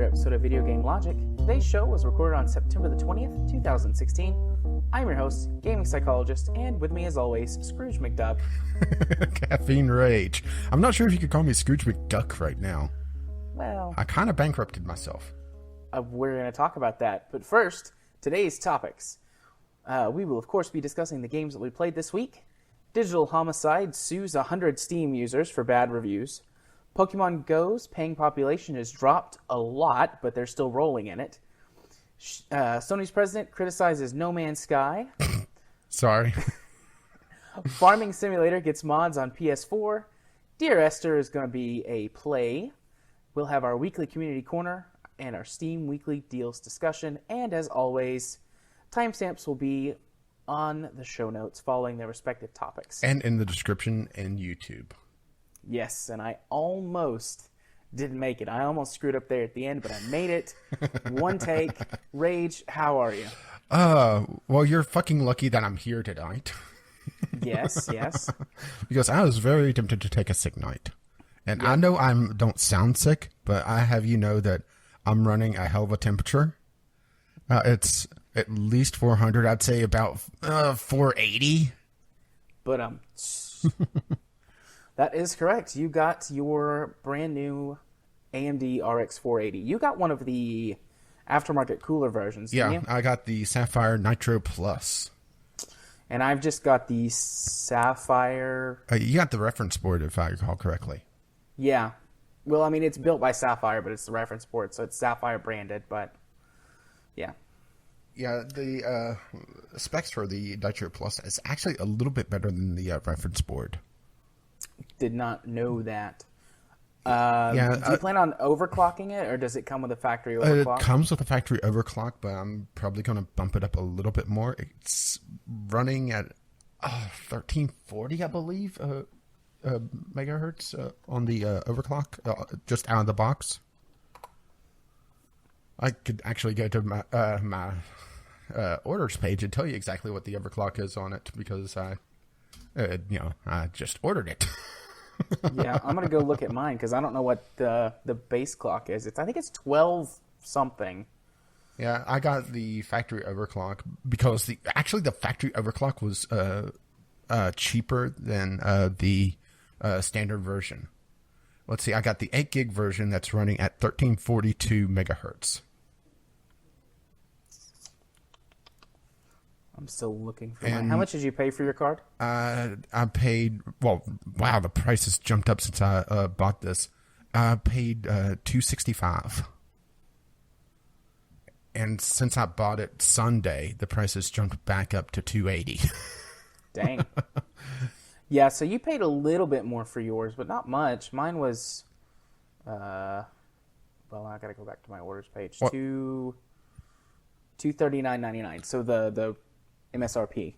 episode of Video Game Logic. Today's show was recorded on September the 20th, 2016. I'm your host, Gaming Psychologist, and with me as always, Scrooge McDuck. Caffeine Rage. I'm not sure if you could call me Scrooge McDuck right now. Well, I kind of bankrupted myself. We're going to talk about that. But first, today's topics. We will, of course, be discussing the games that we played this week. Digital Homicide sues 100 Steam users for bad reviews. Pokemon Go's paying population has dropped a lot, but they're still rolling in it. Sony's president criticizes No Man's Sky. Sorry. Farming Simulator gets mods on PS4. Dear Esther is going to be a play. We'll have our weekly community corner and our Steam weekly deals discussion. And as always, timestamps will be on the show notes following their respective topics. And in the description and YouTube. Yes, and I almost didn't make it. I almost screwed up there at the end, but I made it. One take. Rage, how are you? Well, you're fucking lucky that I'm here tonight. Yes. Because I was very tempted to take a sick night. And yep. I know I don't sound sick, but I have you know that I'm running a hell of a temperature. It's at least 400. I'd say about 480. But that is correct. You got your brand new AMD RX 480. You got one of the aftermarket cooler versions, didn't you? Yeah, I got the Sapphire Nitro Plus. And I've just got the Sapphire... You got the reference board, if I recall correctly. Yeah. Well, I mean, it's built by Sapphire, but it's the reference board, so it's Sapphire branded, but yeah. Yeah, the specs for the Nitro Plus is actually a little bit better than the reference board. Did not know that. Do you plan on overclocking it, or does it come with a factory overclock? It comes with a factory overclock, but I'm probably going to bump it up a little bit more. It's running at 1340, I believe, megahertz on the overclock, just out of the box. I could actually go to my orders page and tell you exactly what the overclock is on it, because I just ordered it. Yeah, I'm going to go look at mine because I don't know what the base clock is. I think it's 12 something. Yeah, I got the factory overclock because the factory overclock was cheaper than the standard version. Let's see, I got the 8 gig version that's running at 1342 megahertz. I'm still looking for mine. How much did you pay for your card? I paid, wow, the price has jumped up since I bought this. I paid $265. And since I bought it Sunday, the price has jumped back up to $280. Dang. Yeah, so you paid a little bit more for yours, but not much. Mine was, well, I got to go back to my orders page. $239.99. So the MSRP.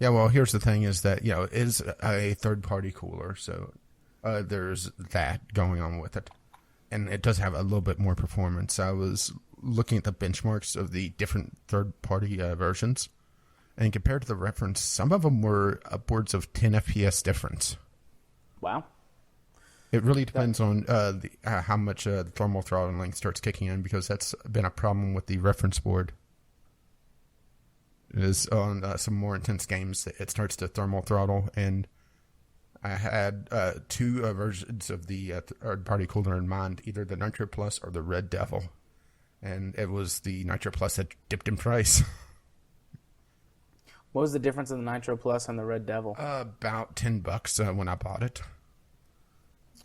Yeah, well, here's the thing is that, it is a third-party cooler, so there's that going on with it. And it does have a little bit more performance. I was looking at the benchmarks of the different third-party versions, and compared to the reference, some of them were upwards of 10 FPS difference. Wow. It really depends on how much the thermal throttling starts kicking in, because that's been a problem with the reference board. Is on some more intense games, it starts to thermal throttle, and I had two versions of the third-party cooler in mind, either the Nitro Plus or the Red Devil, and it was the Nitro Plus that dipped in price. What was the difference in the Nitro Plus and the Red Devil? About $10 when I bought it.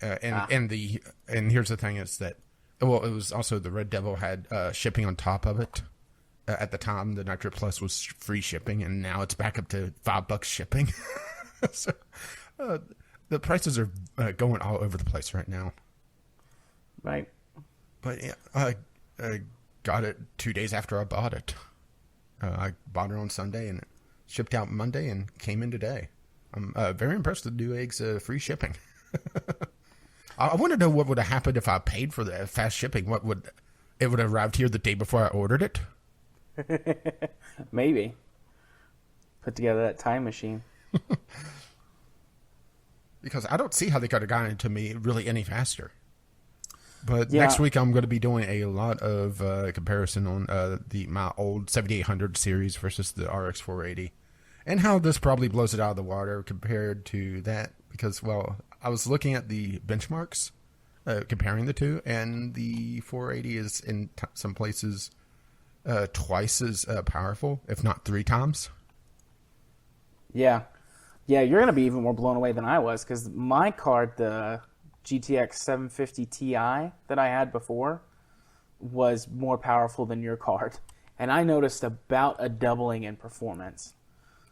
And here's the thing is that, well, it was also the Red Devil had shipping on top of it. At the time, the Nitro Plus was free shipping, and now it's back up to $5 shipping. So the prices are going all over the place right now. Right. But yeah, I got it 2 days after I bought it. I bought it on Sunday, and it shipped out Monday and came in today. I'm very impressed with Newegg's free shipping. I want to know what would have happened if I paid for the fast shipping. It would have arrived here the day before I ordered it? Maybe. Put together that time machine. Because I don't see how they could have gotten it to me really any faster. But Yeah. next week I'm going to be doing a lot of comparison on my old 7800 series versus the RX 480, and how this probably blows it out of the water compared to that. Because, well, I was looking at the benchmarks, comparing the two, and the 480 is in some places twice as powerful, if not 3 times. Yeah. Yeah, you're going to be even more blown away than I was, because my card, the GTX 750 Ti that I had before, was more powerful than your card. And I noticed about a doubling in performance.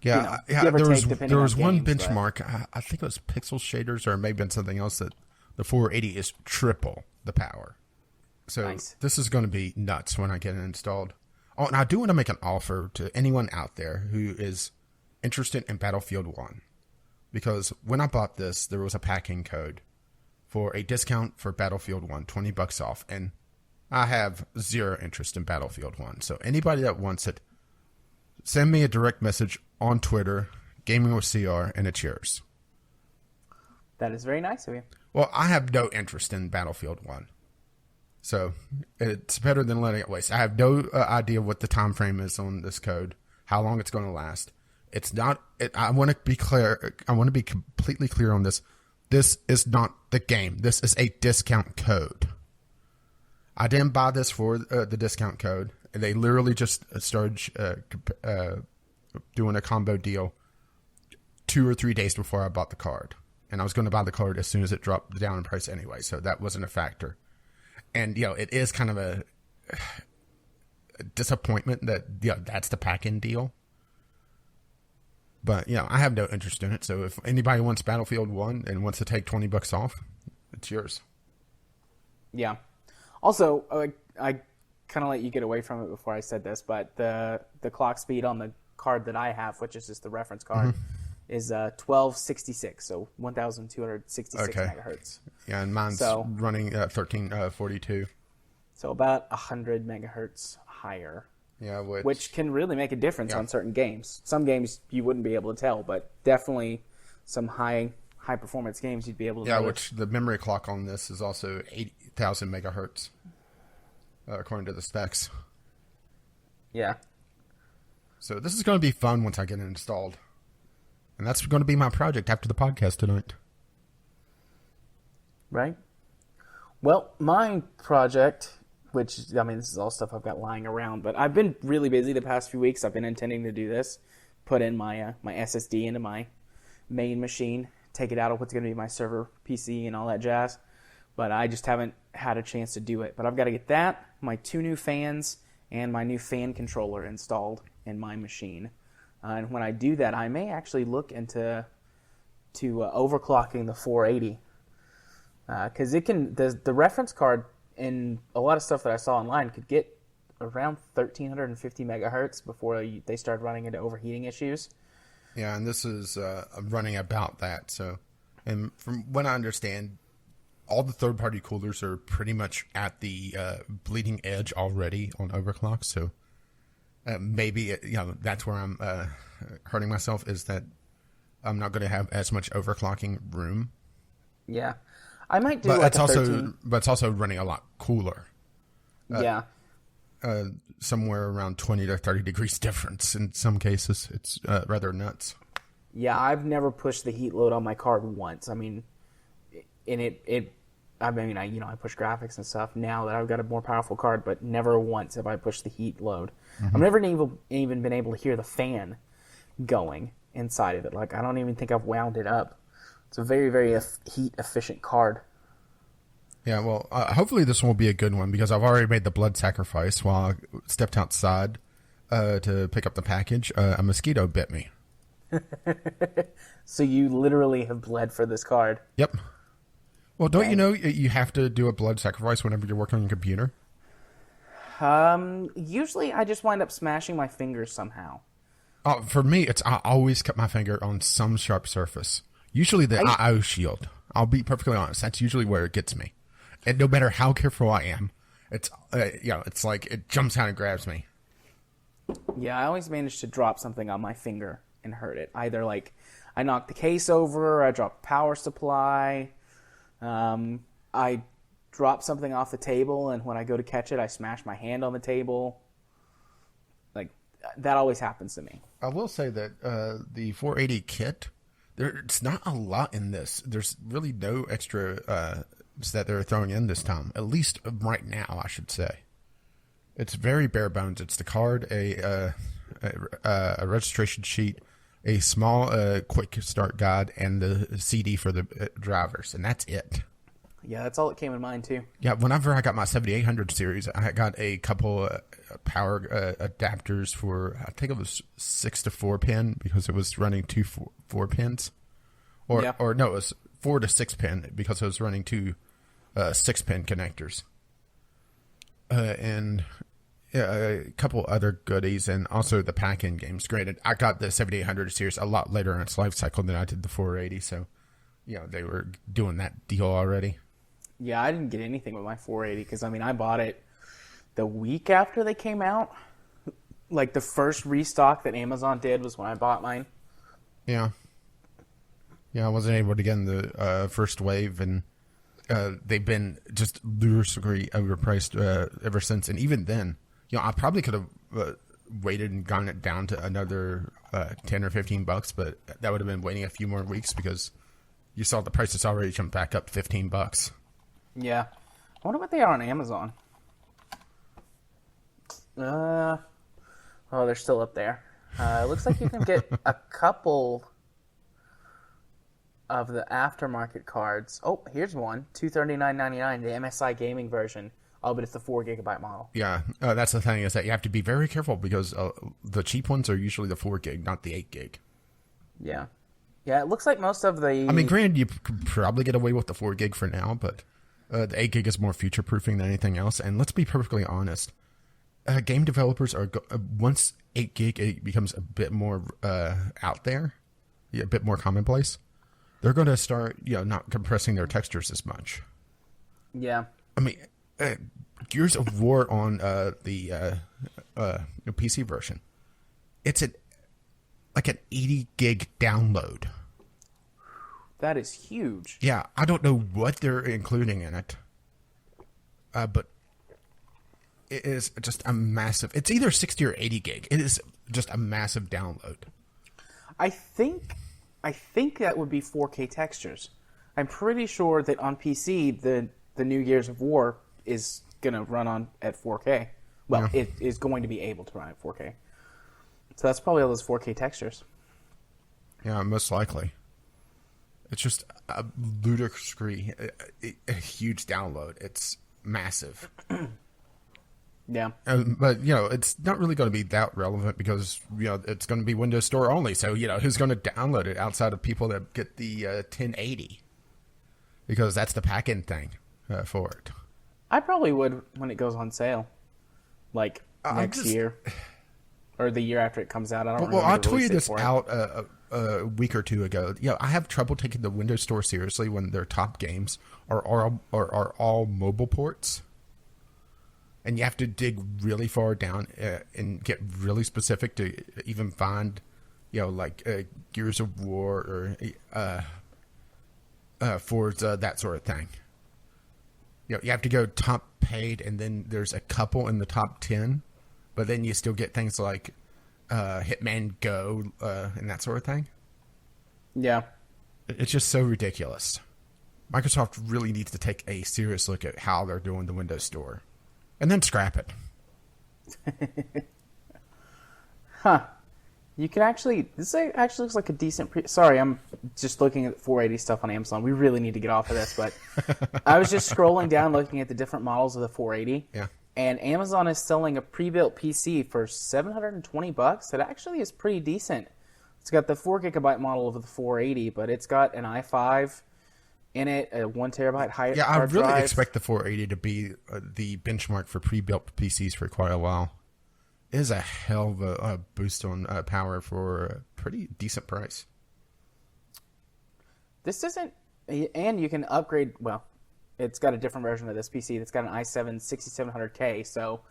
Yeah, give or take, depending there was on one games, benchmark, I think it was pixel shaders, or it may have been something else, that the 480 is triple the power. So Nice. This is going to be nuts when I get it installed. Oh, and I do want to make an offer to anyone out there who is interested in Battlefield 1. Because when I bought this, there was a packing code for a discount for Battlefield 1, $20 off. And I have zero interest in Battlefield 1. So anybody that wants it, send me a direct message on Twitter, Gaming with CR, and it's yours. That is very nice of you. Well, I have no interest in Battlefield 1. So it's better than letting it waste. I have no idea what the time frame is on this code, how long it's going to last. It's not. I want to be clear. I want to be completely clear on this. This is not the game. This is a discount code. I didn't buy this for the discount code. They literally just started doing a combo deal 2 or 3 days before I bought the card. And I was going to buy the card as soon as it dropped down in price anyway, so that wasn't a factor. And, it is kind of a disappointment that, that's the pack-in deal. But, I have no interest in it, so if anybody wants Battlefield 1 and wants to take $20 off, it's yours. Yeah. Also, I kind of let you get away from it before I said this, but the clock speed on the card that I have, which is just the reference card, is 1266, so 1266 megahertz. Yeah, and mine's running 1342. So about 100 megahertz higher. Yeah, which can really make a difference on certain games. Some games you wouldn't be able to tell, but definitely some high performance games you'd be able to tell. Yeah, which the memory clock on this is also 80,000 megahertz, according to the specs. Yeah. So this is going to be fun once I get it installed. And that's going to be my project after the podcast tonight. Right. Well, my project, which, this is all stuff I've got lying around, but I've been really busy the past few weeks. I've been intending to do this, put in my my SSD into my main machine, take it out of what's going to be my server PC and all that jazz, but I just haven't had a chance to do it. But I've got to get that, my 2 new fans, and my new fan controller installed in my machine. And when I do that, I may actually look into overclocking the 480, because it can the reference card in a lot of stuff that I saw online could get around 1350 megahertz before they start running into overheating issues. Yeah, and this is running about that. So, and from what I understand, all the third-party coolers are pretty much at the bleeding edge already on overclock. So maybe that's where I'm hurting myself, is that I'm not going to have as much overclocking room. Yeah, I might do. But like it's also running a lot cooler. Yeah. Somewhere around 20 to 30 degrees difference in some cases. It's rather nuts. Yeah, I've never pushed the heat load on my card once. I push graphics and stuff now that I've got a more powerful card, but never once have I pushed the heat load. I've never even been able to hear the fan going inside of it. Like, I don't even think I've wound it up. It's a very, very heat efficient card. Yeah, well, hopefully this will be a good one, because I've already made the blood sacrifice while I stepped outside to pick up the package. A mosquito bit me. So you literally have bled for this card. Yep. Well, don't you know you have to do a blood sacrifice whenever you're working on your computer? Usually I just wind up smashing my fingers somehow. For me, I always cut my finger on some sharp surface. Usually the IO shield. I'll be perfectly honest. That's usually where it gets me. And no matter how careful I am, it's it's like it jumps out and grabs me. Yeah, I always manage to drop something on my finger and hurt it. Either like I knock the case over, or I drop power supply. I drop something off the table, and when I go to catch it, I smash my hand on the table. Like, that always happens to me. I will say that the 480 kit, there's not a lot in this. There's really no extra that they're throwing in this time, at least right now, I should say. It's very bare bones. It's the card, a registration sheet, a small quick start guide, and the CD for the drivers, and that's it. Yeah, that's all that came in mind, too. Yeah, whenever I got my 7800 series, I got a couple power adapters for, I think it was 6 to 4 pin, because it was running two 4 pins. Or no, it was 4 to 6 pin, because it was running two 6 pin connectors. And a couple other goodies, and also the pack-in games. Granted, I got the 7800 series a lot later in its life cycle than I did the 480, so they were doing that deal already. Yeah, I didn't get anything with my 480 because, I bought it the week after they came out. Like, the first restock that Amazon did was when I bought mine. Yeah. Yeah, I wasn't able to get in the first wave, and they've been just ludicrously overpriced ever since. And even then, I probably could have waited and gotten it down to another $10 or $15, but that would have been waiting a few more weeks because you saw the prices already jump back up $15. Yeah. I wonder what they are on Amazon. Oh, they're still up there. It looks like you can get a couple of the aftermarket cards. Oh, here's one. $239.99, the MSI gaming version. Oh, but it's the 4 gigabyte model. Yeah, that's the thing, is that you have to be very careful because the cheap ones are usually the 4 gig, not the 8 gig. Yeah. Yeah, it looks like most of the... granted, you could probably get away with the 4 gig for now, but the 8 gig is more future-proofing than anything else. And let's be perfectly honest. Game developers are... once 8 gig it becomes a bit more out there, a bit more commonplace, they're going to start, not compressing their textures as much. Yeah. Gears of War on the PC version, it's like an 80 gig download. That is huge. Yeah, I don't know what they're including in it, but it is just a massive... It's either 60 or 80 gig. It is just a massive download. I think that would be 4K textures. I'm pretty sure that on PC, the new Gears of War is going to run at 4K. Well, yeah. It is going to be able to run at 4K. So that's probably all those 4K textures. Yeah, most likely. It's just a ludicrously a huge download. It's massive. Yeah. But, it's not really going to be that relevant because, it's going to be Windows Store only. So, who's going to download it outside of people that get the 1080? Because that's the pack-in thing for it. I probably would when it goes on sale. Like, next year. Or the year after it comes out. I don't remember. Well, I'll tweet this out a week or two ago. I have trouble taking the Windows Store seriously when their top games are all mobile ports. And you have to dig really far down and get really specific to even find, like Gears of War or Forza, that sort of thing. You have to go top paid, and then there's a couple in the top 10, but then you still get things like Hitman Go and that sort of thing. Yeah. It's just so ridiculous. Microsoft really needs to take a serious look at how they're doing the Windows Store. And then scrap it. Huh. You can actually... This actually looks like a decent... Sorry, I'm just looking at 480 stuff on Amazon. We really need to get off of this, but I was just scrolling down looking at the different models of the 480. Yeah. And Amazon is selling a pre-built PC for $720. It actually is pretty decent. It's got the 4 gigabyte model of the 480, but it's got an i5 in it, a 1 terabyte hard drive. Yeah, I really expect the 480 to be the benchmark for pre-built PCs for quite a while. It is a hell of a boost on power for a pretty decent price. This isn't... And you can upgrade... Well, it's got a different version of this PC that's got an i7 6700K, so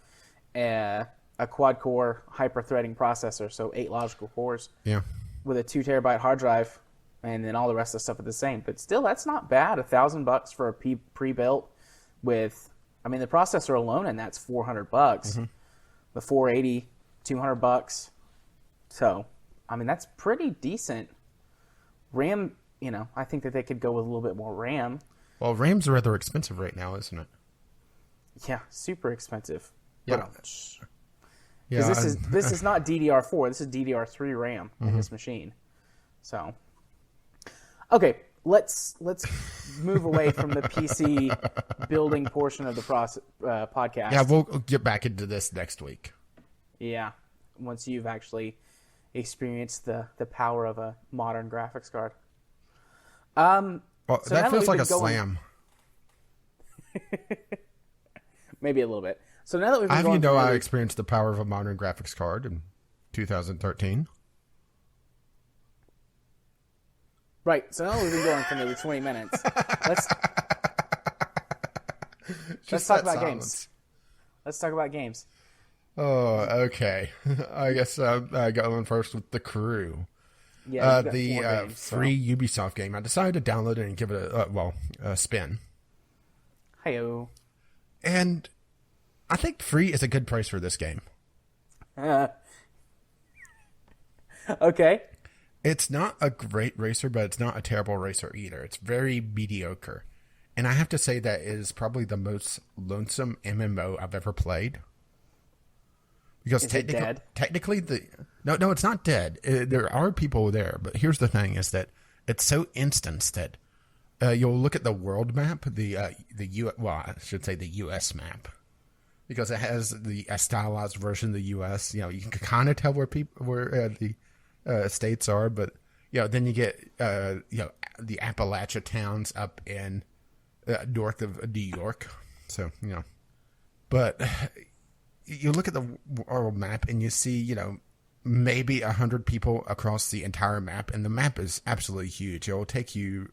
a quad-core hyper-threading processor, so 8 logical cores. Yeah. With a 2 terabyte hard drive, and then all the rest of the stuff is the same. But still, that's not bad. $1,000 for a pre-built with, I mean, the processor alone, and that's $400. Mm-hmm. The 480, $200. So, I mean, that's pretty decent. RAM, I think that they could go with a little bit more RAM. Well, RAM's rather expensive right now, isn't it? Yeah, super expensive. Yeah. Because this is not DDR4. This is DDR3 RAM in this machine. So, okay, let's move away from the PC building portion of the podcast. Yeah, we'll get back into this next week. Yeah, once you've actually experienced the power of a modern graphics card. Well, so that feels like a slam. Maybe a little bit. So now that we've been going, I experienced the power of a modern graphics card in 2013. Right. So now that we've been going for nearly 20 minutes, let's talk about games. Let's talk about games. Oh, okay. I guess I got one first with The Crew. Yeah, the free Ubisoft game. I decided to download it and give it a spin. Hi-yo. And I think free is a good price for this game. Okay. It's not a great racer, but it's not a terrible racer either. It's very mediocre. And I have to say that it is probably the most lonesome MMO I've ever played. Because technically, no, it's not dead. There are people there, but here's the thing: is that it's so instanced that you'll look at the world map, I should say the U.S. map, because it has the stylized version of the U.S. You can kind of tell where the states are, but then you get the Appalachia towns up in north of New York. So but. You look at the world map and you see, maybe 100 people across the entire map, and the map is absolutely huge. It will take you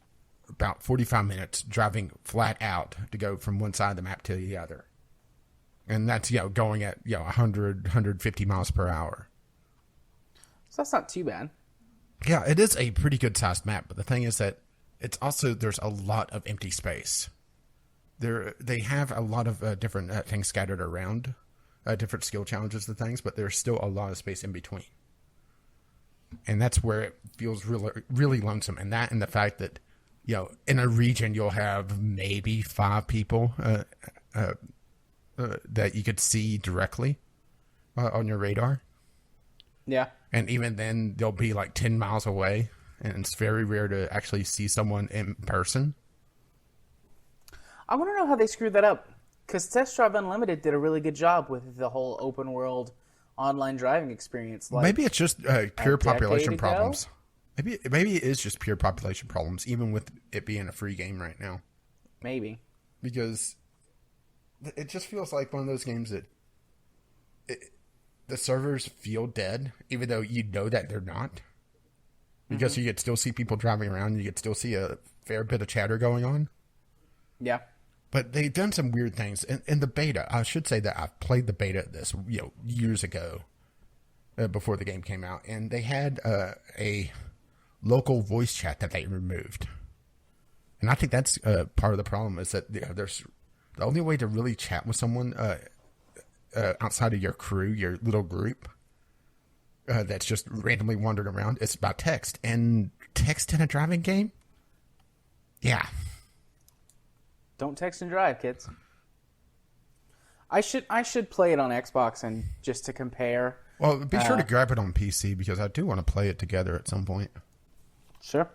about 45 minutes driving flat out to go from one side of the map to the other. And that's, going at, 100, 150 miles per hour. So that's not too bad. Yeah, it is a pretty good sized map, but the thing is that it's also, there's a lot of empty space. They have a lot of different things scattered around. Different skill challenges and things, but there's still a lot of space in between. And that's where it feels really, really lonesome. And that, and the fact that, in a region, you'll have maybe 5 people that you could see directly on your radar. Yeah. And even then, they'll be like 10 miles away. And it's very rare to actually see someone in person. I want to know how they screwed that up. Because Test Drive Unlimited did a really good job with the whole open world online driving experience. Maybe it's just pure population problems. Maybe it is just pure population problems, even with it being a free game right now. Maybe. Because it just feels like one of those games that the servers feel dead, even though you know that they're not. Because you could still see people driving around, you could still see a fair bit of chatter going on. Yeah. But they've done some weird things. In the beta, I should say that I've played the beta of this, years ago, before the game came out. And they had a local voice chat that they removed. And I think that's part of the problem, is that there's the only way to really chat with someone outside of your crew, your little group, that's just randomly wandering around, is by text. And text in a driving game? Yeah. Don't text and drive, kids. I should play it on Xbox and just to compare. Well, be sure to grab it on PC, because I do want to play it together at some point. Sure.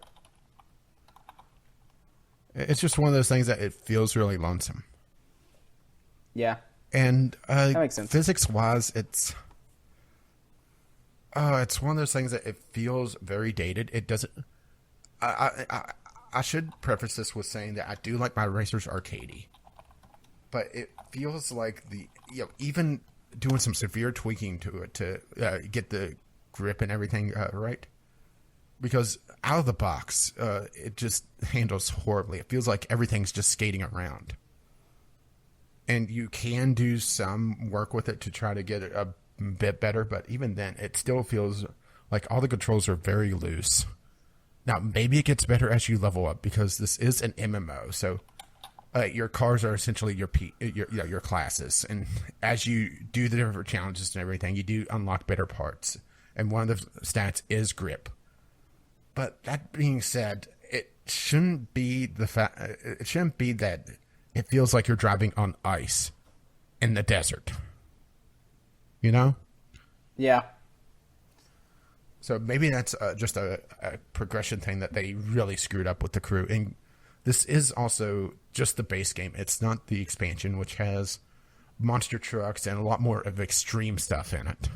It's just one of those things that it feels really lonesome. Yeah. And that makes sense. Physics-wise, it's one of those things that it feels very dated. It doesn't. I should preface this with saying that I do like my racers arcadey, but it feels like even doing some severe tweaking to it to get the grip and everything right, because out of the box it just handles horribly. It feels like everything's just skating around, and you can do some work with it to try to get it a bit better, but even then, it still feels like all the controls are very loose. Now, maybe it gets better as you level up, because this is an MMO, so your cars are essentially your classes, and as you do the different challenges and everything, you do unlock better parts. And one of the stats is grip. But that being said, it shouldn't be It shouldn't be that it feels like you're driving on ice in the desert. You know? Yeah. So maybe that's just a progression thing that they really screwed up with the crew. And this is also just the base game. It's not the expansion, which has monster trucks and a lot more of extreme stuff in it.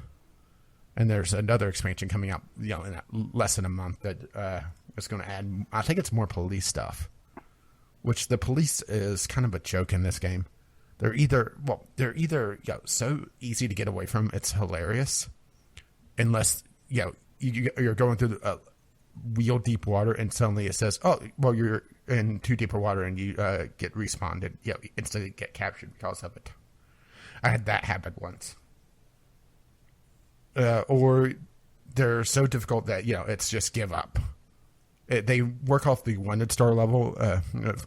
And there's another expansion coming out, in less than a month that is going to add. I think it's more police stuff, which the police is kind of a joke in this game. They're either so easy to get away from, it's hilarious, unless you're going through wheel deep water and suddenly it says, oh, well, you're in too deeper water and you get respawned and instantly get captured because of it. I had that happen once. Or they're so difficult that, it's just give up. They work off the 100-star level,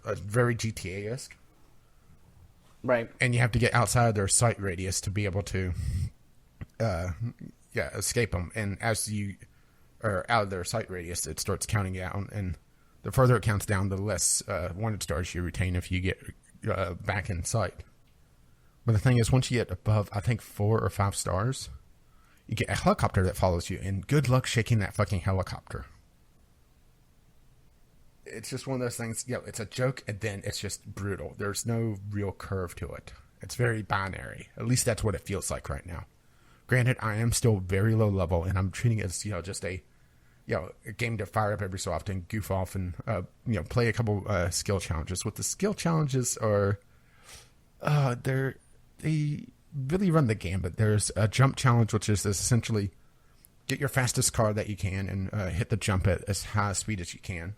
very GTA-esque. Right. And you have to get outside of their sight radius to be able to escape them. And as you are out of their sight radius, it starts counting down. And the further it counts down, the less 100 stars you retain if you get back in sight. But the thing is, once you get above, I think 4 or 5 stars, you get a helicopter that follows you. And good luck shaking that fucking helicopter. It's just one of those things, it's a joke, and then it's just brutal. There's no real curve to it. It's very binary. At least that's what it feels like right now. Granted, I am still very low level, and I'm treating it as, just a game to fire up every so often, goof off, and, play a couple skill challenges. What the skill challenges are, they really run the gambit. There's a jump challenge, which is essentially get your fastest car that you can and hit the jump at as high a speed as you can.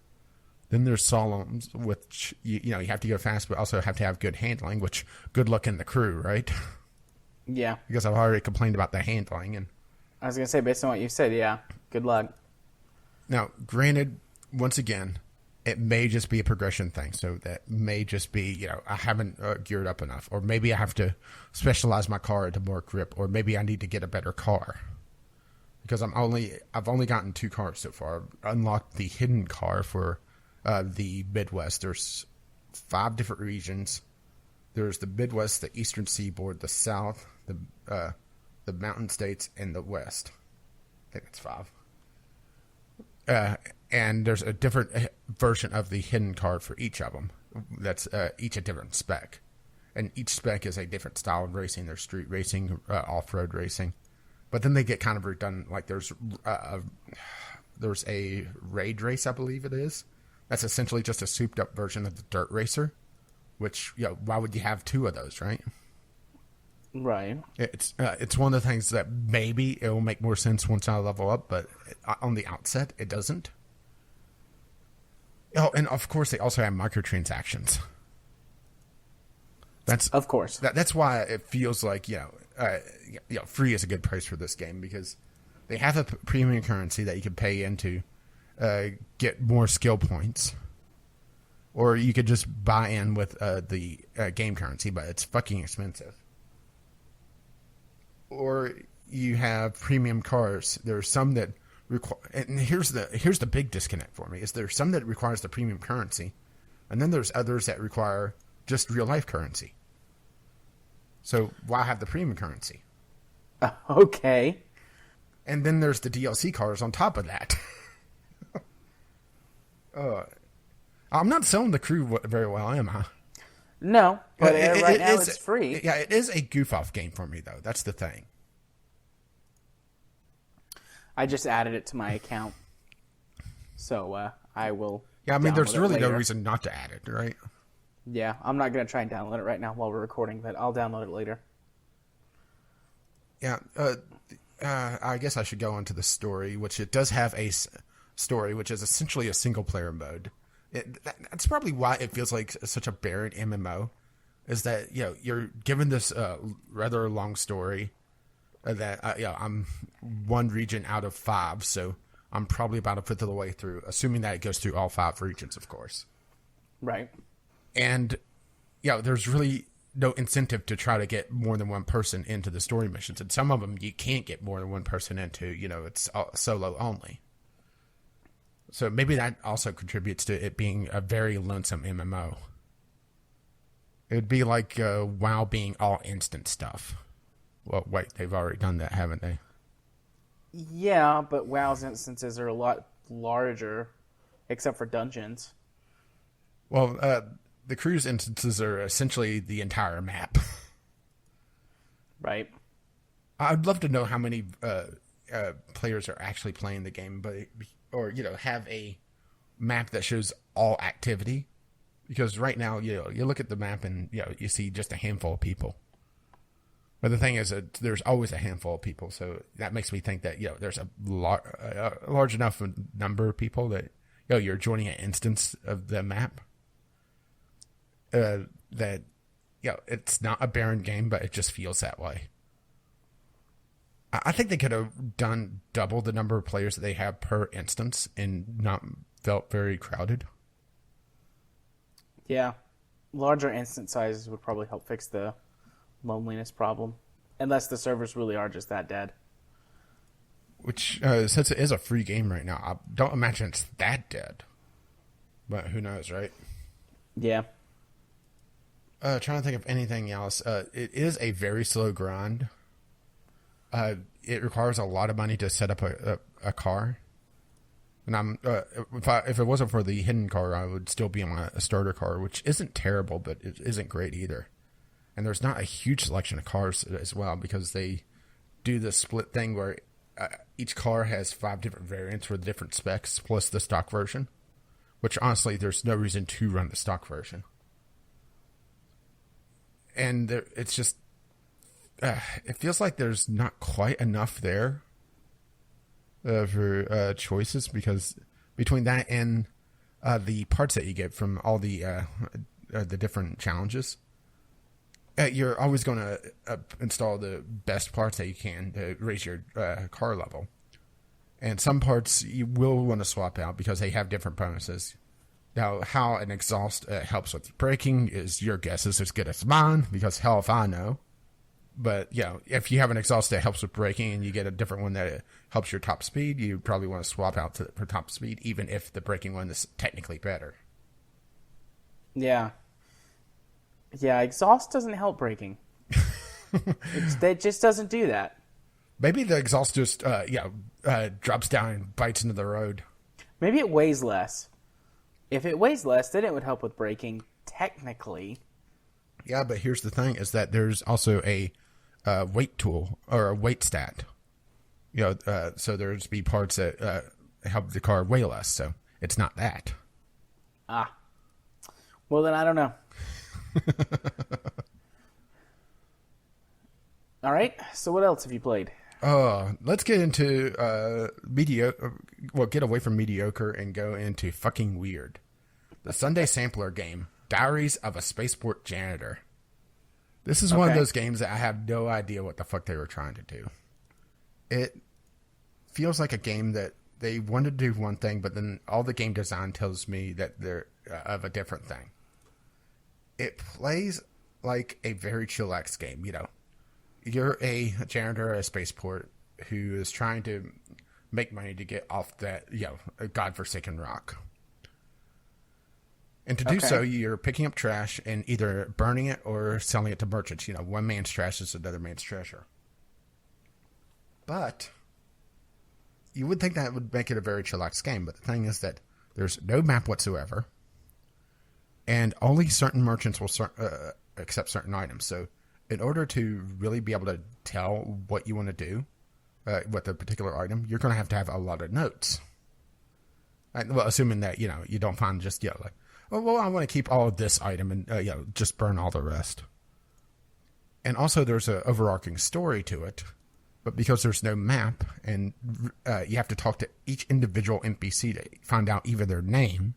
Then there's slaloms, which, you have to go fast, but also have to have good handling, which good luck in the crew, right? Yeah. Because I've already complained about the handling. And I was going to say, based on what you said, yeah, good luck. Now, granted, once again, it may just be a progression thing. So that may just be, I haven't geared up enough. Or maybe I have to specialize my car into more grip. Or maybe I need to get a better car. Because I've only gotten 2 cars so far. I've unlocked the hidden car for the Midwest. There's 5 different regions. There's the Midwest, the Eastern Seaboard, the South, the Mountain States, and the West. I think it's 5. And there's a different version of the hidden card for each of them. That's each a different spec. And each spec is a different style of racing. There's street racing, off-road racing. But then they get kind of redundant. Like there's a raid race, I believe it is. That's essentially just a souped-up version of the dirt racer. Which, why would you have 2 of those, right? Right. It's one of the things that maybe it will make more sense once I level up, but on the outset, it doesn't. Oh, and of course, they also have microtransactions. Of course. That's why it feels like, free is a good price for this game, because they have a premium currency that you can pay into, get more skill points. Or you could just buy in with the game currency, but it's fucking expensive. Or you have premium cars. There's some that require, and here's the big disconnect for me, is there's some that requires the premium currency, and then there's others that require just real life currency. So why have the premium currency? Okay. And then there's the DLC cars on top of that. I'm not selling the crew very well, am I? No, but right now it's free. Yeah, it is a goof-off game for me, though. That's the thing. I just added it to my account, so I will. Yeah, I mean, there's really no later. reason not to add it, right? Yeah, I'm not going to try and download it right now while we're recording, but I'll download it later. Yeah, I guess I should go into the story, which it does have a story, which is essentially a single-player mode. That's probably why it feels like such a barren MMO, is that you're given this rather long story that I'm 1 region out of 5, so I'm probably about a fifth of the way through, assuming that it goes through all 5 regions, of course. Right. And there's really no incentive to try to get more than one person into the story missions. And some of them you can't get more than one person into, it's solo only. So maybe that also contributes to it being a very lonesome MMO. It would be like WoW being all instant stuff. Well, wait, they've already done that, haven't they? Yeah, but WoW's instances are a lot larger, except for dungeons. Well, the cruise instances are essentially the entire map. Right. I'd love to know how many players are actually playing the game, or have a map that shows all activity. Because right now, you look at the map and you see just a handful of people. But the thing is that there's always a handful of people, so that makes me think that there's a large enough number of people that you're joining an instance of the map. That it's not a barren game, but it just feels that way. I think they could have done double the number of players that they have per instance and not felt very crowded. Yeah, larger instance sizes would probably help fix the loneliness problem, unless the servers really are just that dead. Which, since it is a free game right now, I don't imagine it's that dead. But who knows, right? Yeah. Trying to think of anything else. It is a very slow grind. It requires a lot of money to set up a car. And if it wasn't for the hidden car, I would still be on a starter car, which isn't terrible, but it isn't great either. And there's not a huge selection of cars as well, because they do the split thing where each car has 5 different variants with different specs, plus the stock version. Which, honestly, there's no reason to run the stock version. And it's just... it feels like there's not quite enough there for choices, because between that and the parts that you get from all the different challenges... you're always going to install the best parts that you can to raise your car level. And some parts you will want to swap out because they have different bonuses. Now, how an exhaust helps with braking is your guess is as good as mine, because hell if I know. But, if you have an exhaust that helps with braking and you get a different one that helps your top speed, you probably want to swap out for top speed, even if the braking one is technically better. Yeah. Yeah, exhaust doesn't help braking. It just doesn't do that. Maybe the exhaust just, drops down and bites into the road. Maybe it weighs less. If it weighs less, then it would help with braking, technically. Yeah, but here's the thing, is that there's also a weight tool, or a weight stat. So there's be parts that help the car weigh less, so it's not that. Ah. Well, then I don't know. All right, so what else have you played? Let's get into mediocre. Well, get away from mediocre and go into fucking weird. The Sunday Sampler game, Diaries of a Spaceport Janitor. This is one of those games that I have no idea what the fuck they were trying to do. It feels like a game that they wanted to do one thing, but then all the game design tells me that they're of a different thing. It plays like a very chillax game, You're a janitor at a spaceport who is trying to make money to get off that, a godforsaken rock. And to do so, you're picking up trash and either burning it or selling it to merchants. One man's trash is another man's treasure. But you would think that would make it a very chillax game. But the thing is that there's no map whatsoever. And only certain merchants will accept certain items. So in order to really be able to tell what you want to do with a particular item, you're going to have a lot of notes. Well, assuming that, you don't find just, like, oh, well, I want to keep all of this item and, just burn all the rest. And also there's an overarching story to it. But because there's no map and you have to talk to each individual NPC to find out even their name,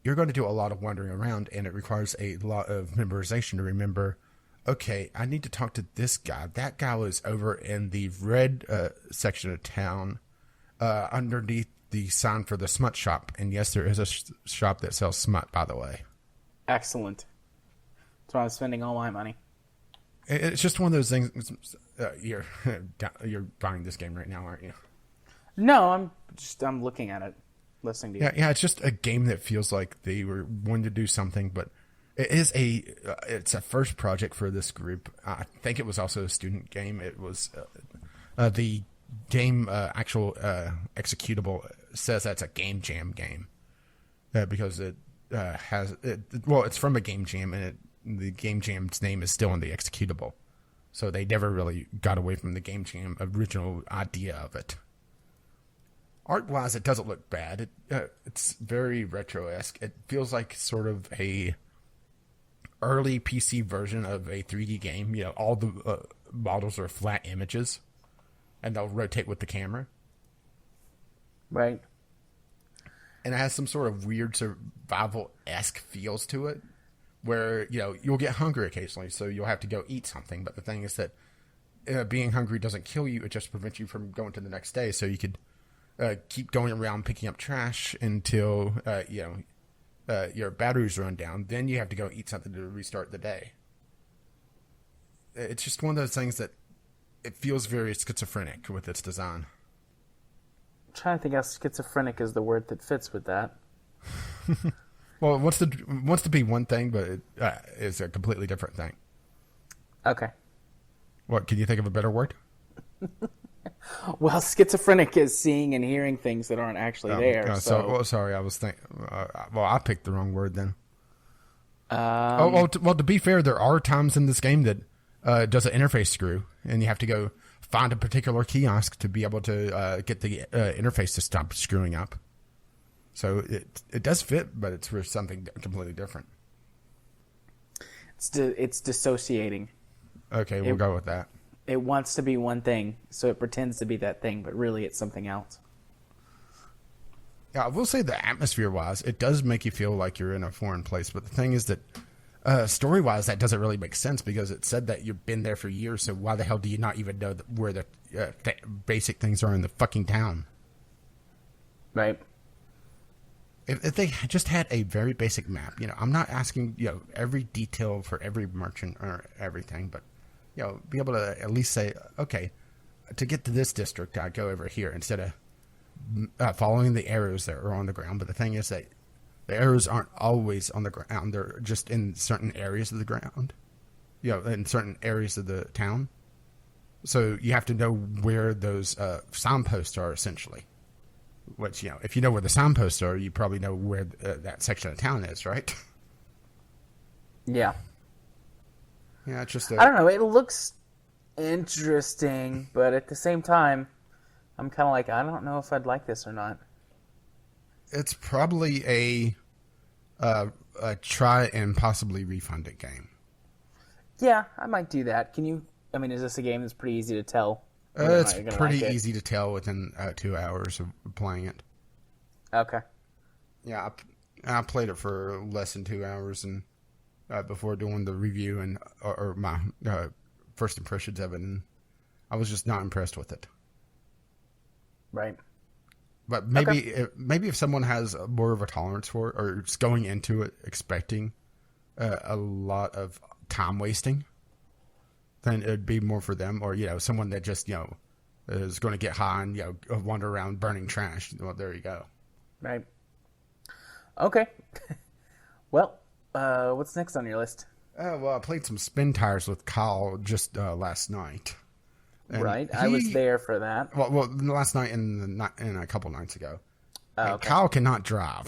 you're going to do a lot of wandering around, and it requires a lot of memorization to remember, okay, I need to talk to this guy. That guy was over in the red section of town underneath the sign for the smut shop. And yes, there is a shop that sells smut, by the way. Excellent. That's why I'm spending all my money. It's just one of those things. You're buying this game right now, aren't you? No, I'm looking at it, listening to you. Yeah. It's just a game that feels like they were wanting to do something, but it's a first project for this group. I think it was also a student game. It was the game actual executable says that's a game jam game because it it's from a game jam, and the game jam's name is still in the executable, so they never really got away from the game jam original idea of it. Art wise, it doesn't look bad. It's very retro-esque. It feels like sort of a early PC version of a 3D game. All the models are flat images, and they'll rotate with the camera. Right. And it has some sort of weird survival-esque feels to it, where, you'll get hungry occasionally, so you'll have to go eat something. But the thing is that being hungry doesn't kill you. It just prevents you from going to the next day. So you could keep going around picking up trash until, your batteries run down. Then you have to go eat something to restart the day. It's just one of those things that it feels very schizophrenic with its design. I'm trying to think how schizophrenic is the word that fits with that. Well, it wants to be one thing, but it is a completely different thing. Okay. What, can you think of a better word? Well, schizophrenic is seeing and hearing things that aren't actually there. Sorry, I was thinking. I picked the wrong word then. To be fair, there are times in this game that does an interface screw, and you have to go find a particular kiosk to be able to get the interface to stop screwing up. So it does fit, but it's for something completely different. It's dissociating. Okay, we'll go with that. It wants to be one thing, so it pretends to be that thing, but really it's something else. Yeah, I will say that atmosphere-wise, it does make you feel like you're in a foreign place. But the thing is that story-wise, that doesn't really make sense because it said that you've been there for years. So why the hell do you not even know where the basic things are in the fucking town? Right. If they just had a very basic map, I'm not asking every detail for every merchant or everything, but be able to at least say, okay, to get to this district, I go over here instead of following the arrows that are on the ground. But the thing is that the arrows aren't always on the ground; they're just in certain areas of the ground, in certain areas of the town. So you have to know where those signposts are, essentially. Which, if you know where the signposts are, you probably know where that section of town is, right? Yeah. Yeah, it's just I don't know. It looks interesting, but at the same time, I'm kind of like, I don't know if I'd like this or not. It's probably a try and possibly refund it game. Yeah, I might do that. Is this a game that's pretty easy to tell? It's pretty easy to tell within 2 hours of playing it. Okay. Yeah, I played it for less than 2 hours, and before doing the review and or my first impressions of it, and I was just not impressed with it. Right. But maybe if someone has more of a tolerance for it, or is going into it expecting a lot of time wasting, then it'd be more for them. Or someone that just is going to get high and wander around burning trash. Well, there you go. Right. Okay. Well, what's next on your list? Well, I played some spin tires with Kyle just last night. And right, I was there for that. Well, last night and a couple nights ago. Okay. Kyle cannot drive.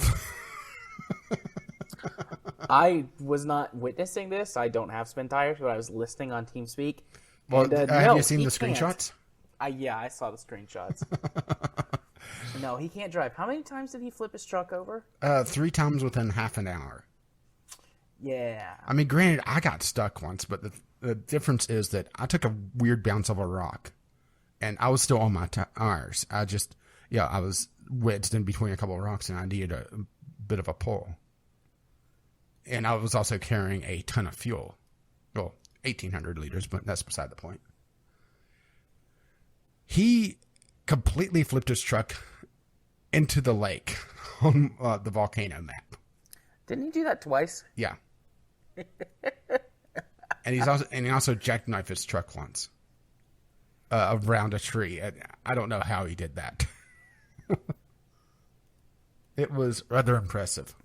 I was not witnessing this. I don't have spin tires, but I was listening on TeamSpeak. Well, have you seen the screenshots? Yeah, I saw the screenshots. No, he can't drive. How many times did he flip his truck over? 3 times within half an hour. Yeah. I mean, granted, I got stuck once, but the difference is that I took a weird bounce of a rock, and I was still on my tires. I was wedged in between a couple of rocks, and I needed a bit of a pull. And I was also carrying a ton of fuel. Well, 1,800 liters, but that's beside the point. He completely flipped his truck into the lake on the volcano map. Didn't he do that twice? Yeah. And he also jackknifed his truck once around a tree. I don't know how he did that. It was rather impressive.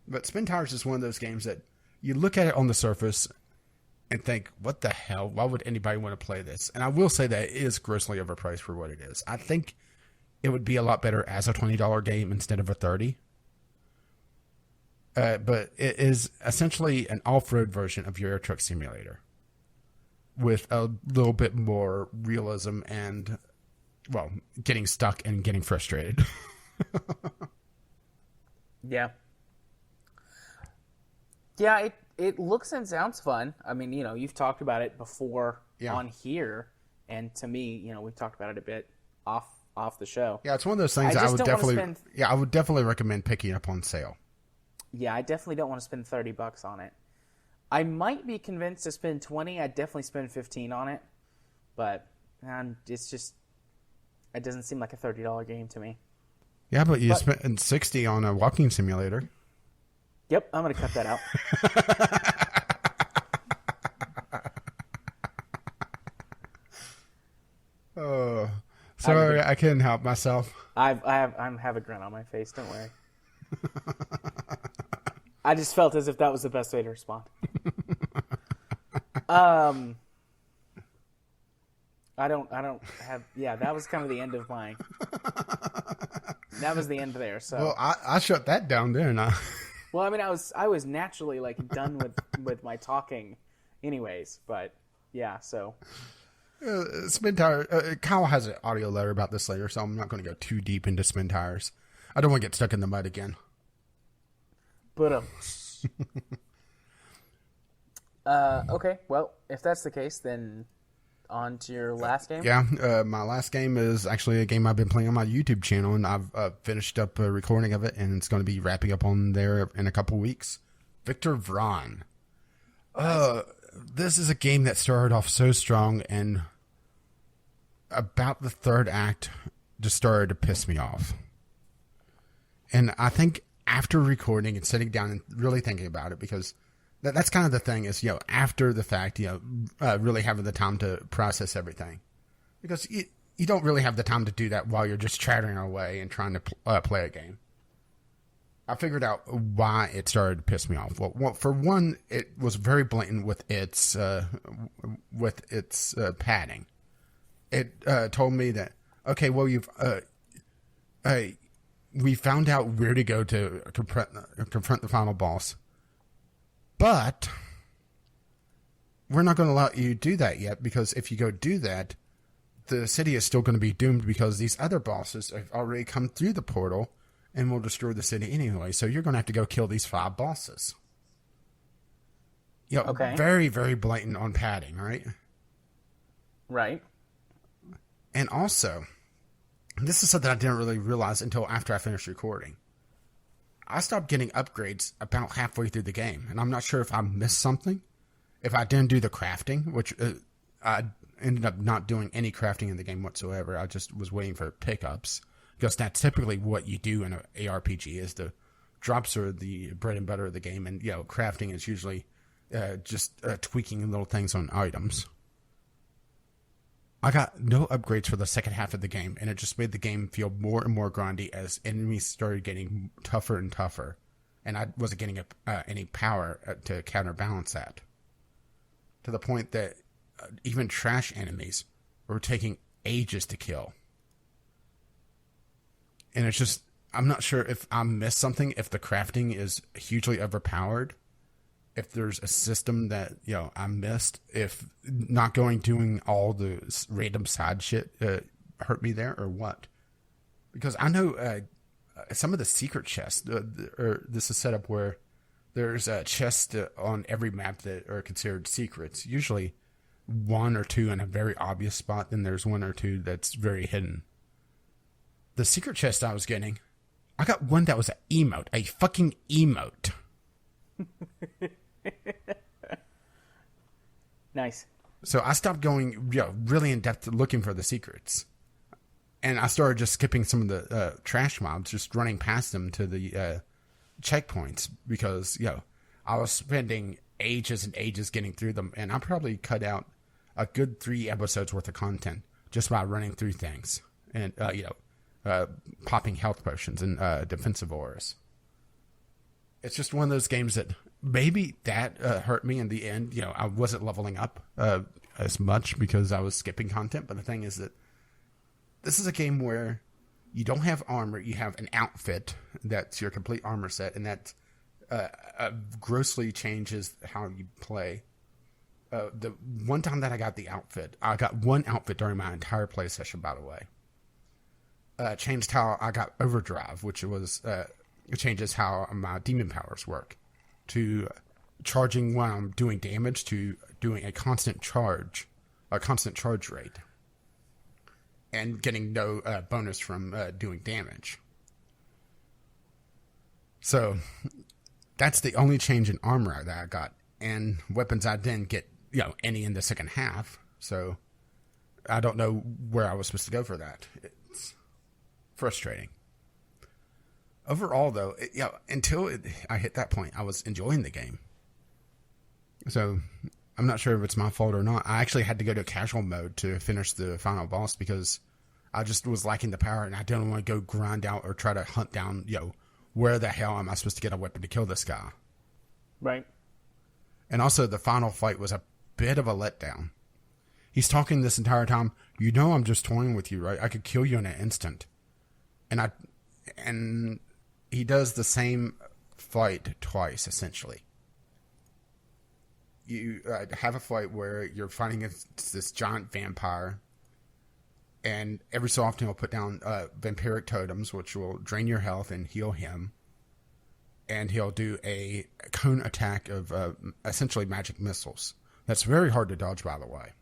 But Spin Tires is one of those games that you look at it on the surface and think, what the hell? Why would anybody want to play this? And I will say that it is grossly overpriced for what it is. I think it would be a lot better as a $20 game instead of a $30. But it is essentially an off-road version of Euro Truck Simulator with a little bit more realism and, well, getting stuck and getting frustrated. Yeah. Yeah, it looks and sounds fun. I mean, you've talked about it before on here, and to me, we've talked about it a bit off the show. Yeah, it's one of those things I would definitely recommend picking up on sale. Yeah, I definitely don't want to spend $30 on it. I might be convinced to spend $20. I'd definitely spend $15 on it, but it's just it doesn't seem like a $30 game to me. Yeah, but you spent $60 on a walking simulator. Yep, I'm going to cut that out. Oh, sorry, I couldn't help myself. I have a grin on my face. Don't worry. I just felt as if that was the best way to respond. I don't have. Yeah, that was kind of the end of my. That was the end there. So. Well, I shut that down, didn't I? Well, I mean, I was naturally done with my talking, anyways. But yeah, so. Spin Tire. Kyle has an audio letter about this later, so I'm not going to go too deep into Spin Tires. I don't want to get stuck in the mud again. But okay. Well, if that's the case, then on to your last game. Yeah, my last game is actually a game I've been playing on my YouTube channel, and I've finished up a recording of it, and it's going to be wrapping up on there in a couple weeks. Victor Vron. Nice. This is a game that started off so strong, and about the third act just started to piss me off. And I think after recording and sitting down and really thinking about it, because that's kind of the thing is, after the fact, really having the time to process everything. Because you don't really have the time to do that while you're just chattering away and trying to play a game. I figured out why it started to piss me off. Well, for one, it was very blatant with its padding. It told me that, okay, well, we found out where to go to confront the final boss, but we're not going to allow you to do that yet, because if you go do that, the city is still going to be doomed because these other bosses have already come through the portal and will destroy the city anyway. So you're going to have to go kill these 5 bosses. Okay. Very, very blatant on padding, right? Right. And also, this is something I didn't really realize until after I finished recording. I stopped getting upgrades about halfway through the game, and I'm not sure if I missed something. If I didn't do the crafting, which I ended up not doing any crafting in the game whatsoever. I just was waiting for pickups, because that's typically what you do in an ARPG. Is the drops are the bread and butter of the game, and crafting is usually just tweaking little things on items. I got no upgrades for the second half of the game, and it just made the game feel more and more grindy as enemies started getting tougher and tougher, and I wasn't getting any power to counterbalance that. To the point that even trash enemies were taking ages to kill. And it's just, I'm not sure if I missed something, if the crafting is hugely overpowered, if there's a system that, I missed, if not doing all the random side shit hurt me there, or what. Because I know some of the secret chests, this is set up where there's a chest on every map that are considered secrets. Usually 1 or 2 in a very obvious spot, then there's 1 or 2 that's very hidden. The secret chest I was getting, I got one that was an emote, a fucking emote. Nice. So I stopped going really in depth looking for the secrets. And I started just skipping some of the trash mobs, just running past them to the checkpoints, because I was spending ages and ages getting through them, and I probably cut out a good 3 episodes worth of content just by running through things and popping health potions and defensive auras. It's just one of those games that maybe that hurt me in the end. You know, I wasn't leveling up as much because I was skipping content. But the thing is that this is a game where you don't have armor. You have an outfit that's your complete armor set, and that grossly changes how you play. The one time that I got the outfit, I got one outfit during my entire play session, by the way. Changed how I got overdrive, which was... it changes how my demon powers work, to charging when I'm doing damage to doing a constant charge rate, and getting no bonus from doing damage. So that's the only change in armor that I got, and weapons I didn't get any in the second half. So I don't know where I was supposed to go for that. It's frustrating. Overall, though, until I hit that point, I was enjoying the game. So I'm not sure if it's my fault or not. I actually had to go to casual mode to finish the final boss because I just was lacking the power, and I didn't want to go grind out or try to hunt down, where the hell am I supposed to get a weapon to kill this guy? Right. And also, the final fight was a bit of a letdown. He's talking this entire time, I'm just toying with you, right? I could kill you in an instant. And he does the same fight twice, essentially. You have a fight where you're fighting against this giant vampire, and every so often he'll put down vampiric totems, which will drain your health and heal him. And he'll do a cone attack of essentially magic missiles. That's very hard to dodge, by the way.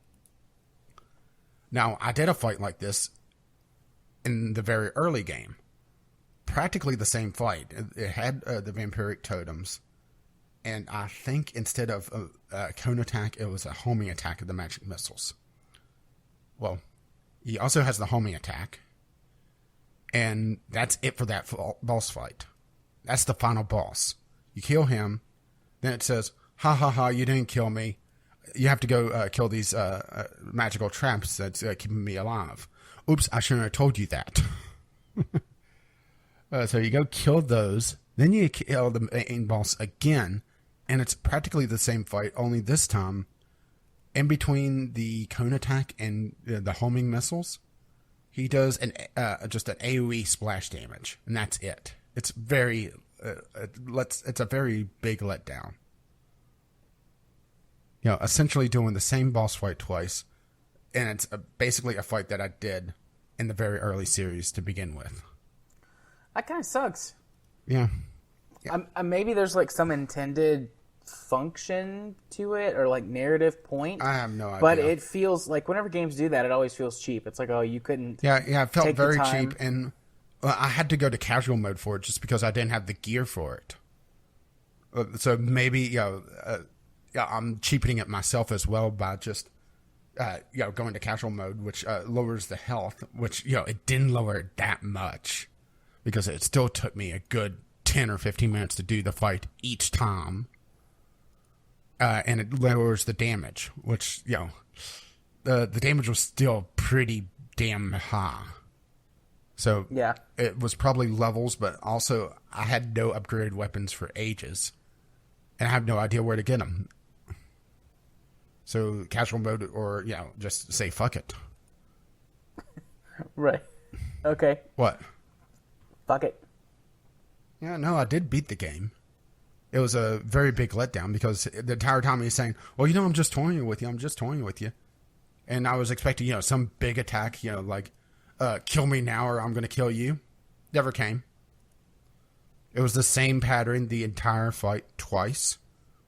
Now, I did a fight like this in the very early game. Practically the same fight. It had the vampiric totems, and I think instead of a cone attack, it was a homing attack of the magic missiles. Well, he also has the homing attack, and that's it for that boss fight. That's the final boss. You kill him, then it says, ha ha ha, you didn't kill me. You have to go kill these magical traps that's keeping me alive. Oops, I shouldn't have told you that. So you go kill those, then you kill the main boss again, and it's practically the same fight, only this time, in between the cone attack and the homing missiles, he does just an AoE splash damage, and that's it. It's very, it's a very big letdown. Essentially doing the same boss fight twice, and it's basically a fight that I did in the very early series to begin with. That kind of sucks. Yeah. Maybe there's like some intended function to it or like narrative point. I have no idea. But it feels like whenever games do that, it always feels cheap. It's like, oh, you couldn't. Yeah, it felt very cheap, and I had to go to casual mode for it just because I didn't have the gear for it. So maybe I'm cheapening it myself as well by just going to casual mode, which lowers the health, which it didn't lower it that much. Because it still took me a good 10 or 15 minutes to do the fight each time. And it lowers the damage, which, the damage was still pretty damn high. So yeah, it was probably levels, but also I had no upgraded weapons for ages. And I have no idea where to get them. So casual mode or, just say fuck it. Right. Okay. What? Fuck it. Yeah, no, I did beat the game. It was a very big letdown because the entire time he's saying, well, I'm just toying with you. I'm just toying with you. And I was expecting, some big attack, like, kill me now or I'm going to kill you. Never came. It was the same pattern the entire fight twice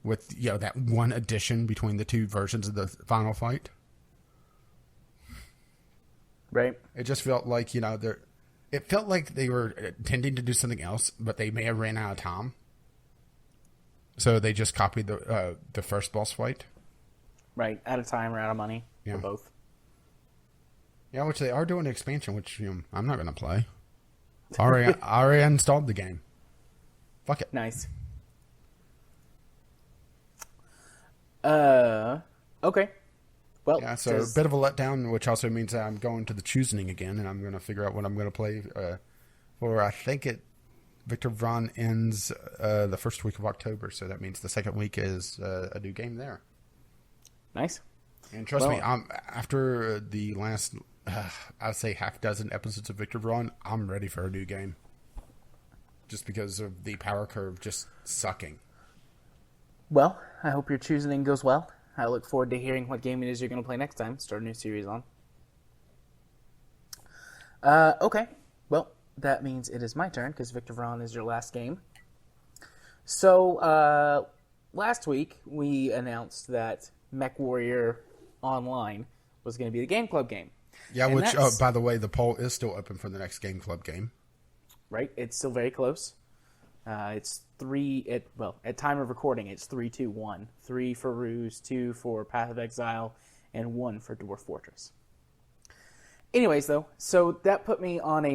with, that one addition between the two versions of the final fight. Right. It just felt like, it felt like they were intending to do something else, but they may have ran out of time. So they just copied the first boss fight. Right, out of time or out of money, or both. Yeah, which they are doing an expansion, which I'm not going to play. Already installed the game. Fuck it. Nice. Okay. Well, Yeah, so a bit of a letdown, which also means that I'm going to the choosing again, and I'm going to figure out what I'm going to play for. I think Victor Vron ends the first week of October, so that means the second week is a new game there. Nice. And trust me, after the last, I'd say half dozen episodes of Victor Vron, I'm ready for a new game. Just because of the power curve just sucking. Well, I hope your choosing goes well. I look forward to hearing what game it is you're going to play next time. Start a new series on. Okay. Well, that means it is my turn because Victor Vron is your last game. So, last week we announced that MechWarrior Online was going to be the Game Club game. Yeah, and which, by the way, the poll is still open for the next Game Club game. Right? It's still very close. It's at time of recording, it's 3-2-1. 3 for Ruse, 2 for Path of Exile, and 1 for Dwarf Fortress. Anyways, though, so that put me on a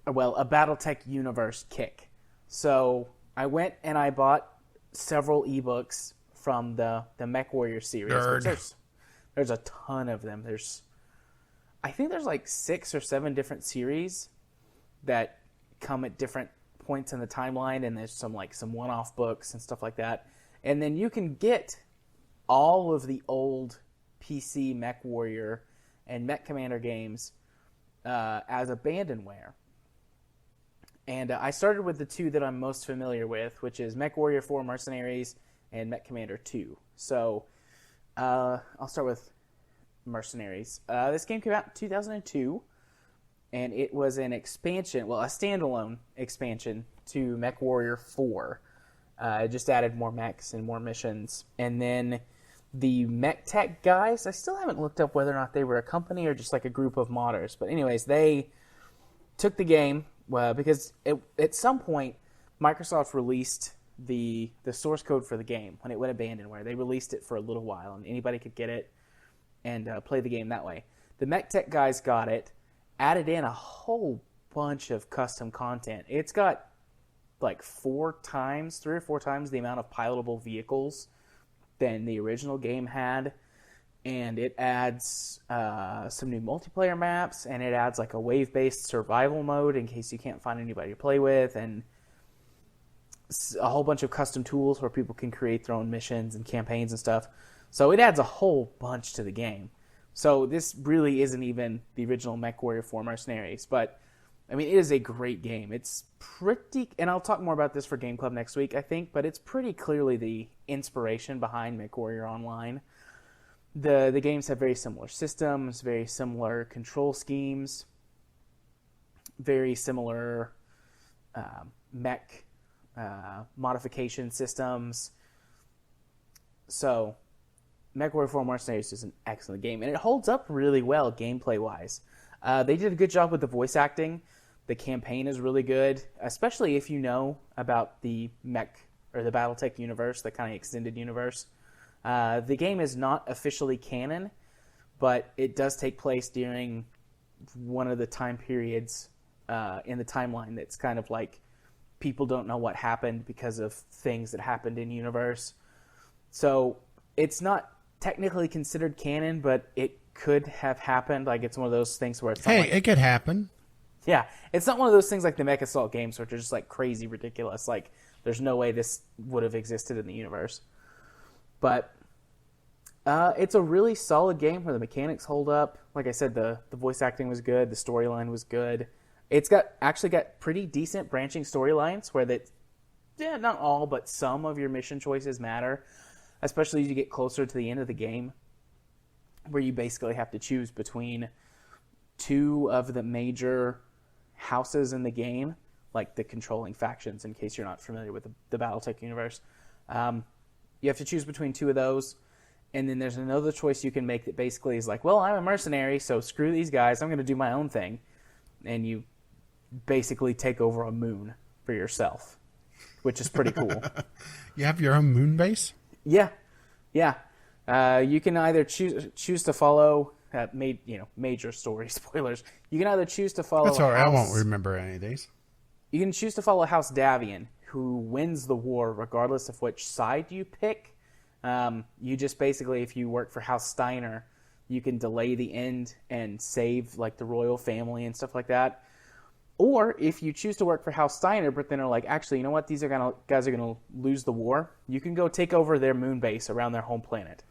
Battletech Universe kick. So I went and I bought several ebooks from the MechWarrior series. There's a ton of them. I think there's like 6 or 7 different series that come at different points in the timeline, and there's some one-off books and stuff like that. And then you can get all of the old PC MechWarrior and Mech Commander games as Abandonware. And I started with the 2 that I'm most familiar with, which is MechWarrior 4 Mercenaries and Mech Commander 2. So I'll start with Mercenaries. This game came out in 2002. And it was an expansion, a standalone expansion to MechWarrior 4. It just added more mechs and more missions. And then the MechTech guys, I still haven't looked up whether or not they were a company or just like a group of modders. But anyways, they took the game because at some point, Microsoft released the source code for the game when it went Abandonware. They released it for a little while, and anybody could get it and play the game that way. The MechTech guys got it, added in a whole bunch of custom content. It's got like 3 or 4 times the amount of pilotable vehicles than the original game had. And it adds some new multiplayer maps, and it adds like a wave-based survival mode in case you can't find anybody to play with, and a whole bunch of custom tools where people can create their own missions and campaigns and stuff. So it adds a whole bunch to the game. So this really isn't even the original MechWarrior 4 Mercenaries, but I mean, it is a great game. It's pretty, and I'll talk more about this for Game Club next week, I think, but it's pretty clearly the inspiration behind MechWarrior Online. The games have very similar systems, very similar control schemes, very similar mech modification systems. So MechWarrior 4 Mercenaries is an excellent game, and it holds up really well gameplay-wise. They did a good job with the voice acting. The campaign is really good, especially if you know about the mech or the Battletech universe, the kind of extended universe. The game is not officially canon, but it does take place during one of the time periods in the timeline that's kind of like people don't know what happened because of things that happened in universe. So it's not technically considered canon, but it could have happened. Like, it's one of those things where it's not it could happen. Yeah, it's not one of those things like the Mech Assault games, which are just like crazy ridiculous. Like, there's no way this would have existed in the universe. But it's a really solid game where the mechanics hold up. Like I said, the voice acting was good, the storyline was good. It's actually got pretty decent branching storylines where not all, but some of your mission choices matter, especially as you get closer to the end of the game, where you basically have to choose between 2 of the major houses in the game, like the controlling factions, in case you're not familiar with the Battletech universe. You have to choose between 2 of those, and then there's another choice you can make that basically is like, well, I'm a mercenary, so screw these guys, I'm going to do my own thing. And you basically take over a moon for yourself, which is pretty cool. You have your own moon base? Yeah. You can either choose to follow major story spoilers. You can either choose to follow. That's all right. I won't remember any of these. You can choose to follow House Davian, who wins the war regardless of which side you pick. You just basically, if you work for House Steiner, you can delay the end and save like the royal family and stuff like that. Or if you choose to work for House Steiner, but then are like, actually, you know what? These guys are gonna lose the war. You can go take over their moon base around their home planet.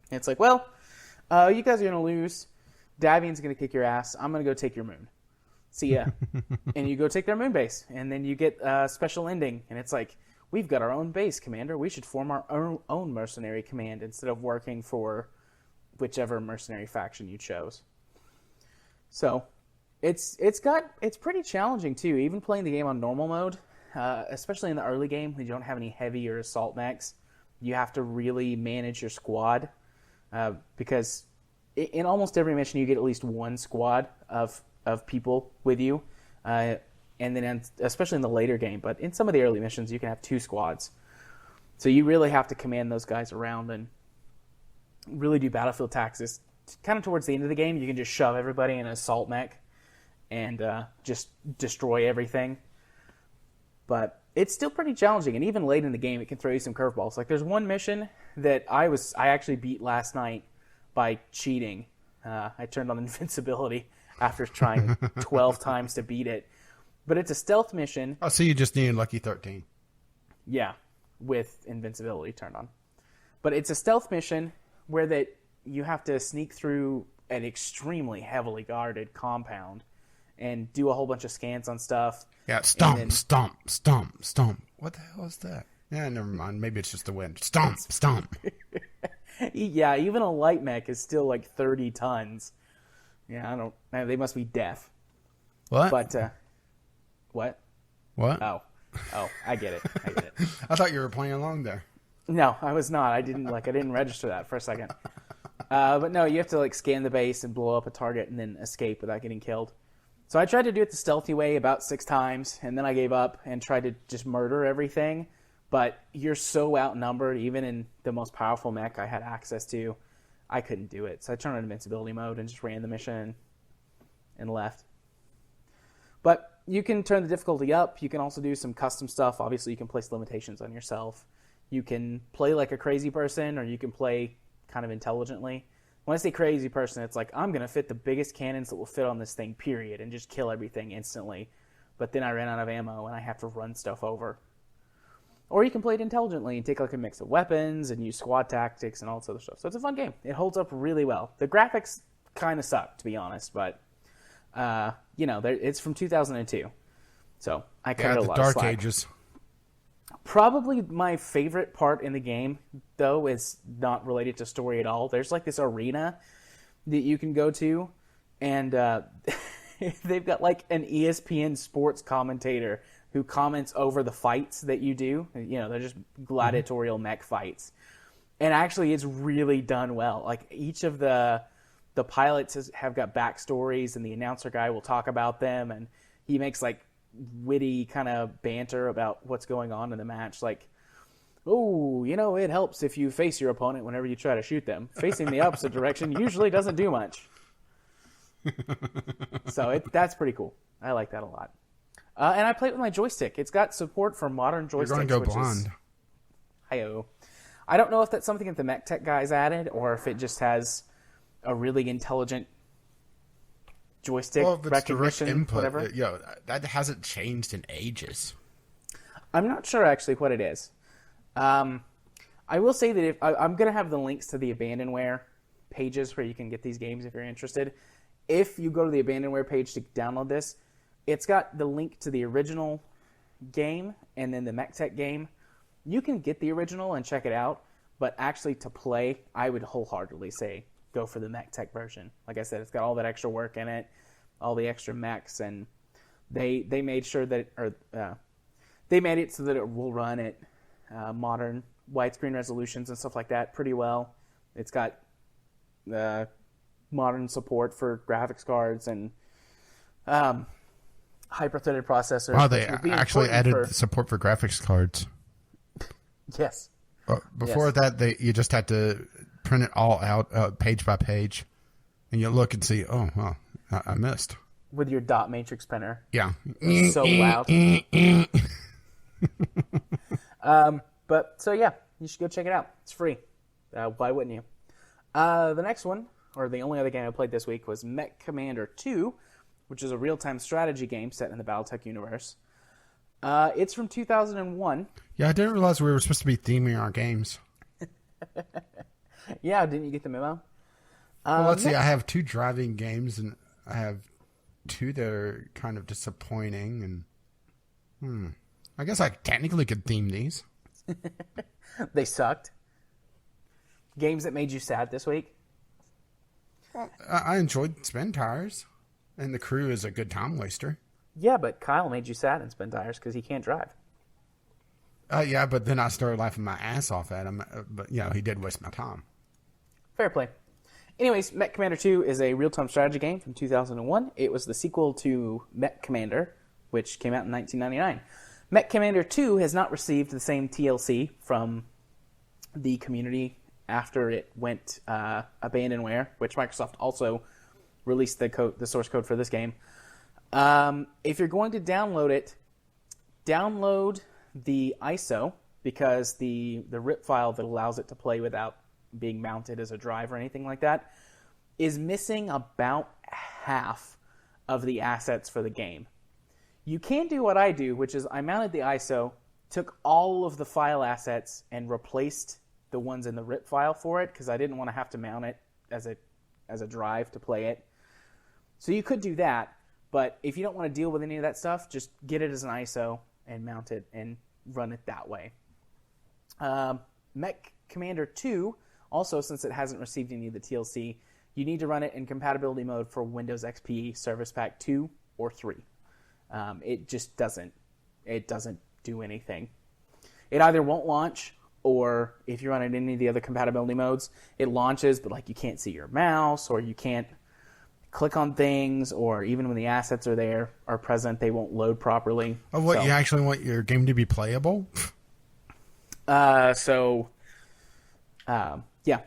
And it's like, well, you guys are gonna lose. Davian's gonna kick your ass. I'm gonna go take your moon. See ya. And you go take their moon base, and then you get a special ending. And it's like, we've got our own base, Commander. We should form our own mercenary command instead of working for whichever mercenary faction you chose. So. It's pretty challenging too. Even playing the game on normal mode, especially in the early game when you don't have any heavy or assault mechs, you have to really manage your squad because in almost every mission you get at least one squad of people with you, and then especially in the later game. But in some of the early missions, you can have two squads, so you really have to command those guys around and really do battlefield tactics. Kind of towards the end of the game, you can just shove everybody in an assault mech and just destroy everything. But it's still pretty challenging, and even late in the game, it can throw you some curveballs. Like there's one mission that I actually beat last night by cheating. I turned on invincibility after trying 12 times to beat it. But it's a stealth mission. Oh, so you just needed Lucky 13. Yeah, with invincibility turned on. But it's a stealth mission where that you have to sneak through an extremely heavily guarded compound and do a whole bunch of scans on stuff. Yeah, stomp, stomp, stomp, stomp. What the hell is that? Yeah, never mind. Maybe it's just the wind. Stomp, stomp. Yeah, even a light mech is still like 30 tons. Yeah, they must be deaf. What? But, what? What? Oh, I get it. I thought you were playing along there. No, I was not. I didn't register that for a second. But no, you have to like scan the base and blow up a target and then escape without getting killed. So I tried to do it the stealthy way about 6 times, and then I gave up and tried to just murder everything. But you're so outnumbered, even in the most powerful mech I had access to, I couldn't do it. So I turned on invincibility mode and just ran the mission and left. But you can turn the difficulty up. You can also do some custom stuff. Obviously, you can place limitations on yourself. You can play like a crazy person, or you can play kind of intelligently. When I say crazy person, it's like, I'm going to fit the biggest cannons that will fit on this thing, period, and just kill everything instantly. But then I ran out of ammo, and I have to run stuff over. Or you can play it intelligently and take like a mix of weapons and use squad tactics and all this other stuff. So it's a fun game. It holds up really well. The graphics kind of suck, to be honest, but, it's from 2002. So I cut it a lot of slack. Dark Ages. Probably my favorite part in the game, though, is not related to story at all. There's like this arena that you can go to, and they've got like an ESPN sports commentator who comments over the fights that you do. They're just gladiatorial mech fights. And actually, it's really done well. Like each of the pilots have got backstories, and the announcer guy will talk about them, and he makes like witty kind of banter about what's going on in the match. Like, oh, it helps if you face your opponent whenever you try to shoot them. Facing the opposite direction usually doesn't do much. So that's pretty cool. I like that a lot. And I play it with my joystick. It's got support for modern joysticks. You're going to go blonde. Hi-oh. I don't know if that's something that the Mech Tech guys added, or if it just has a really intelligent joystick recognition, input, whatever. That hasn't changed in ages. I'm not sure actually what it is. I will say that if I'm going to have the links to the Abandonware pages where you can get these games if you're interested. If you go to the Abandonware page to download this, it's got the link to the original game and then the Mech Tech game. You can get the original and check it out, but actually to play, I would wholeheartedly say go for the Mech Tech version. Like I said, it's got all that extra work in it, all the extra mechs, and they made sure that, they made it so that it will run at modern widescreen resolutions and stuff like that pretty well. It's got modern support for graphics cards and hyper-threaded processors. Wow, they actually added support for graphics cards. Yes. Before that, you just had to print it all out page by page, and you look and see, oh, well, I missed. With your dot matrix printer. Yeah. So loud. So yeah, you should go check it out. It's free. Why wouldn't you? The next one, or the only other game I played this week, was Mech Commander 2, which is a real-time strategy game set in the Battletech universe. It's from 2001. Yeah, I didn't realize we were supposed to be theming our games. Yeah, didn't you get the memo? Well, let's see. I have 2 driving games, and I have 2 that are kind of disappointing. And I guess I technically could theme these. They sucked. Games that made you sad this week? Well, I enjoyed Spin Tires, and the crew is a good time waster. Yeah, but Kyle made you sad in Spin Tires because he can't drive. Yeah, but then I started laughing my ass off at him. But, he did waste my time. Fair play. Anyways, Mech Commander 2 is a real-time strategy game from 2001. It was the sequel to Mech Commander, which came out in 1999. Mech Commander 2 has not received the same TLC from the community after it went Abandonware, which Microsoft also released the source code for this game. If you're going to download it, download the ISO, because the RIP file that allows it to play without being mounted as a drive or anything like that is missing about half of the assets for the game. You can do what I do, which is I mounted the ISO, took all of the file assets, and replaced the ones in the RIP file for it, because I didn't want to have to mount it as a drive to play it. So you could do that, but if you don't want to deal with any of that stuff, just get it as an ISO and mount it and run it that way. Mech Commander 2, also, since it hasn't received any of the TLC, you need to run it in compatibility mode for Windows XP Service Pack 2 or 3. It just doesn't do anything. It either won't launch, or if you run it in any of the other compatibility modes, it launches, but you can't see your mouse, or you can't click on things, or even when the assets are present, they won't load properly. Oh, what, you actually want your game to be playable? Yeah,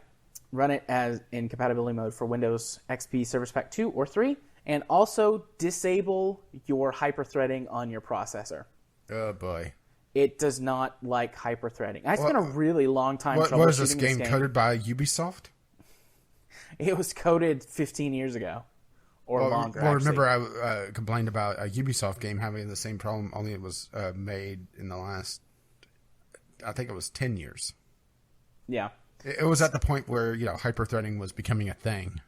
run it as in compatibility mode for Windows XP Service Pack 2 or 3, and also disable your hyperthreading on your processor. Oh, boy. It does not like hyperthreading. I spent a really long time troubleshooting What is this game coded by Ubisoft? It was coded 15 years ago, or longer. Well, remember I complained about a Ubisoft game having the same problem, only it was made in the last, I think it was 10 years. Yeah. It was at the point where, hyperthreading was becoming a thing.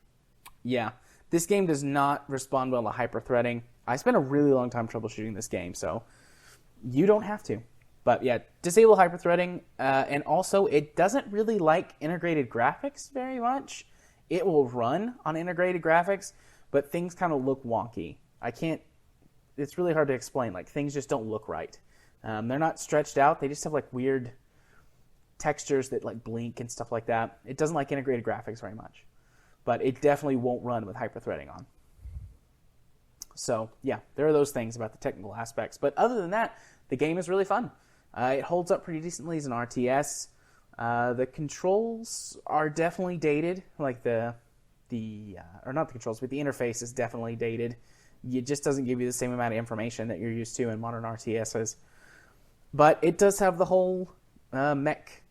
Yeah. This game does not respond well to hyperthreading. I spent a really long time troubleshooting this game, so you don't have to. But yeah, disable hyperthreading, and also it doesn't really like integrated graphics very much. It will run on integrated graphics, but things kind of look wonky. It's really hard to explain. Things just don't look right. They're not stretched out. They just have weird textures that blink and stuff like that. It doesn't like integrated graphics very much, but it definitely won't run with hyperthreading on. So yeah, there are those things about the technical aspects, but other than that, the game is really fun. It holds up pretty decently as an RTS. The controls are definitely dated, or not the controls, but the interface is definitely dated. It just doesn't give you the same amount of information that you're used to in modern RTSs. But it does have the whole mech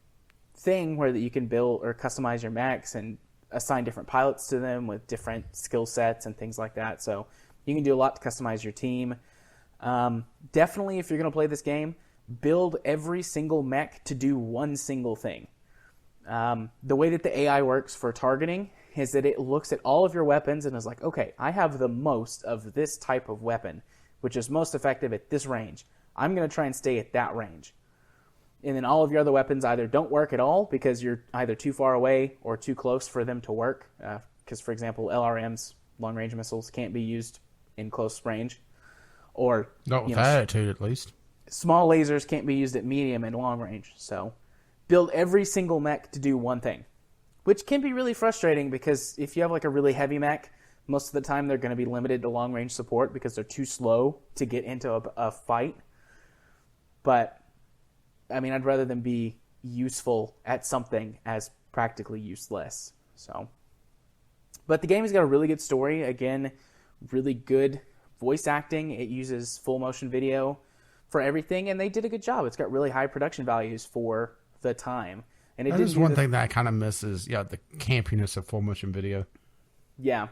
thing where that you can build or customize your mechs and assign different pilots to them with different skill sets and things like that. So you can do a lot to customize your team. Definitely, if you're going to play this game, build every single mech to do one single thing. The way that the AI works for targeting is that it looks at all of your weapons and is like, okay, I have the most of this type of weapon, which is most effective at this range. I'm going to try and stay at that range. And then all of your other weapons either don't work at all because you're either too far away or too close for them to work. Because, for example, LRMs, long-range missiles, can't be used in close range. Or not with attitude, at least. Small lasers can't be used at medium and long range. So build every single mech to do one thing, which can be really frustrating because if you have a really heavy mech, most of the time they're going to be limited to long-range support because they're too slow to get into a fight. But I'd rather them be useful at something as practically useless. So, but the game has got a really good story. Again, really good voice acting. It uses full motion video for everything, and they did a good job. It's got really high production values for the time. And it That is one thing that I kind of miss is, the campiness of full motion video. Yeah.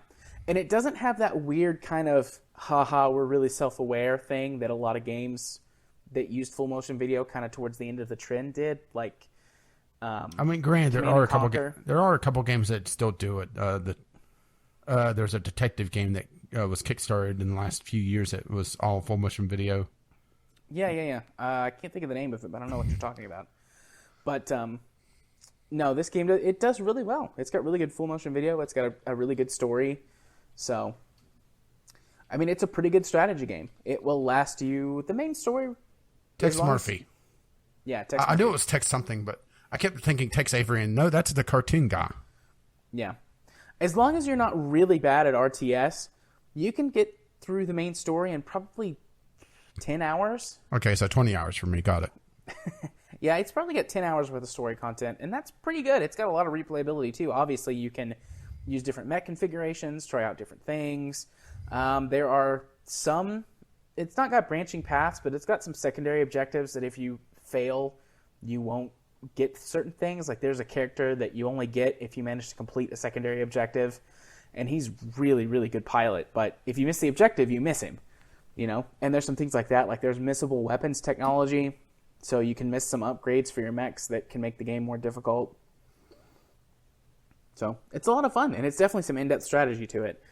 And it doesn't have that weird kind of, haha, we're really self-aware thing that a lot of games that used full motion video kind of towards the end of the trend did. Like, I mean, granted, there are a couple games that still do it. There's a detective game that was kickstarted in the last few years that was all full motion video. Yeah. I can't think of the name of it, but I don't know what you're talking about. But no, this game, it does really well. It's got really good full motion video. It's got a really good story. So, I mean, it's a pretty good strategy game. It will last you the main story. Tex Murphy. Yeah, Tex Murphy. I knew it was Tex something, but I kept thinking Tex Avery, and no, that's the cartoon guy. Yeah. As long as you're not really bad at RTS, you can get through the main story in probably 10 hours. Okay, so 20 hours for me. Got it. Yeah, it's probably got 10 hours worth of story content, and that's pretty good. It's got a lot of replayability, too. Obviously, you can use different mech configurations, try out different things. There are some... It's not got branching paths, but it's got some secondary objectives that if you fail, you won't get certain things. Like, there's a character that you only get if you manage to complete a secondary objective, and he's really, really good pilot. But if you miss the objective, you miss him, you know? And there's some things like that. Like, there's missable weapons technology, so you can miss some upgrades for your mechs that can make the game more difficult. So it's a lot of fun, and it's definitely some in-depth strategy to it.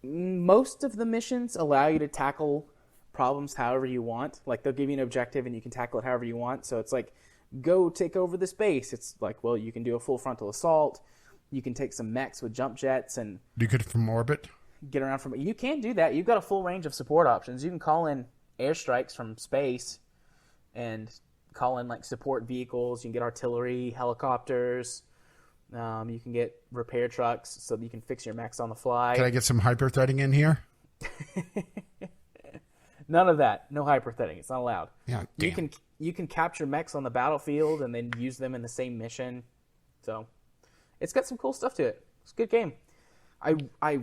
Most of the missions allow you to tackle problems however you want. Like, they'll give you an objective, and you can tackle it however you want. So it's like, go take over this base. It's like, well, you can do a full frontal assault. You can take some mechs with jump jets and do good from orbit. Get around from. You can do that. You've got a full range of support options. You can call in airstrikes from space and call in like support vehicles. You can get artillery, helicopters. You can get repair trucks so that you can fix your mechs on the fly. Can I get some hyper-threading in here? None of that. No hyper-threading. It's not allowed. Yeah, damn. You can capture mechs on the battlefield and then use them in the same mission. So it's got some cool stuff to it. It's a good game. I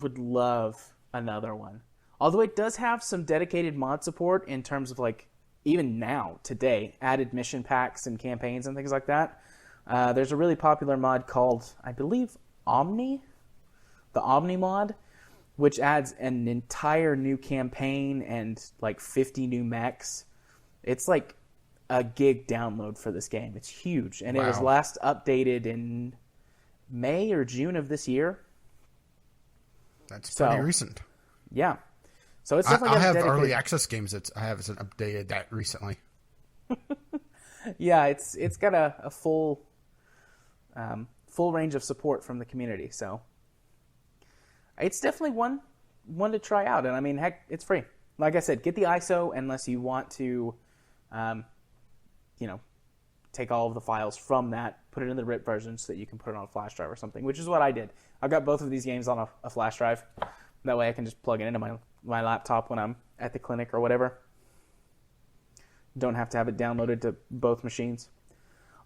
would love another one. Although it does have some dedicated mod support in terms of like, even now, today, added mission packs and campaigns and things like that. There's a really popular mod called, I believe, Omni? The Omni mod, which adds an entire new campaign and like 50 new mechs. It's like a gig download for this game. It's huge. And It was last updated in May or June of this year. That's pretty recent. Yeah. So it's definitely I have early access games that I haven't updated that recently. Yeah, it's got a full range of support from the community. So it's definitely one to try out. And I mean, heck, it's free. Like I said, get the ISO unless you want to, take all of the files from that, put it in the RIP version so that you can put it on a flash drive or something, which is what I did. I got both of these games on a flash drive. That way I can just plug it into my laptop when I'm at the clinic or whatever. Don't have to have it downloaded to both machines.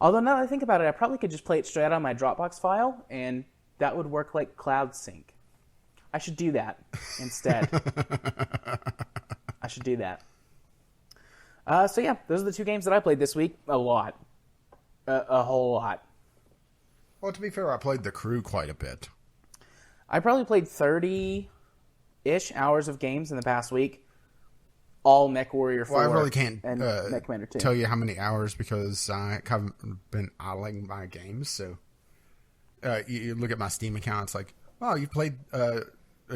Although now that I think about it, I probably could just play it straight out on my Dropbox file, and that would work like Cloud Sync. I should do that instead. I should do that. So yeah, those are the two games that I played this week. A lot. A whole lot. Well, to be fair, I played The Crew quite a bit. I probably played 30-ish hours of games in the past week. All MechWarrior 4 I really can't and Mech Commander 2. Tell you how many hours because I haven't been idling my games. So you look at my Steam account, it's like, wow, you played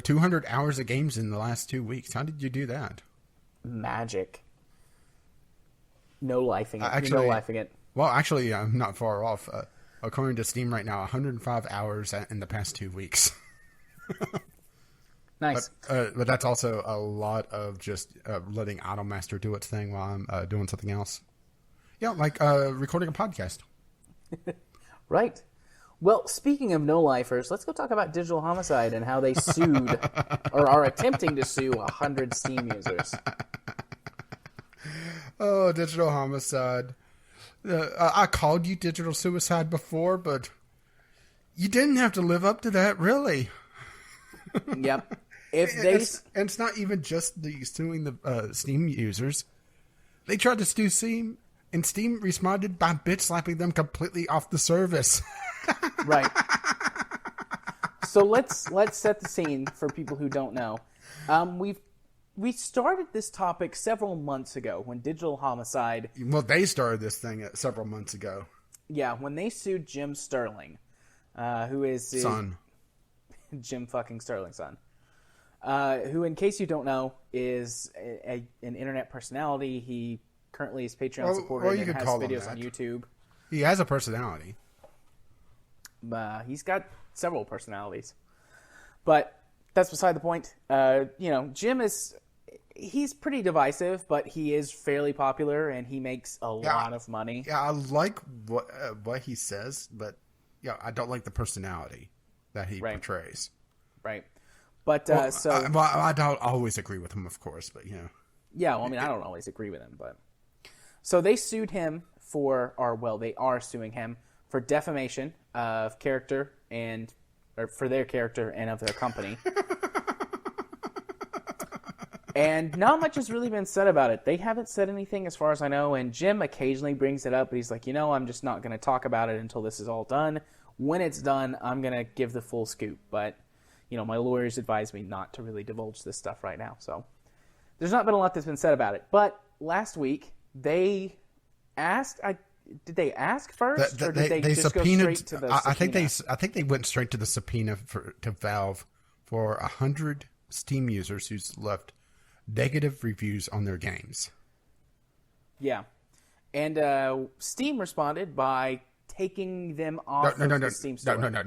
200 hours of games in the last 2 weeks. How did you do that? Magic. No lifing it. Actually, no lifing it. Well, actually, I'm not far off. According to Steam right now, 105 hours in the past 2 weeks. Nice. But that's also a lot of just letting Idlemaster do its thing while I'm doing something else. Yeah, like recording a podcast. Right. Well, speaking of no-lifers, let's go talk about Digital Homicide and how they sued, or are attempting to sue, 100 Steam users. Oh, Digital Homicide. I called you Digital Suicide before, but you didn't have to live up to that, really. Yep. And it's not even just the suing the Steam users. They tried to sue Steam And Steam responded by bitch slapping them completely off the service. Right. So let's set the scene for people who don't know. We started this topic several months ago when Digital Homicide. Well, they started this thing several months ago. Yeah, when they sued Jim Sterling, who is Son. Jim fucking Sterling's son, who, in case you don't know, is an internet personality. He currently is Patreon supporter and has videos on YouTube. He has a personality. He's got several personalities, but that's beside the point. Jim he's pretty divisive, but he is fairly popular and he makes a lot of money. Yeah, I like what he says, but I don't like the personality that he portrays. Right. But I don't always agree with him, of course, but yeah, well, I mean, I don't always agree with him, but so they sued him they are suing him for defamation of character or for their character and of their company. And not much has really been said about it. They haven't said anything as far as I know, and Jim occasionally brings it up, but he's like, I'm just not going to talk about it until this is all done. When it's done, I'm going to give the full scoop, but my lawyers advise me not to really divulge this stuff right now, so there's not been a lot that's been said about it. But last week, they asked... Did they ask first, or did they just subpoenaed, go straight to the subpoena? I think they went straight to the subpoena to Valve for 100 Steam users who's left negative reviews on their games. Yeah, and Steam responded by taking them off of the Steam store. No.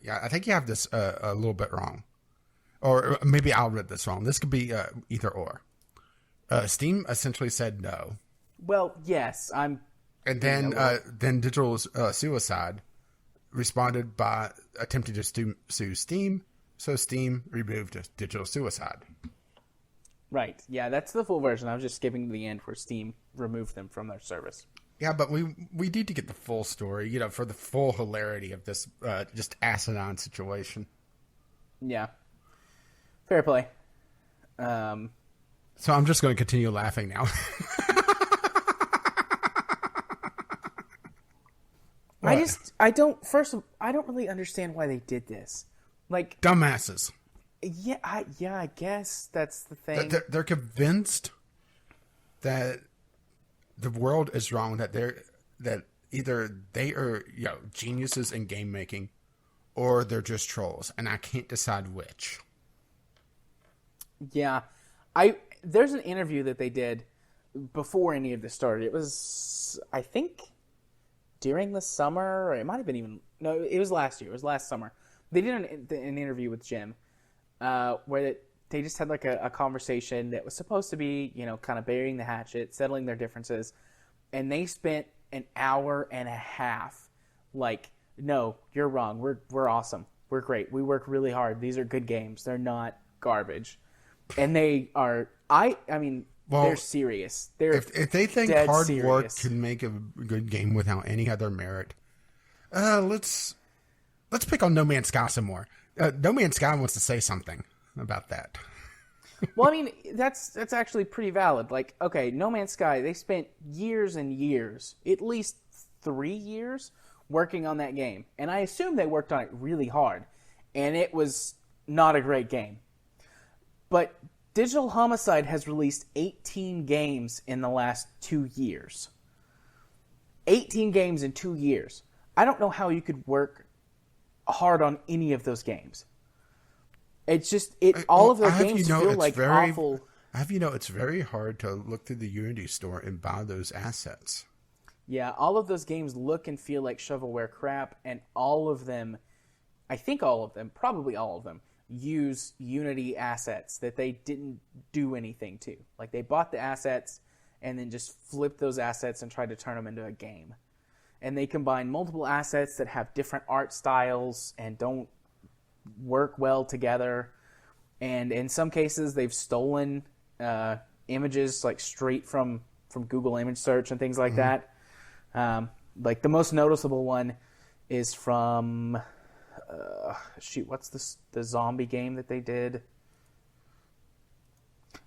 Yeah, I think you have this a little bit wrong, or maybe I'll read this wrong. This could be either or. Steam essentially said no. Well, yes, And then Digital Suicide responded by attempting to sue Steam, so Steam removed Digital Suicide. Right. Yeah, that's the full version. I was just skipping to the end where Steam removed them from their service. Yeah, but we need to get the full story, for the full hilarity of this just asinine situation. Yeah. Fair play. So I'm just going to continue laughing now. I don't really understand why they did this. Like, dumbasses. Yeah, I guess that's the thing. They're convinced that the world is wrong, that either they are geniuses in game making, or they're just trolls, and I can't decide which. Yeah, there's an interview that they did before any of this started. It was, I think, during the summer, or it might have been it was last year. It was last summer. They did an interview with Jim, where they just had like a conversation that was supposed to be, kind of burying the hatchet, settling their differences, and they spent an hour and a half like, no, you're wrong. We're awesome. We're great. We work really hard. These are good games. They're not garbage. And they are, they're serious. If they think hard serious work can make a good game without any other merit, let's pick on No Man's Sky some more. No Man's Sky wants to say something about that. Well, that's actually pretty valid. Like, okay, No Man's Sky, they spent years and years, at least 3 years, working on that game. And I assume they worked on it really hard. And it was not a great game. But Digital Homicide has released 18 games in the last 2 years. 18 games in 2 years. I don't know how you could work hard on any of those games. It's just all of their games feel like awful. I have it's very hard to look through the Unity store and buy those assets. Yeah, all of those games look and feel like shovelware crap, and all of them, I think all of them, probably all of them, use Unity assets that they didn't do anything to. Like, they bought the assets and then just flipped those assets and tried to turn them into a game. And they combine multiple assets that have different art styles and don't work well together. And in some cases, they've stolen images like straight from Google image search and things like that. Like, the most noticeable one is from what's the zombie game that they did?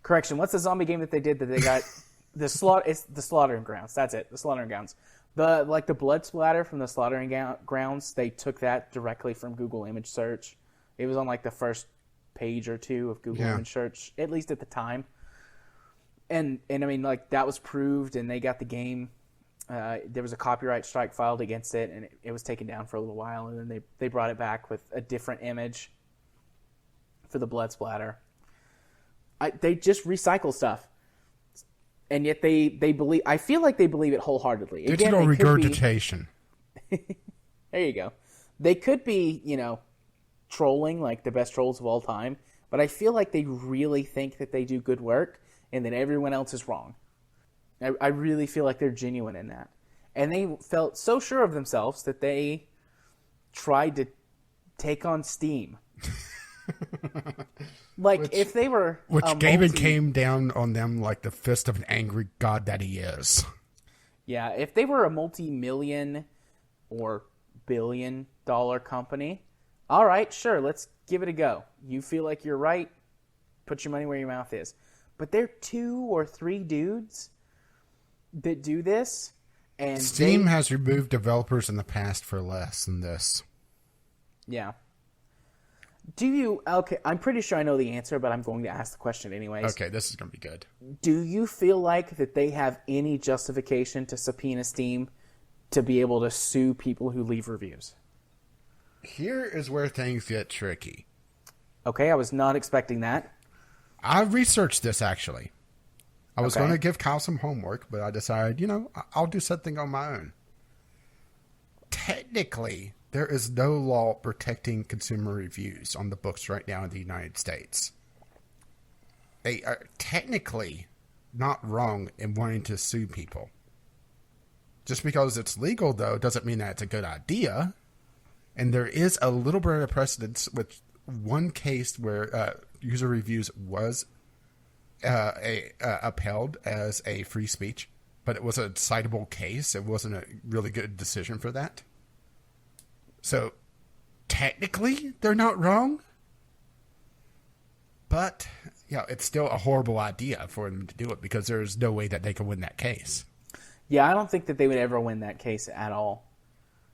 Correction, what's the zombie game that they did that they got It's the slaughtering grounds. That's it. The slaughtering grounds. The blood splatter from the slaughtering grounds. They took that directly from Google image search. It was on like the first page or two of Google image search, at least at the time. And I mean, like, that was proved, and they got the game. There was a copyright strike filed against it, and it was taken down for a little while, and then they brought it back with a different image for the blood splatter. They just recycle stuff, and yet they believe. I feel like they believe it wholeheartedly. Digital regurgitation. There you go. They could be, trolling like the best trolls of all time, but I feel like they really think that they do good work and that everyone else is wrong. I really feel like they're genuine in that. And they felt so sure of themselves that they tried to take on Steam. If they were... Which David came down on them like the fist of an angry god that he is. Yeah, if they were a multi-million or billion-dollar company, all right, sure, let's give it a go. You feel like you're right, put your money where your mouth is. But they're 2 or 3 dudes that do this, and Steam has removed developers in the past for less than this. Yeah. Okay, I'm pretty sure I know the answer, but I'm going to ask the question anyways. Okay, this is going to be good. Do you feel like that they have any justification to subpoena Steam to be able to sue people who leave reviews? Here is where things get tricky. Okay, I was not expecting that. I researched this, actually. I was going to give Kyle some homework, but I decided, I'll do something on my own. Technically, there is no law protecting consumer reviews on the books right now in the United States. They are technically not wrong in wanting to sue people. Just because it's legal, though, doesn't mean that it's a good idea. And there is a little bit of precedence with one case where user reviews was upheld as a free speech, but it was a citable case. It wasn't a really good decision for that. So technically, they're not wrong, but it's still a horrible idea for them to do it because there's no way that they can win that case. Yeah, I don't think that they would ever win that case at all.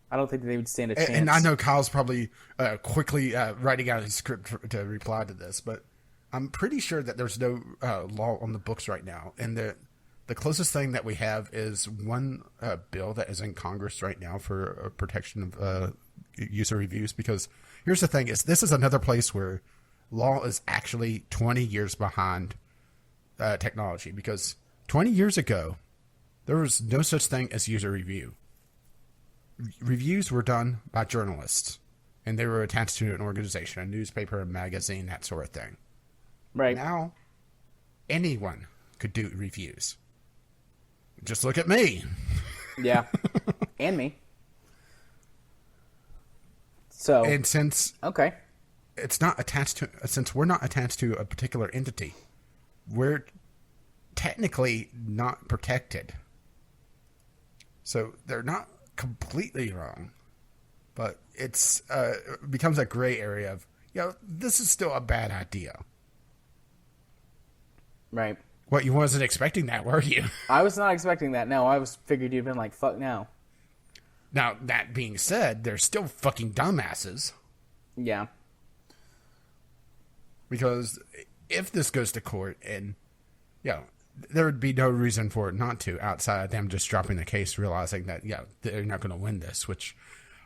I don't think that they would stand a chance. And I know Kyle's probably quickly writing out his script to reply to this, but I'm pretty sure that there's no law on the books right now. And the closest thing that we have is one bill that is in Congress right now for protection of user reviews. Because here's the thing: this is another place where law is actually 20 years behind technology. Because 20 years ago, there was no such thing as user review. Reviews were done by journalists, and they were attached to an organization, a newspaper, a magazine, that sort of thing. Right. Now, anyone could do reviews. Just look at me. Yeah. And me. So. And since it's not attached to, since we're not attached to a particular entity, we're technically not protected. So they're not completely wrong, but it becomes a gray area of, this is still a bad idea. Right. What, you wasn't expecting that, were you? I was not expecting that. No, I figured you'd been like, fuck no. Now, that being said, they're still fucking dumbasses. Yeah. Because if this goes to court and, there would be no reason for it not to, outside of them just dropping the case, realizing that, they're not going to win this, which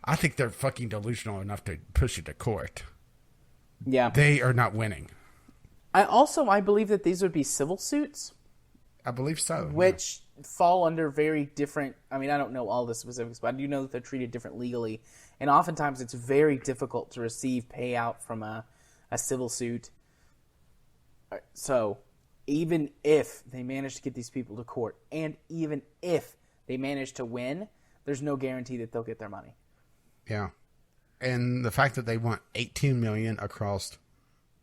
I think they're fucking delusional enough to push it to court. Yeah. They are not winning. I believe that these would be civil suits. I believe so. Which fall under very different... I mean, I don't know all the specifics, but I do know that they're treated different legally. And oftentimes it's very difficult to receive payout from a civil suit. So... even if they manage to get these people to court, and even if they manage to win, there's no guarantee that they'll get their money. Yeah. And the fact that they want 18 million across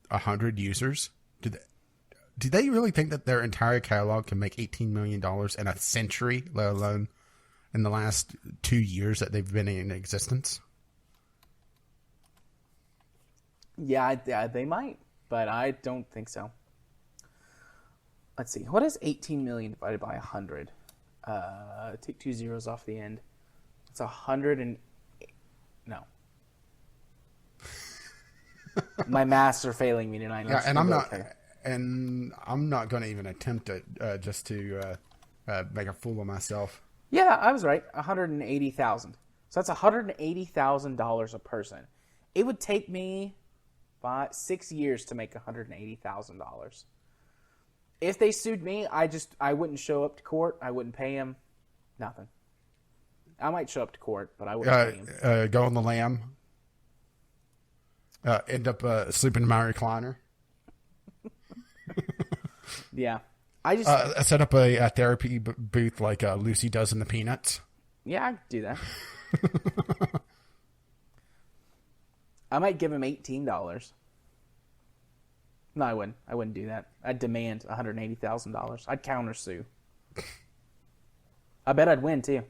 100 users, do they really think that their entire catalog can make $18 million in a century, let alone in the last 2 years that they've been in existence? Yeah, they might, but I don't think so. Let's see. What is 18 million divided by 100? Take 2 zeros off the end. It's 100 and... No. My maths are failing me tonight. Yeah, and I'm not going to even attempt it just to make a fool of myself. Yeah, I was right. 180,000. So that's $180,000 a person. It would take me 6 years to make $180,000. If they sued me, I wouldn't show up to court. I wouldn't pay him. Nothing. I might show up to court, but I wouldn't pay him. Go on the lam. End up sleeping in my recliner. Yeah. I just set up a therapy booth like Lucy does in the Peanuts. Yeah, I could do that. I might give him $18. No, I wouldn't. I wouldn't do that. I'd demand $180,000. I'd countersue. I bet I'd win too.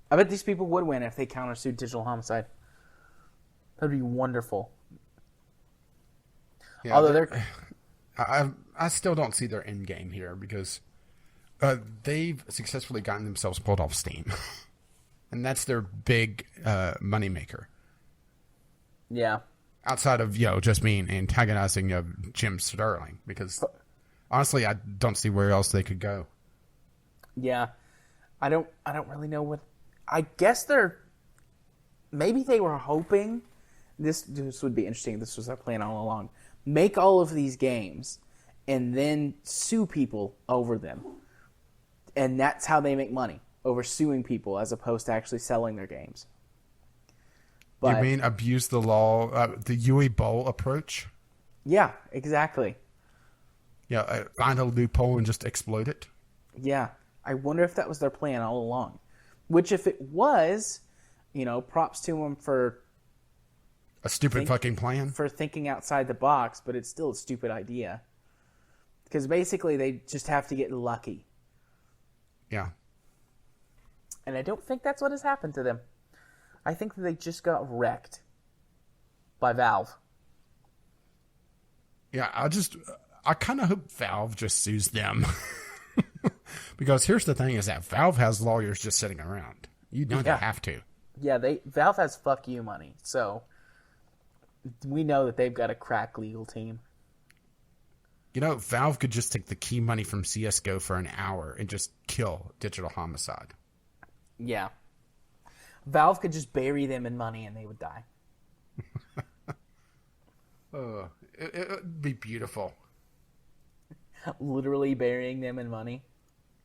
I bet these people would win if they countersued digital homicide. That'd be wonderful. Yeah, although I still don't see their end game here because they've successfully gotten themselves pulled off Steam, and that's their big moneymaker. Yeah. Outside of just being antagonizing Jim Sterling, because honestly, I don't see where else they could go. Yeah, I don't really know what. I guess maybe they were hoping this would be interesting. This was their plan all along. Make all of these games and then sue people over them. And that's how they make money, over suing people as opposed to actually selling their games. But, you mean abuse the law, the Yui Bowl approach? Yeah, exactly. Yeah, find a loophole and just exploit it? Yeah. I wonder if that was their plan all along. Which, if it was, props to them for... A stupid fucking plan? For thinking outside the box, but it's still a stupid idea. Because basically they just have to get lucky. Yeah. And I don't think that's what has happened to them. I think that they just got wrecked by Valve. Yeah, I kind of hope Valve just sues them. Because here's the thing is that Valve has lawyers just sitting around. They have to. Yeah, Valve has fuck you money. So we know that they've got a crack legal team. Valve could just take the key money from CSGO for an hour and just kill Digital Homicide. Yeah. Valve could just bury them in money and they would die. It would be beautiful. Literally burying them in money?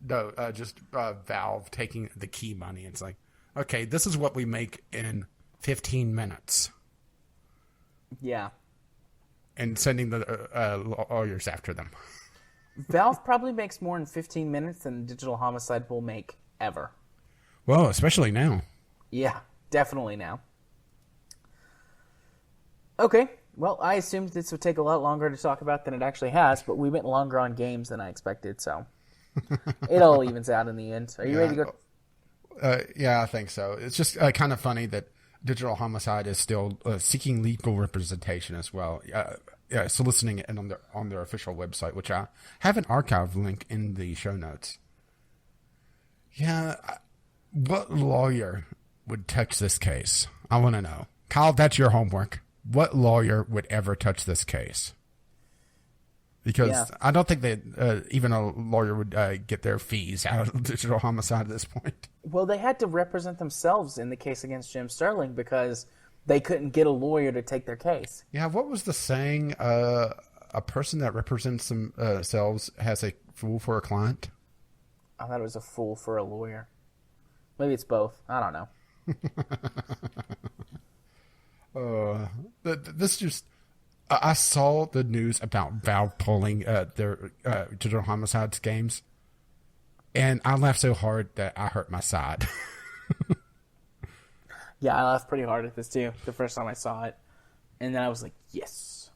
No, just Valve taking the key money. It's like, okay, this is what we make in 15 minutes. Yeah. And sending the lawyers after them. Valve probably makes more in 15 minutes than Digital Homicide will make ever. Well, especially now. Yeah, definitely now. Okay, well, I assumed this would take a lot longer to talk about than it actually has, but we went longer on games than I expected, so it all evens out in the end. Are you ready to go? Yeah, I think so. It's just kind of funny that Digital Homicide is still seeking legal representation as well, soliciting it on their official website, which I have an archive link in the show notes. Yeah, what lawyer would touch this case? I want to know. Kyle, that's your homework. What lawyer would ever touch this case? Because I don't think that even a lawyer would get their fees out of Digital Homicide at this point. Well, they had to represent themselves in the case against Jim Sterling because they couldn't get a lawyer to take their case. Yeah, what was the saying? A person that represents themselves has a fool for a client? I thought it was a fool for a lawyer. Maybe it's both. I don't know. This just... I saw the news about Valve pulling their Digital Homicide's games, and I laughed so hard that I hurt my side. Yeah, I laughed pretty hard at this too, the first time I saw it. And then I was like, yes.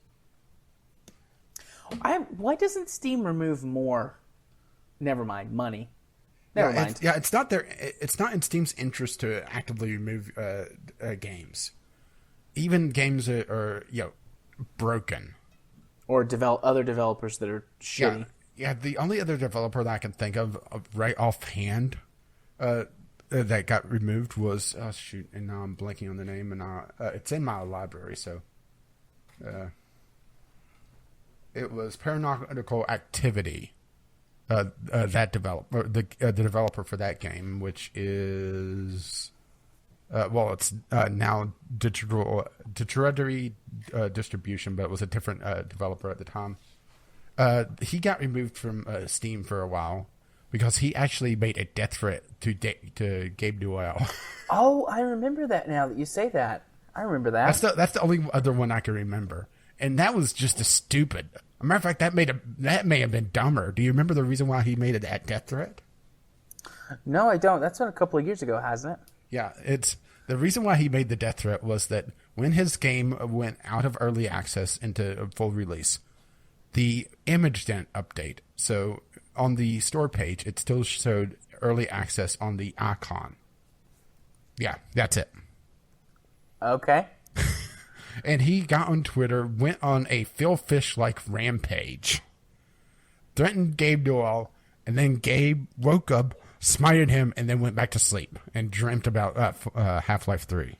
Why doesn't Steam remove more? Never mind, money. Never mind. It's not in Steam's interest to actively remove games. Even games that are, broken. Or other developers that are shitty. Yeah, the only other developer that I can think of right offhand that got removed was and now I'm blanking on the name, and it's in my library. So, it was Paranormal Activity. That developer, the developer for that game, which is it's now Digital Distribution, but it was a different developer at the time. He got removed from Steam for a while because he actually made a death threat to Gabe Newell. Oh, I remember that now that you say that. I remember that. That's the only other one I can remember, and that was just stupid. As a matter of fact, that may have been dumber. Do you remember the reason why he made that death threat? No, I don't. That's been a couple of years ago, hasn't it? Yeah, it's the reason why he made the death threat was that when his game went out of early access into full release, the image didn't update. So on the store page, it still showed early access on the icon. Yeah, that's it. Okay. And he got on Twitter, went on a Phil Fish-like rampage, threatened Gabe Newell, and then Gabe woke up, smited him, and then went back to sleep and dreamt about Half-Life 3.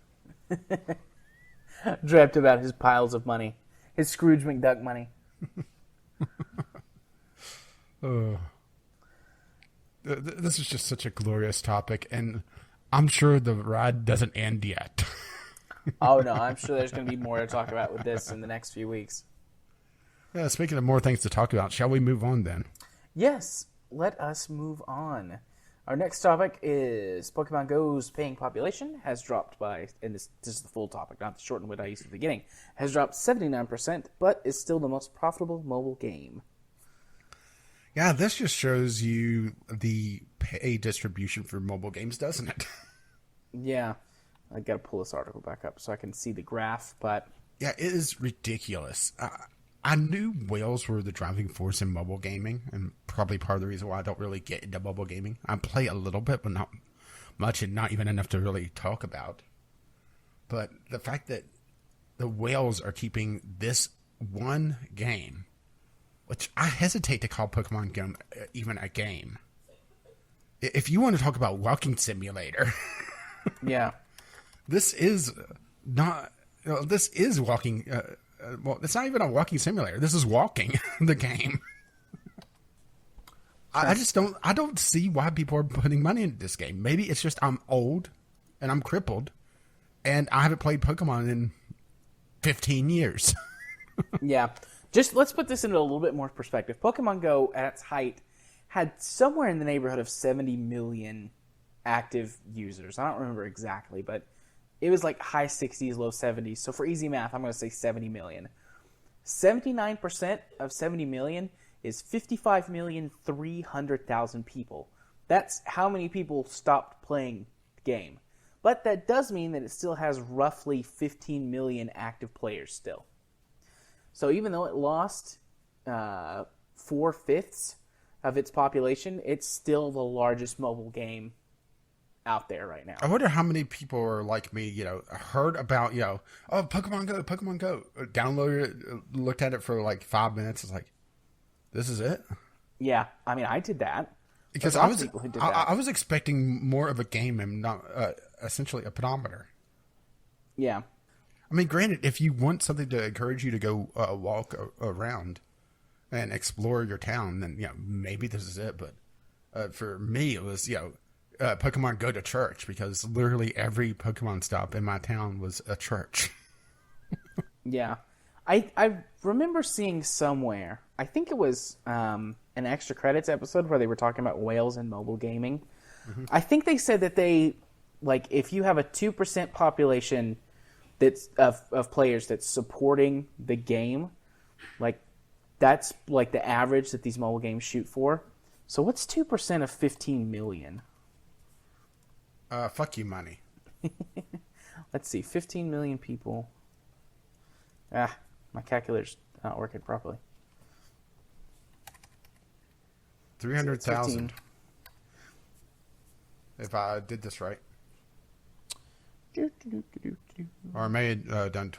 Dreamt about his piles of money. His Scrooge McDuck money. This is just such a glorious topic, and I'm sure the ride doesn't end yet. Oh, no, I'm sure there's going to be more to talk about with this in the next few weeks. Yeah, speaking of more things to talk about, shall we move on then? Yes, let us move on. Our next topic is Pokemon Go's paying population has dropped by, and this is the full topic, not the shortened one I used at the beginning, has dropped 79%, but is still the most profitable mobile game. Yeah, this just shows you the pay distribution for mobile games, doesn't it? Yeah. I got to pull this article back up so I can see the graph, but... Yeah, it is ridiculous. I knew whales were the driving force in mobile gaming, and probably part of the reason why I don't really get into mobile gaming. I play a little bit, but not much, and not even enough to really talk about. But the fact that the whales are keeping this one game, which I hesitate to call Pokemon Go even a game. If you want to talk about walking simulator... Yeah. This is not. This is walking. Well, it's not even a walking simulator. This is walking the game. I just don't. I don't see why people are putting money into this game. Maybe it's just I'm old and I'm crippled, and I haven't played Pokemon in 15 years. Yeah, just let's put this into a little bit more perspective. Pokemon Go at its height had somewhere in the neighborhood of 70 million active users. I don't remember exactly, but it was like high 60s, low 70s. So for easy math, I'm going to say 70 million. 79% of 70 million is 55,300,000 people. That's how many people stopped playing the game. But that does mean that it still has roughly 15 million active players still. So even though it lost 4/5 of its population, it's still the largest mobile game out there right now. I wonder how many people are like me, heard about, Pokemon Go, downloaded it, looked at it for like 5 minutes. It's like, this is it? Yeah. I mean, I did that. Because I was expecting more of a game and not essentially a pedometer. Yeah. I mean, granted, if you want something to encourage you to go walk around and explore your town, then, maybe this is it. But for me, it was, Pokemon Go to church, because literally every Pokemon stop in my town was a church. Yeah. I remember seeing somewhere, I think it was an Extra Credits episode where they were talking about whales and mobile gaming. Mm-hmm. I think they said that if you have a 2% population that's of players that's supporting the game, that's the average that these mobile games shoot for. So what's 2% of 15 million? Fuck you, money. Let's see, 15 million people. My calculator's not working properly. 300,000. If I did this right. Or I may have done...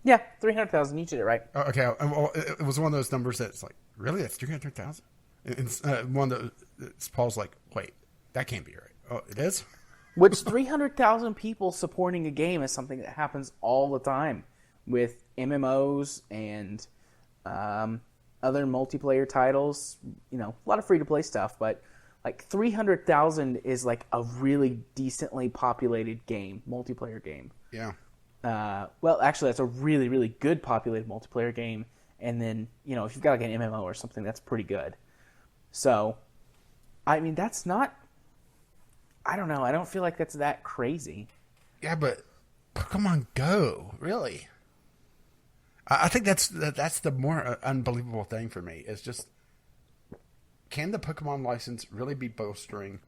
Yeah, 300,000. You did it right. Okay, well, it was one of those numbers that's like, really? That's 300,000? One of those, Paul's like, wait, that can't be right. Oh, it is? Which 300,000 people supporting a game is something that happens all the time with MMOs and other multiplayer titles. You know, a lot of free-to-play stuff, but like 300,000 is like a really decently populated game, multiplayer game. Yeah. Well, actually, that's a really, really good populated multiplayer game. And then, you know, if you've got like an MMO or something, that's pretty good. So, I mean, that's not... I don't know. I don't feel like that's that crazy. Yeah, but Pokemon Go, really? I think that's the more unbelievable thing for me. Is just, can the Pokemon license really be bolstering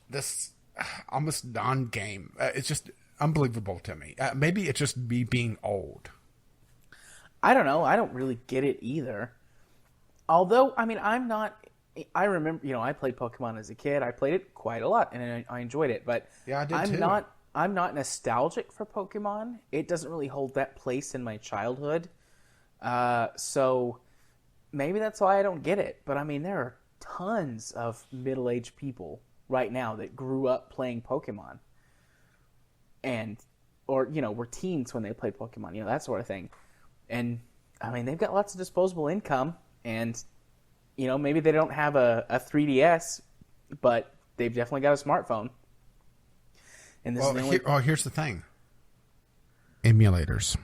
this almost non-game? It's just unbelievable to me. Maybe it's just me being old. I don't know. I don't really get it either. Although, I mean, I'm not... I remember, you know, I played Pokemon as a kid. I played it quite a lot, and I enjoyed it. But yeah, I did too. I'm not nostalgic for Pokemon. It doesn't really hold that place in my childhood. So maybe that's why I don't get it. But I mean, there are tons of middle-aged people right now that grew up playing Pokemon, or you know, were teens when they played Pokemon. You know, that sort of thing. And I mean, they've got lots of disposable income, and you know, maybe they don't have a 3DS, but they've definitely got a smartphone. And this is the only... here's the thing. Emulators.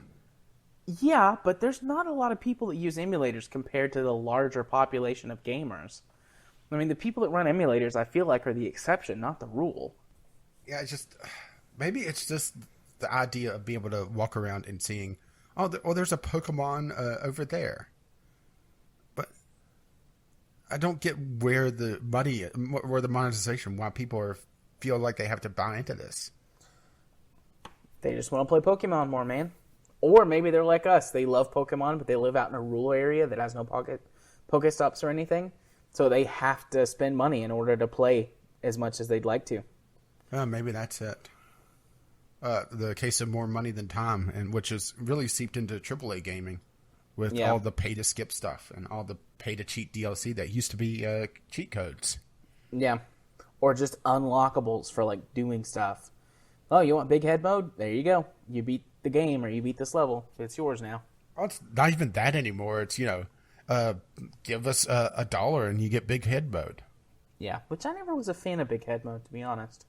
Yeah, but there's not a lot of people that use emulators compared to the larger population of gamers. I mean, the people that run emulators, I feel like, are the exception, not the rule. Yeah, maybe it's just the idea of being able to walk around and seeing, there's a Pokemon over there. I don't get where the monetization, why people feel like they have to buy into this. They just want to play Pokemon more, man. Or maybe they're like us. They love Pokemon, but they live out in a rural area that has no Pokestops or anything. So they have to spend money in order to play as much as they'd like to. Maybe that's it. The case of more money than time, and which has really seeped into AAA gaming. With all the pay-to-skip stuff and all the pay-to-cheat DLC that used to be cheat codes. Yeah. Or just unlockables for, like, doing stuff. Oh, you want big head mode? There you go. You beat the game or you beat this level. It's yours now. Well, it's not even that anymore. It's, you know, give us $1 and you get big head mode. Yeah, which I never was a fan of big head mode, to be honest.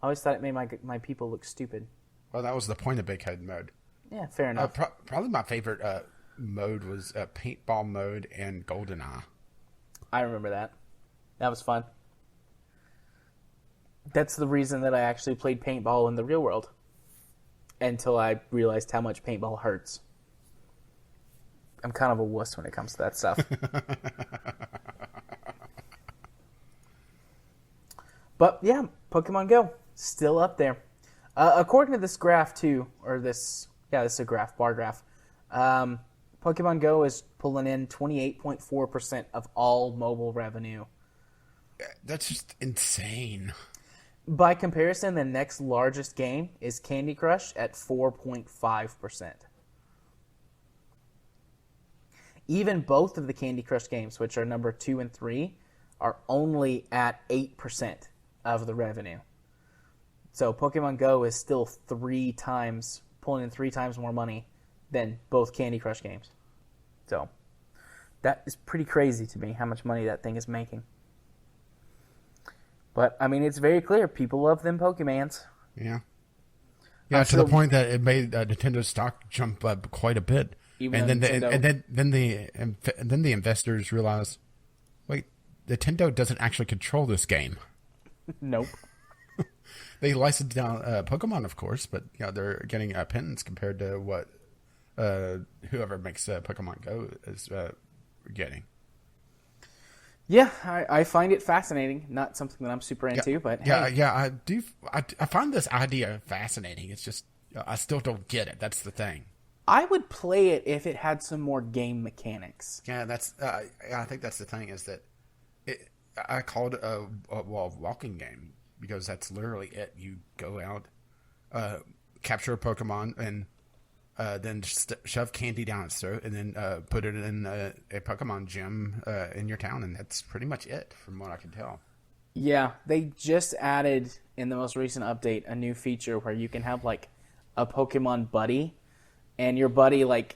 I always thought it made my people look stupid. Well, that was the point of big head mode. Yeah, fair enough. Probably my favorite... mode was paintball mode and GoldenEye. I remember that. That was fun. That's the reason that I actually played paintball in the real world. Until I realized how much paintball hurts. I'm kind of a wuss when it comes to that stuff. But yeah, Pokemon Go. Still up there. According to this graph too, this is a graph, bar graph. Pokemon Go is pulling in 28.4% of all mobile revenue. That's just insane. By comparison, the next largest game is Candy Crush at 4.5%. Even both of the Candy Crush games, which are number 2 and 3, are only at 8% of the revenue. So Pokemon Go is still pulling in 3 times more money than both Candy Crush games. So, that is pretty crazy to me, how much money that thing is making. But, I mean, it's very clear. People love them Pokemans. Yeah. Yeah, to the point that it made Nintendo's stock jump up quite a bit. Then the investors realized, wait, Nintendo doesn't actually control this game. Nope. They licensed down Pokemon, of course, but you know they're getting pittance compared to what whoever makes Pokemon Go is getting. Yeah, I find it fascinating. Not something that I'm super into, but yeah, hey. yeah, I do. I find this idea fascinating. It's just I still don't get it. That's the thing. I would play it if it had some more game mechanics. Yeah, that's. I think that's the thing is that I called it a walking game because that's literally it. You go out, capture a Pokemon and then shove candy down its throat, and then put it in a Pokemon gym in your town, and that's pretty much it, from what I can tell. Yeah, they just added in the most recent update a new feature where you can have like a Pokemon buddy, and your buddy, like,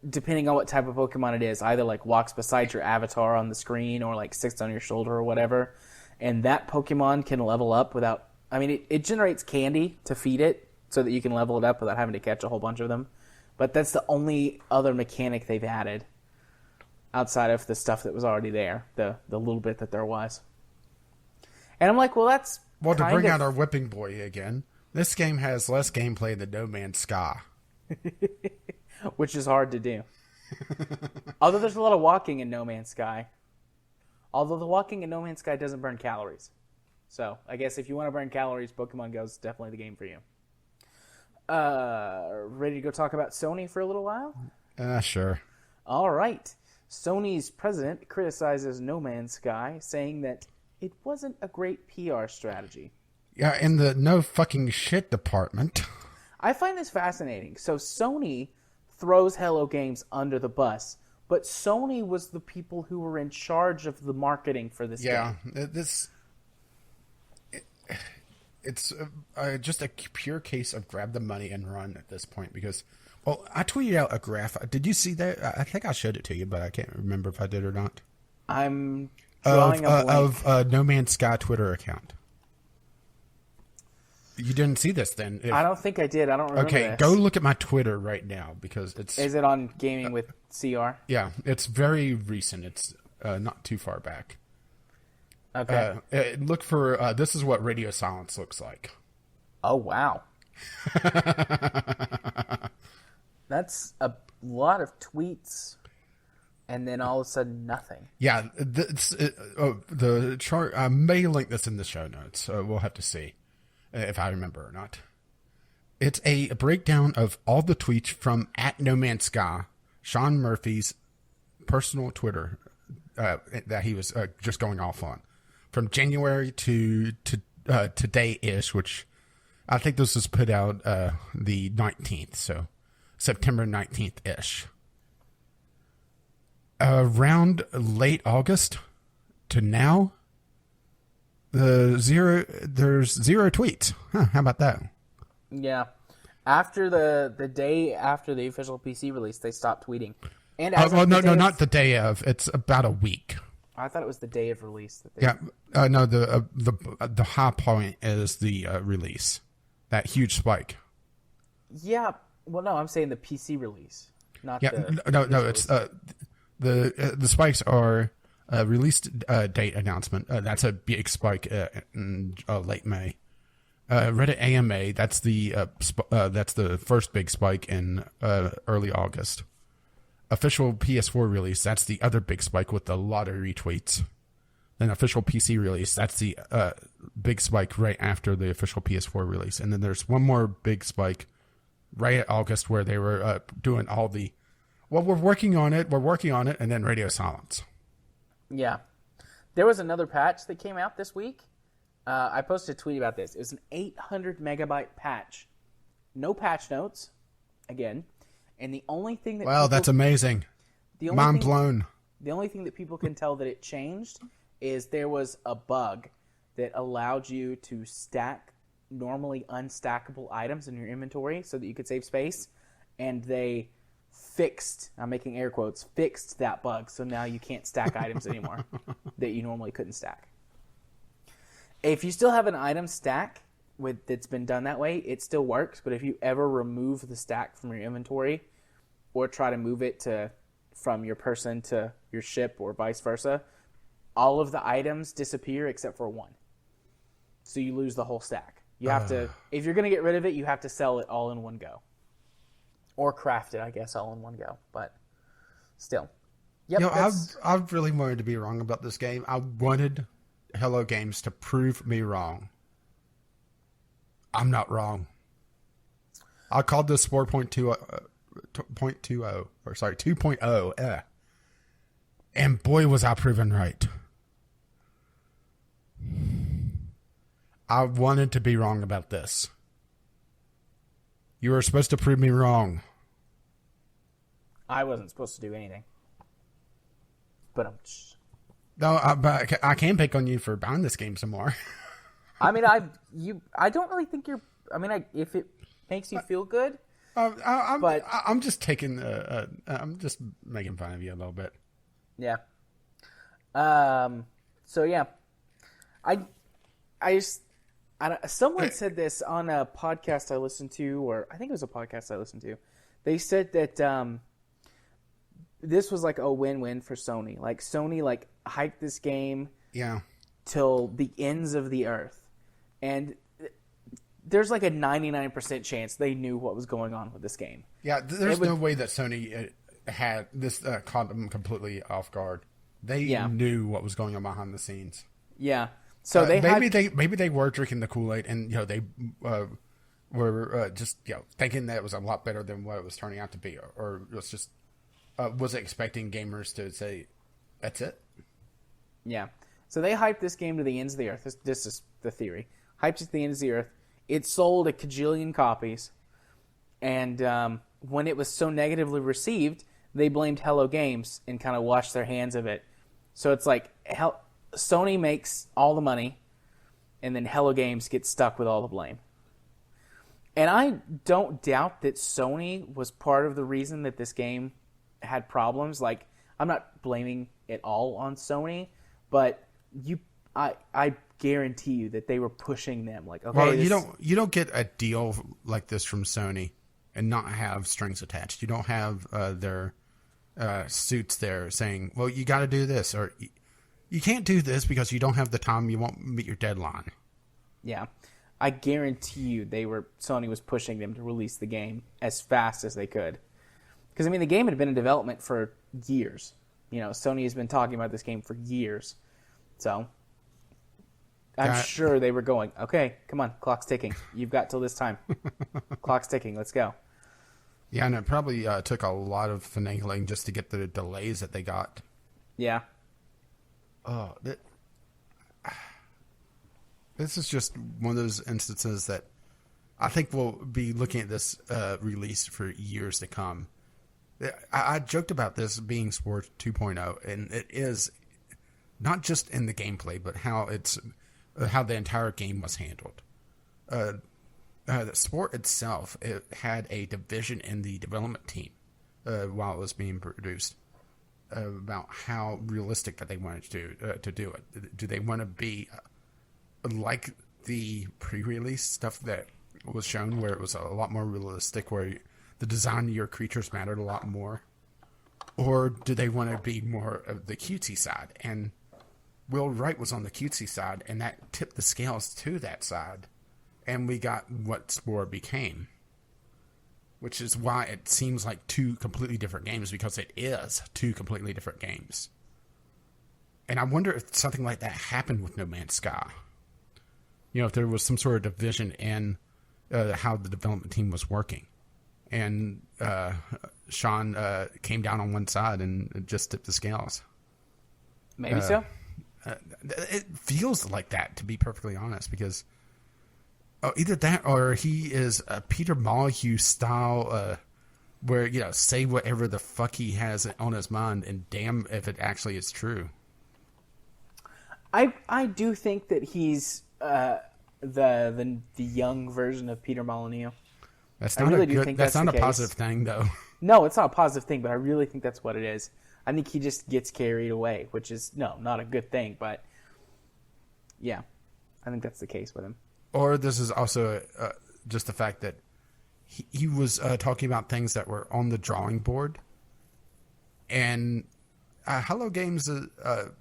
depending on what type of Pokemon it is, either like walks beside your avatar on the screen or like sits on your shoulder or whatever, and that Pokemon can level up without. I mean, it generates candy to feed it so that you can level it up without having to catch a whole bunch of them. But that's the only other mechanic they've added outside of the stuff that was already there, the little bit that there was. And I'm like, well, that's well, to bring out our whipping boy again. This game has less gameplay than No Man's Sky, which is hard to do. Although there's a lot of walking in No Man's Sky. Although the walking in No Man's Sky doesn't burn calories. So I guess if you want to burn calories, Pokemon Go is definitely the game for you. Ready to go talk about Sony for a little while? Sure. All right. Sony's president criticizes No Man's Sky, saying that it wasn't a great PR strategy. Yeah, in the no fucking shit department. I find this fascinating. So Sony throws Hello Games under the bus, but Sony was the people who were in charge of the marketing for this game. It's just a pure case of grab the money and run at this point because, well, I tweeted out a graph. Did you see that? I think I showed it to you, but I can't remember if I did or not. I'm drawing a blank. Of No Man's Sky Twitter account. You didn't see this then? I don't think I did. I don't remember this. Go look at my Twitter right now because it's... Is it on Gaming with CR? Yeah, it's very recent. It's not too far back. Okay. Look for... this is what Radio Silence looks like. Oh, wow. That's a lot of tweets, and then all of a sudden, nothing. Yeah, the chart... I may link this in the show notes. We'll have to see if I remember or not. It's a breakdown of all the tweets from @NoManSky, Sean Murphy's personal Twitter that he was just going off on. From January to today-ish, which I think this was put out the 19th, so September 19th-ish. Around late August to now, there's zero tweets. How about that? Yeah. After the day after the official PC release, they stopped tweeting. And not the day of. It's about a week. I thought it was the day of release. No, the high point is the release. That huge spike. Yeah, well, no, I'm saying the PC release, not the... No, it's the spikes are release date announcement. That's a big spike in late May. Reddit AMA, that's the first big spike in early August. Official PS4 release, that's the other big spike with a lot of retweets. Then official PC release, that's the big spike right after the official PS4 release. And then there's one more big spike right at August where they were doing all the, well, we're working on it, and then radio silence. Yeah. There was another patch that came out this week. I posted a tweet about this. It was an 800 megabyte patch. No patch notes, again. And the only thing that... Wow, that's amazing. Mind blown. The only thing that people can tell that it changed is there was a bug that allowed you to stack normally unstackable items in your inventory so that you could save space. And they fixed, I'm making air quotes, fixed that bug. So now you can't stack items anymore that you normally couldn't stack. If you still have an item stack that's been done that way, it still works. But if you ever remove the stack from your inventory or try to move it from your person to your ship or vice versa, all of the items disappear except for one. So you lose the whole stack. You have to, if you're going to get rid of it, you have to sell it all in one go. Or craft it, I guess, all in one go. But still. Yep, I've really wanted to be wrong about this game. I wanted Hello Games to prove me wrong. I'm not wrong. I called this 2.0. And boy, was I proven right. I wanted to be wrong about this. You were supposed to prove me wrong. I wasn't supposed to do anything. But No, but I can pick on you for buying this game some more. I mean, I don't really think you're. I mean, if it makes you feel good, I'm just taking. I'm just making fun of you a little bit. Yeah. So yeah, someone said this on a podcast I listened to, or I think it was a podcast I listened to. They said that this was like a win-win for Sony. Like Sony like hyped this game till the ends of the earth. And there's like a 99% chance they knew what was going on with this game. Yeah, there's no way that Sony had this caught them completely off guard. They knew what was going on behind the scenes. Yeah. So maybe they were drinking the Kool-Aid, and they were just thinking that it was a lot better than what it was turning out to be, or it was just was expecting gamers to say, "That's it." Yeah. So they hyped this game to the ends of the earth. This is the theory. Hyped it to the ends of the earth. It sold a cajillion copies, and when it was so negatively received, they blamed Hello Games and kind of washed their hands of it. So it's like Sony makes all the money, and then Hello Games gets stuck with all the blame. And I don't doubt that Sony was part of the reason that this game had problems. Like, I'm not blaming it all on Sony, but I guarantee you that they were pushing them. Like, okay, well, you don't get a deal like this from Sony and not have strings attached. You don't have their suits there saying, well, you got to do this, or you can't do this because you don't have the time, you won't meet your deadline. Yeah. I guarantee you Sony was pushing them to release the game as fast as they could. Because, I mean, the game had been in development for years. Sony has been talking about this game for years. So, I'm sure they were going, okay, come on, clock's ticking. You've got till this time. Clock's ticking, let's go. Yeah, and it probably took a lot of finagling just to get the delays that they got. Yeah. Oh, this is just one of those instances that I think we'll be looking at this release for years to come. I joked about this being Sport 2.0, and it is not just in the gameplay, but how the entire game was handled. The Sport itself, it had a division in the development team while it was being produced about how realistic that they wanted to do it. Do they want to be like the pre-release stuff that was shown, where it was a lot more realistic, where the design of your creatures mattered a lot more? Or do they want to be more of the cutesy side? And Will Wright was on the cutesy side, and that tipped the scales to that side. And we got what Spore became. Which is why it seems like two completely different games, because it is two completely different games. And I wonder if something like that happened with No Man's Sky. If there was some sort of division in how the development team was working. And Sean came down on one side and just tipped the scales. Maybe so. It feels like that, to be perfectly honest, because either that or he is a Peter Molyneux style, where, say whatever the fuck he has on his mind, and damn if it actually is true. I do think that he's the young version of Peter Molyneux. That's not a positive thing, though. No, it's not a positive thing, but I really think that's what it is. I think he just gets carried away, which is, not a good thing, but yeah, I think that's the case with him. Or this is also just the fact that he was talking about things that were on the drawing board, and Hello Games'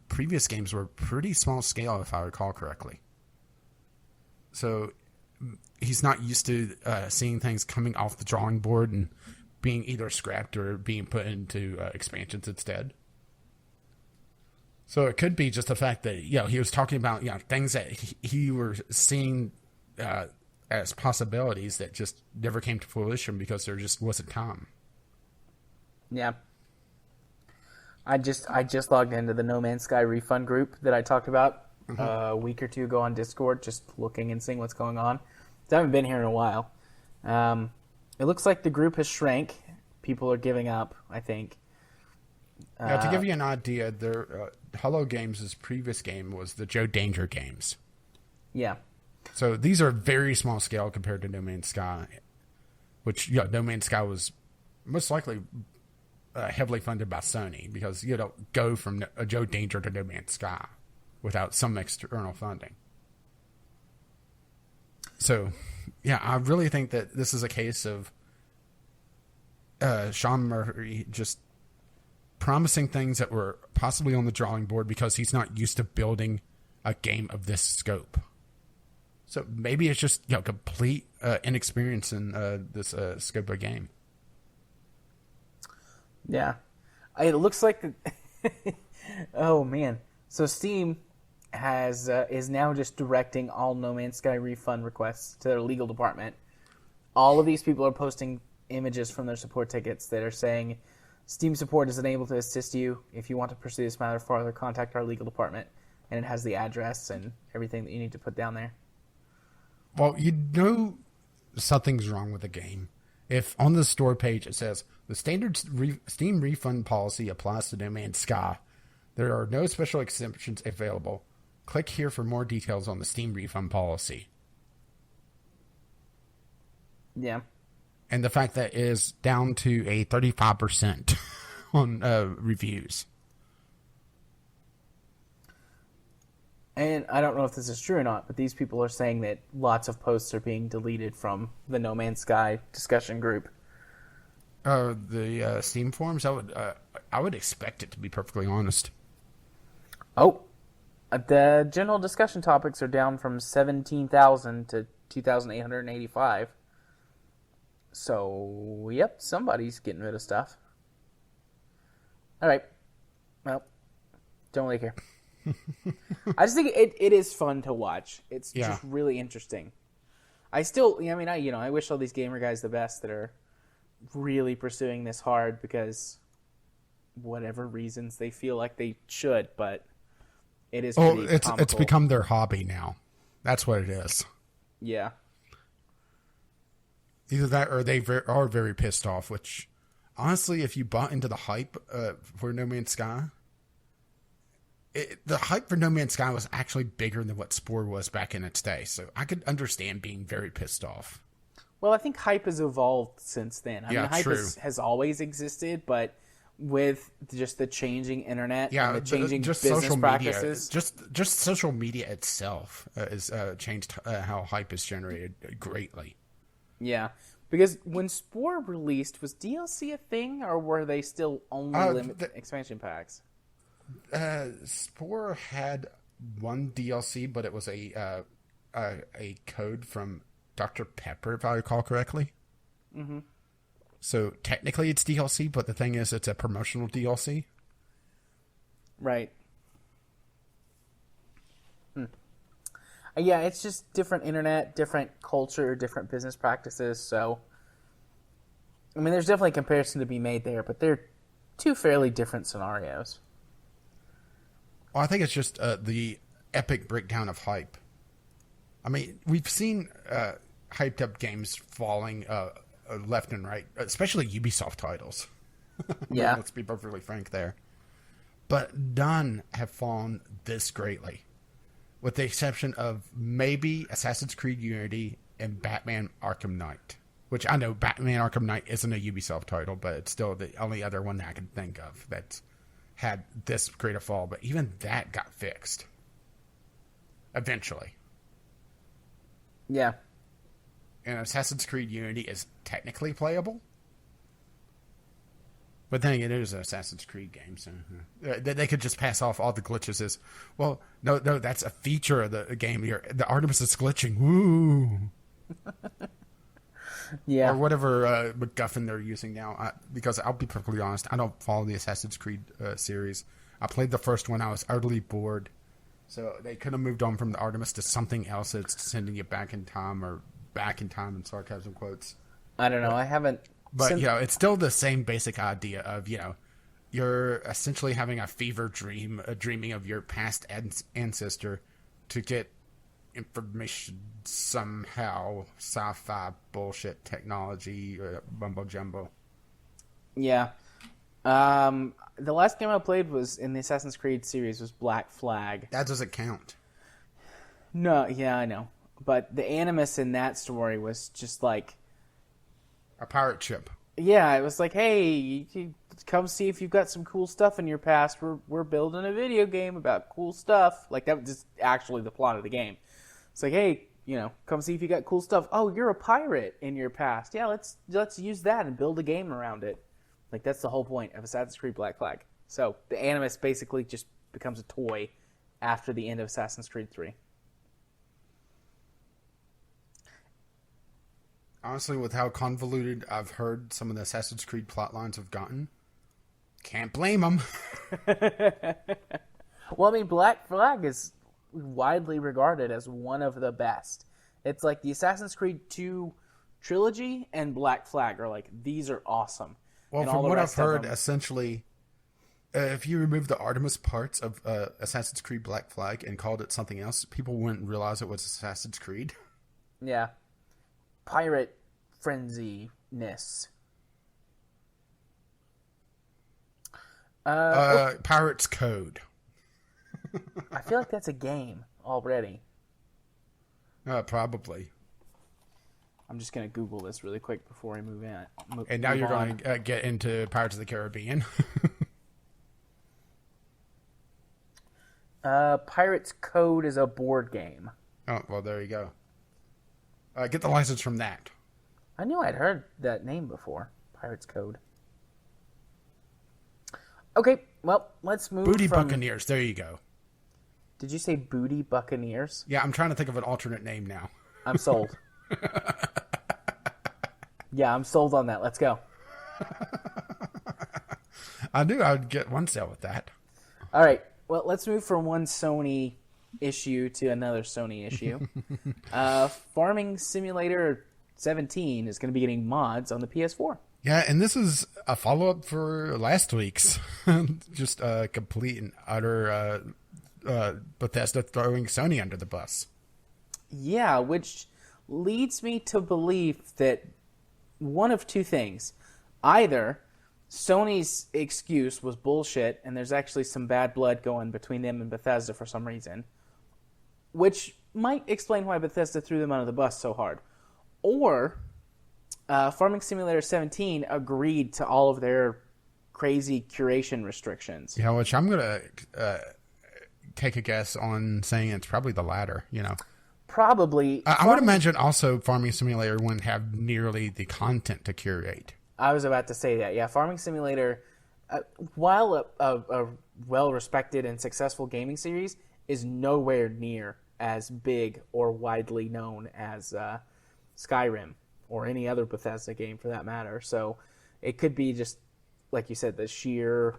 previous games were pretty small scale, if I recall correctly. So he's not used to seeing things coming off the drawing board and being either scrapped or being put into expansions instead. So it could be just the fact that he was talking about things that he were seeing as possibilities that just never came to fruition because there just wasn't time. Yeah. I just logged into the No Man's Sky refund group that I talked about a week or two ago on Discord, just looking and seeing what's going on. I haven't been here in a while. It looks like the group has shrank. People are giving up, I think. Now, to give you an idea, their Hello Games' previous game was the Joe Danger games. Yeah. So these are very small scale compared to No Man's Sky, which No Man's Sky was most likely heavily funded by Sony, because you don't go from a Joe Danger to No Man's Sky without some external funding. So, yeah, I really think that this is a case of Sean Murray just promising things that were possibly on the drawing board because he's not used to building a game of this scope. So maybe it's just complete inexperience in this scope of game. Yeah. It looks like... Oh, man. So Steam is now just directing all No Man's Sky refund requests to their legal department. All of these people are posting images from their support tickets that are saying, Steam support is unable to assist you. If you want to pursue this matter further, contact our legal department. And it has the address and everything that you need to put down there. Well, you know something's wrong with the game if on the store page it says, the standard Steam refund policy applies to No Man's Sky. There are no special exceptions available. Click here for more details on the Steam refund policy. Yeah. And the fact that it is down to a 35% on reviews. And I don't know if this is true or not, but these people are saying that lots of posts are being deleted from the No Man's Sky discussion group. The Steam forums, I would expect it, to be perfectly honest. Oh, the general discussion topics are down from 17,000 to 2,885. So, yep, somebody's getting rid of stuff. All right. Well, don't really care. I just think it is fun to watch. It's just really interesting. I wish all these gamer guys the best that are really pursuing this hard because whatever reasons they feel like they should, but it is pretty comical. It's become their hobby now. That's what it is. Yeah. Either that or they are very pissed off, which, honestly, if you bought into the hype for No Man's Sky, the hype for No Man's Sky was actually bigger than what Spore was back in its day. So I could understand being very pissed off. Well, I think hype has evolved since then. I mean, hype has always existed, but with just the changing internet and the changing business practices. Just social media itself has changed how hype is generated greatly. Yeah, because when Spore released, was DLC a thing, or were they still only expansion packs? Spore had one DLC, but it was a code from Dr. Pepper, if I recall correctly. Mm-hmm. So technically it's DLC, but the thing is it's a promotional DLC. Right. Yeah, it's just different internet, different culture, different business practices. So, I mean, there's definitely a comparison to be made there, but they're two fairly different scenarios. Well, I think it's just the epic breakdown of hype. I mean, we've seen hyped up games falling left and right, especially Ubisoft titles. Yeah. Let's be perfectly frank there. But none have fallen this greatly, with the exception of maybe Assassin's Creed Unity and Batman Arkham Knight, which I know Batman Arkham Knight isn't a Ubisoft title, but it's still the only other one that I can think of that's had this great a fall. But even that got fixed eventually. Yeah. And Assassin's Creed Unity is technically playable. But then it is an Assassin's Creed game, so they could just pass off all the glitches as, well, no, that's a feature of the game here. The Artemis is glitching. Woo! Yeah. Or whatever MacGuffin they're using now. Because I'll be perfectly honest, I don't follow the Assassin's Creed series. I played the first one. I was utterly bored. So they could have moved on from the Artemis to something else that's sending you back in time, or back in time in sarcasm quotes. I don't know. I haven't... But, it's still the same basic idea of, you're essentially having a fever dream, dreaming of your past ancestor to get, information somehow, sci-fi bullshit technology, mumbo jumbo. Yeah. The last game I played was in the Assassin's Creed series was Black Flag. That doesn't count. No, yeah, I know. But the animus in that story was just like... A pirate ship. Yeah, it was like, hey, you come see if you've got some cool stuff in your past. We're building a video game about cool stuff. Like, that was just actually the plot of the game. It's like, hey, come see if you got cool stuff. Oh, you're a pirate in your past. Yeah, let's use that and build a game around it. Like, that's the whole point of Assassin's Creed Black Flag. So, the animus basically just becomes a toy after the end of Assassin's Creed 3. Honestly, with how convoluted I've heard some of the Assassin's Creed plot lines have gotten, can't blame them. Well, I mean, Black Flag is widely regarded as one of the best. It's like the Assassin's Creed 2 trilogy and Black Flag are like, these are awesome. Well, and from what I've heard, essentially, if you remove the Artemis parts of Assassin's Creed Black Flag and called it something else, people wouldn't realize it was Assassin's Creed. Yeah. Pirate frenzy-ness. Pirate's Code. I feel like that's a game already. Probably. I'm just going to Google this really quick before we move in. And now you're going to get into Pirates of the Caribbean. Pirate's Code is a board game. Oh, well, there you go. Get the license from that. I knew I'd heard that name before. Pirate's Code. Okay, well, let's move Booty Buccaneers, there you go. Did you say Booty Buccaneers? Yeah, I'm trying to think of an alternate name now. I'm sold. Yeah, I'm sold on that. Let's go. I knew I would get one sale with that. All right, well, let's move from one Sony issue to another Sony issue. Farming Simulator 17 is going to be getting mods on the PS4. Yeah, and this is a follow-up for last week's. Just a complete and utter Bethesda throwing Sony under the bus. Yeah, which leads me to believe that one of two things. Either Sony's excuse was bullshit and there's actually some bad blood going between them and Bethesda for some reason, which might explain why Bethesda threw them under the bus so hard. Or Farming Simulator 17 agreed to all of their crazy curation restrictions. Yeah, which I'm going to take a guess on saying it's probably the latter, Probably. I would imagine also Farming Simulator wouldn't have nearly the content to curate. I was about to say that. Yeah, Farming Simulator, while a well-respected and successful gaming series, is nowhere near as big or widely known as Skyrim or any other Bethesda game for that matter. So it could be just, like you said, the sheer...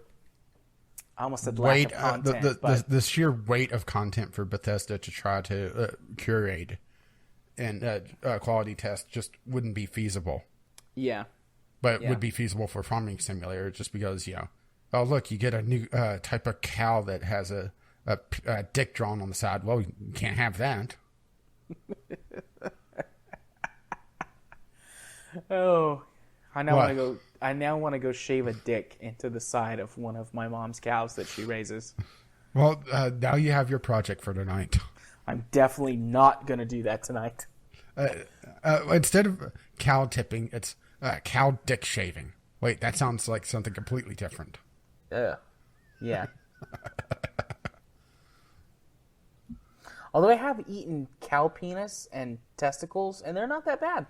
I almost said lack of content. The sheer weight of content for Bethesda to try to curate and quality test just wouldn't be feasible. Yeah. But it would be feasible for Farming Simulator just because, oh, look, you get a new type of cow that has a dick drawn on the side. Well, you can't have that. Oh, I now want to go shave a dick into the side of one of my mom's cows that she raises. Well, now you have your project for tonight. I'm definitely not going to do that tonight. Instead of cow tipping, it's cow dick shaving. Wait, that sounds like something completely different. Yeah. Although I have eaten cow penis and testicles, and they're not that bad.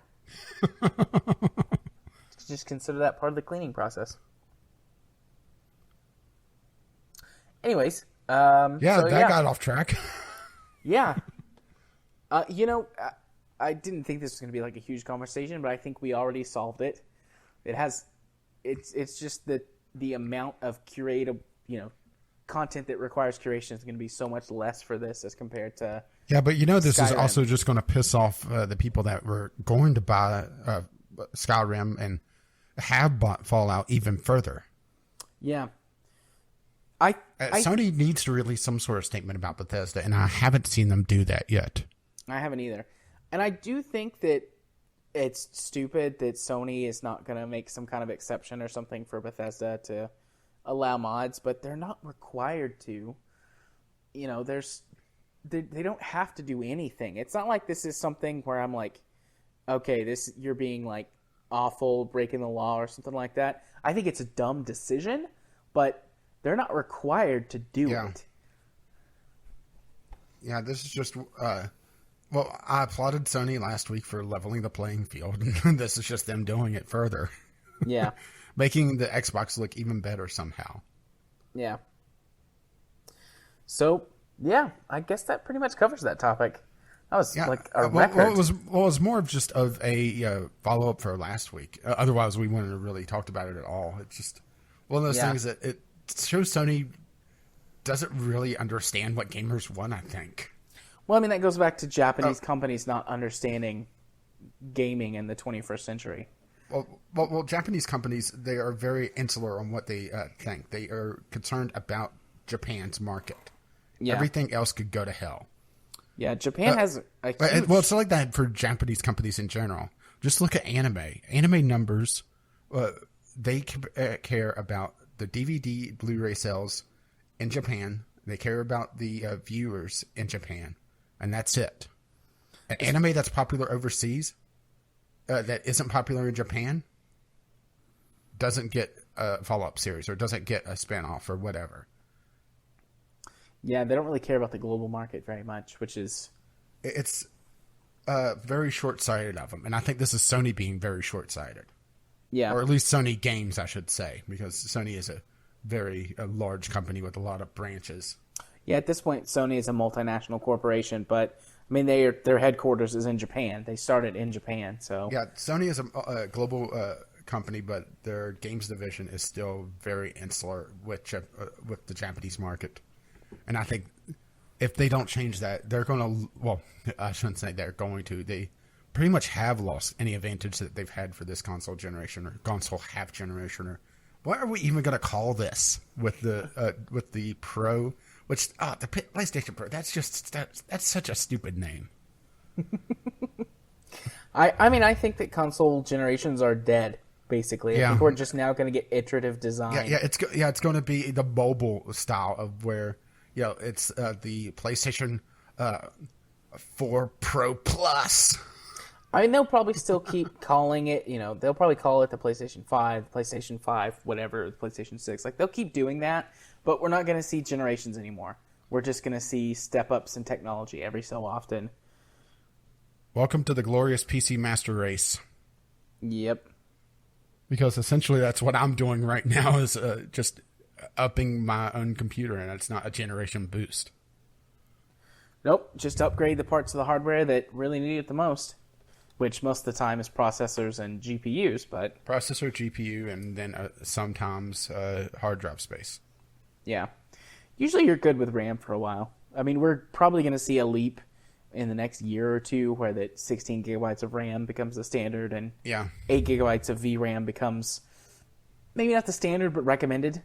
Just consider that part of the cleaning process. Anyways, that got off track. Yeah. I didn't think this was going to be like a huge conversation, but I think we already solved it. It's just that the amount of curated, content that requires curation is going to be so much less for this as compared to Yeah, but this Skyrim. is also just going to piss off the people that were going to buy Skyrim and have bought Fallout even further. Yeah. Sony needs to release some sort of statement about Bethesda, and I haven't seen them do that yet. I haven't either. And I do think that it's stupid that Sony is not going to make some kind of exception or something for Bethesda to allow mods, but they're not required to. You know, they don't have to do anything. It's not like this is something where I'm like, okay, you're being like awful, breaking the law or something like that. I think it's a dumb decision, but they're not required to do it. Yeah, this is just well, I applauded Sony last week for leveling the playing field. This is just them doing it further. Yeah. Making the Xbox look even better somehow. Yeah. So, yeah, I guess that pretty much covers that topic. That was like a record. It was more of just of a follow-up for last week. Otherwise, we wouldn't have really talked about it at all. It's just one of those things that it shows Sony doesn't really understand what gamers want, I think. Well, I mean, that goes back to Japanese companies not understanding gaming in the 21st century. Well, Japanese companies, they are very insular on what they think. They are concerned about Japan's market. Yeah. Everything else could go to hell. Yeah, Japan has a huge... Well, it's like that for Japanese companies in general. Just look at anime. Anime numbers, they care about the DVD, Blu-ray sales in Japan. They care about the viewers in Japan. And that's it. An anime that's popular overseas, that isn't popular in Japan, doesn't get a follow-up series or doesn't get a spin-off or whatever. Yeah, they don't really care about the global market very much, which is... It's very short-sighted of them. And I think this is Sony being very short-sighted. Yeah. Or at least Sony Games, I should say, because Sony is a very large company with a lot of branches. Yeah, at this point, Sony is a multinational corporation, but I mean, their headquarters is in Japan. They started in Japan, so yeah. Sony is a global company, but their games division is still very insular with the Japanese market. And I think if they don't change that, they're going to. Well, I shouldn't say they're going to. They pretty much have lost any advantage that they've had for this console generation or console half generation. Or what are we even going to call this with the Pro? Which the PlayStation Pro, that's such a stupid name. I mean, I think that console generations are dead, basically. I think we're just now going to get iterative design. It's going to be the mobile style of where, it's the PlayStation 4 Pro Plus. I mean, they'll probably still keep calling it, they'll probably call it the PlayStation 5, PlayStation 5, whatever, the PlayStation 6. Like, they'll keep doing that. But we're not going to see generations anymore. We're just going to see step-ups in technology every so often. Welcome to the glorious PC Master Race. Yep. Because essentially that's what I'm doing right now is just upping my own computer, and it's not a generation boost. Nope, just upgrade the parts of the hardware that really need it the most, which most of the time is processors and GPUs. But processor, GPU, and then sometimes hard drive space. Yeah. Usually you're good with RAM for a while. I mean, we're probably going to see a leap in the next year or two where that 16 gigabytes of RAM becomes the standard and 8 gigabytes of VRAM becomes maybe not the standard, but recommended.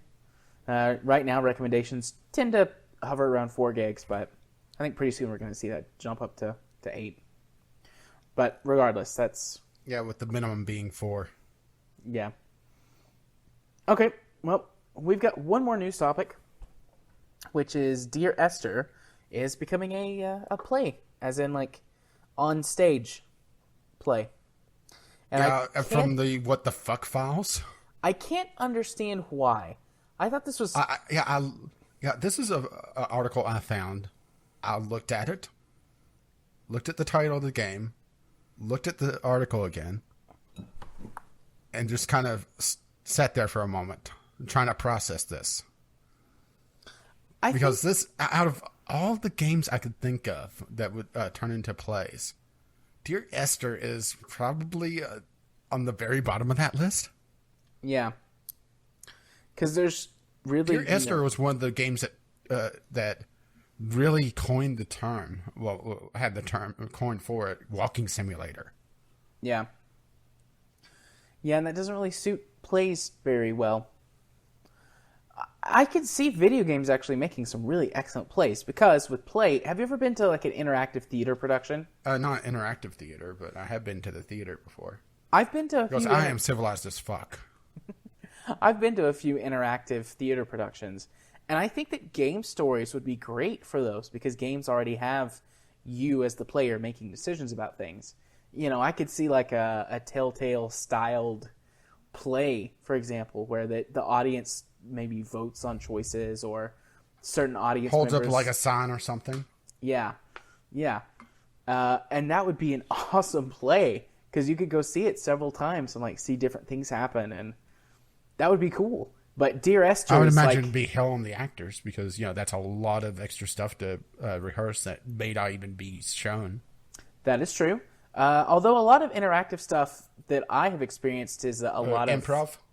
Right now, recommendations tend to hover around 4 gigs, but I think pretty soon we're going to see that jump up to 8. But regardless, that's... Yeah, with the minimum being 4. Yeah. Okay, well... We've got one more news topic, which is Dear Esther is becoming a play, as in like on stage play. And from the What the Fuck files. I can't understand why. I thought this was this is a article I found. I looked at it, looked at the title of the game, looked at the article again, and just kind of sat there for a moment. Trying to process this because this, out of all the games I could think of that would turn into plays, Dear Esther is probably on the very bottom of that list. Yeah, because there's really Dear Esther was one of the games that really coined the term. Well, had the term coined for it, walking simulator. Yeah, and that doesn't really suit plays very well. I could see video games actually making some really excellent plays because with play, have you ever been to like an interactive theater production? Not interactive theater, but I have been to the theater before. I've been to a Because few. I am civilized as fuck. I've been to a few interactive theater productions, and I think that game stories would be great for those because games already have you as the player making decisions about things. You know, I could see like a Telltale styled play, for example, where the audience maybe votes on choices or certain audience Holds members up like a sign or something. Yeah. And that would be an awesome play because you could go see it several times and like see different things happen, and that would be cool. But Dear Esther, I would is imagine like, it'd be hell on the actors because that's a lot of extra stuff to rehearse that may not even be shown. that is true. Although a lot of interactive stuff that I have experienced is a lot of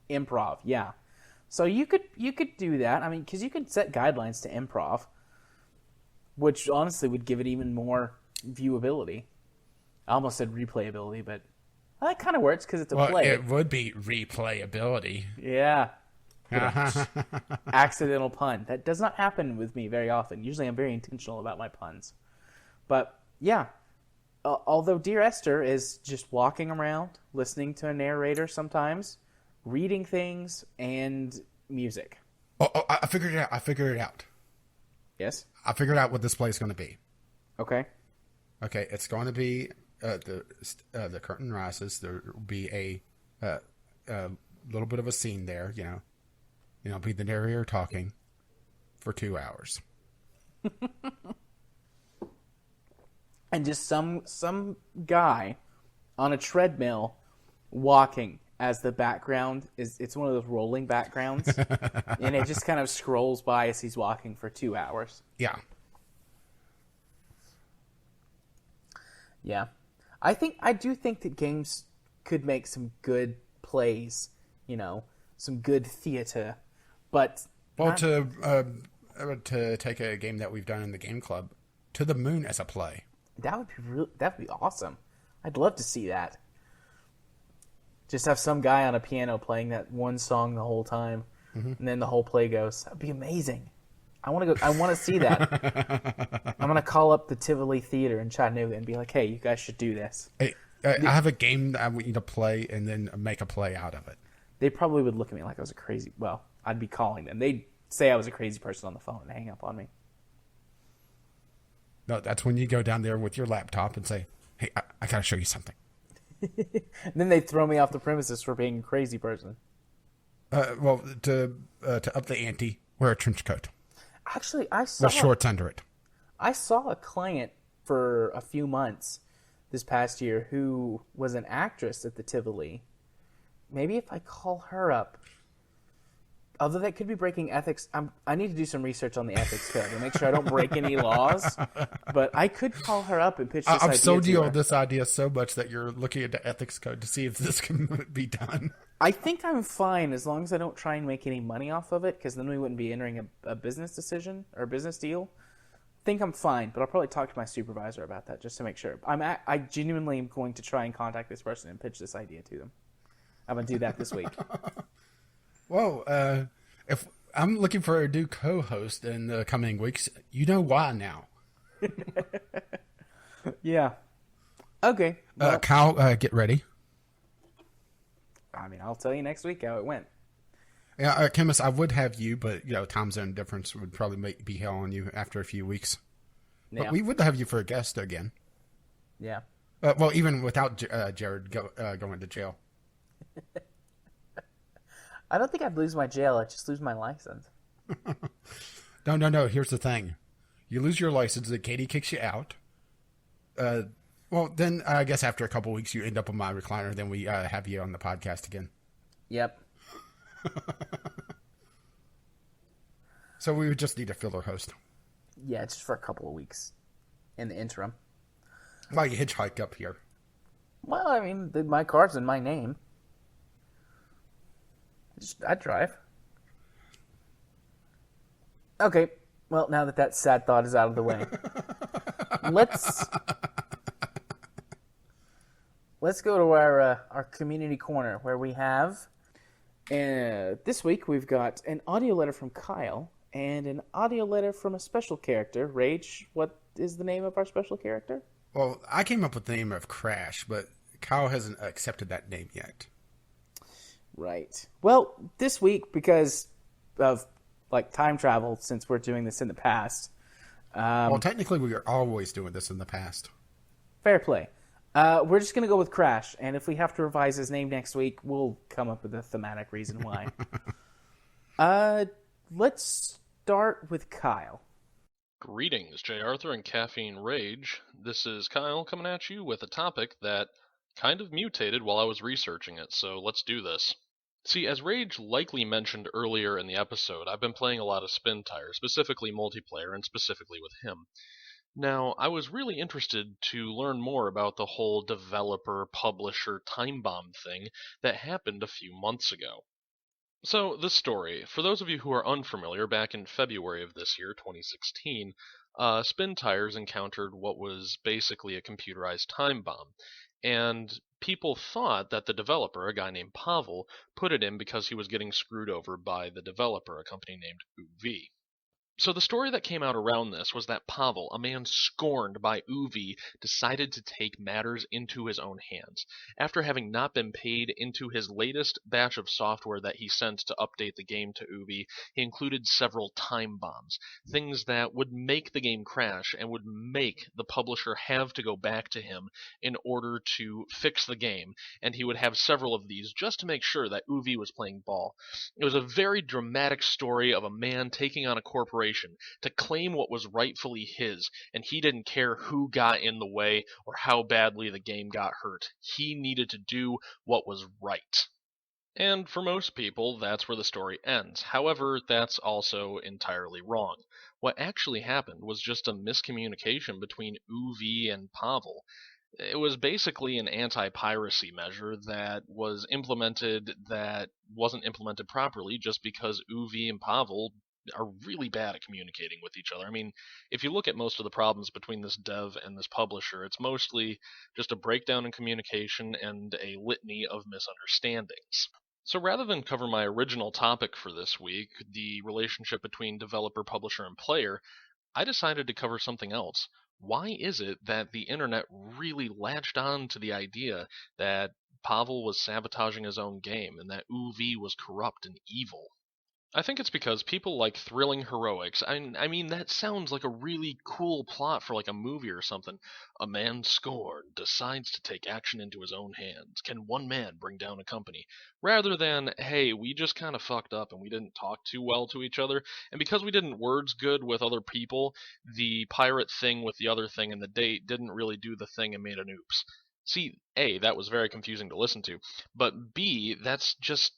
improv. Yeah. So you could do that. I mean, because you could set guidelines to improv, which honestly would give it even more viewability. I almost said replayability, but that kind of works because it's a play. It would be replayability. Yeah. Accidental pun. That does not happen with me very often. Usually I'm very intentional about my puns. But yeah, although Dear Esther is just walking around, listening to a narrator sometimes, reading things, and music. I figured it out. Yes? I figured out what this play is going to be. Okay. Okay, it's going to be the curtain rises. There will be a little bit of a scene there, be the narrator talking for 2 hours. And just some guy on a treadmill walking as the background it's one of those rolling backgrounds and it just kind of scrolls by as he's walking for 2 hours. Yeah. I do think that games could make some good plays, some good theater, but to take a game that we've done in the game club to the moon as a play. that would be awesome. I'd love to see that. Just have some guy on a piano playing that one song the whole time, and then the whole play goes. That'd be amazing. I want to go. I want to see that. I'm gonna call up the Tivoli Theater in Chattanooga and be like, "Hey, you guys should do this." Hey, I have a game that I want you to play, and then make a play out of it. They probably would look at me like I was a crazy. Well, I'd be calling them. They'd say I was a crazy person on the phone and hang up on me. No, that's when you go down there with your laptop and say, "Hey, I gotta show you something." And then they'd throw me off the premises for being a crazy person. Well, to up the ante, wear a trench coat. Actually, I saw with shorts under it. I saw a client for a few months this past year who was an actress at the Tivoli. Maybe if I call her up. Although that could be breaking ethics. I need to do some research on the ethics code to make sure I don't break any laws. But I could call her up and pitch this idea I've sold to you her. on this idea so much that you're looking at the ethics code to see if this can be done. I think I'm fine as long as I don't try and make any money off of it, because then we wouldn't be entering a business decision or a business deal. I think I'm fine, but I'll probably talk to my supervisor about that just to make sure. I genuinely am going to try and contact this person and pitch this idea to them. I'm going to do that this week. Well, if I'm looking for a new co-host in the coming weeks, you know why now. Yeah. Okay. Well, Kyle, get ready. I mean, I'll tell you next week how it went. Yeah, Chemist, I would have you, but time zone difference would probably be hell on you after a few weeks. Yeah. But we would have you for a guest again. Yeah. Well, even without Jared going to jail. I don't think I'd lose my jail. I'd just lose my license. No. Here's the thing. You lose your license, and Katie kicks you out. Well, then I guess after a couple weeks, you end up on my recliner. Then we have you on the podcast again. Yep. So we would just need a filler host. Yeah, just for a couple of weeks in the interim. While you hitchhike up here. Well, I mean, my car's in my name. I drive. Okay. Well, now that sad thought is out of the way, let's go to our community corner where we have This week we've got an audio letter from Kyle and an audio letter from a special character. Rage, what is the name of our special character? Well, I came up with the name of Crash, but Kyle hasn't accepted that name yet. Right. Well, this week, because of time travel, since we're doing this in the past. Well, technically, we are always doing this in the past. Fair play. We're just going to go with Crash, and if we have to revise his name next week, we'll come up with a thematic reason why. Let's start with Kyle. Greetings, J. Arthur and Caffeine Rage. This is Kyle coming at you with a topic that kind of mutated while I was researching it, so let's do this. See, as Rage likely mentioned earlier in the episode, I've been playing a lot of Spin Tire, specifically multiplayer and specifically with him. Now, I was really interested to learn more about the whole developer-publisher time bomb thing that happened a few months ago. So, the story. For those of you who are unfamiliar, back in February of this year, 2016, Spin Tires encountered what was basically a computerized time bomb. And people thought that the developer, a guy named Pavel, put it in because he was getting screwed over by the developer, a company named UV. So the story that came out around this was that Pavel, a man scorned by UV, decided to take matters into his own hands. After having not been paid into his latest batch of software that he sent to update the game to UV, he included several time bombs, things that would make the game crash and would make the publisher have to go back to him in order to fix the game, and he would have several of these just to make sure that UV was playing ball. It was a very dramatic story of a man taking on a corporation to claim what was rightfully his, and he didn't care who got in the way or how badly the game got hurt. He needed to do what was right. And for most people, that's where the story ends. However, that's also entirely wrong. What actually happened was just a miscommunication between UV and Pavel. It was basically an anti-piracy measure that was implemented that wasn't implemented properly just because UV and Pavel are really bad at communicating with each other. I mean, if you look at most of the problems between this dev and this publisher, it's mostly just a breakdown in communication and a litany of misunderstandings. So rather than cover my original topic for this week, the relationship between developer, publisher, and player, I decided to cover something else. Why is it that the internet really latched on to the idea that Pavel was sabotaging his own game and that UV was corrupt and evil? I think it's because people like thrilling heroics. I mean, that sounds like a really cool plot for like a movie or something. A man scorned decides to take action into his own hands. Can one man bring down a company? Rather than, hey, we just kind of fucked up and we didn't talk too well to each other. And because we didn't words good with other people, the pirate thing with the other thing and the date didn't really do the thing and made an oops. See, A, that was very confusing to listen to. But B, that's just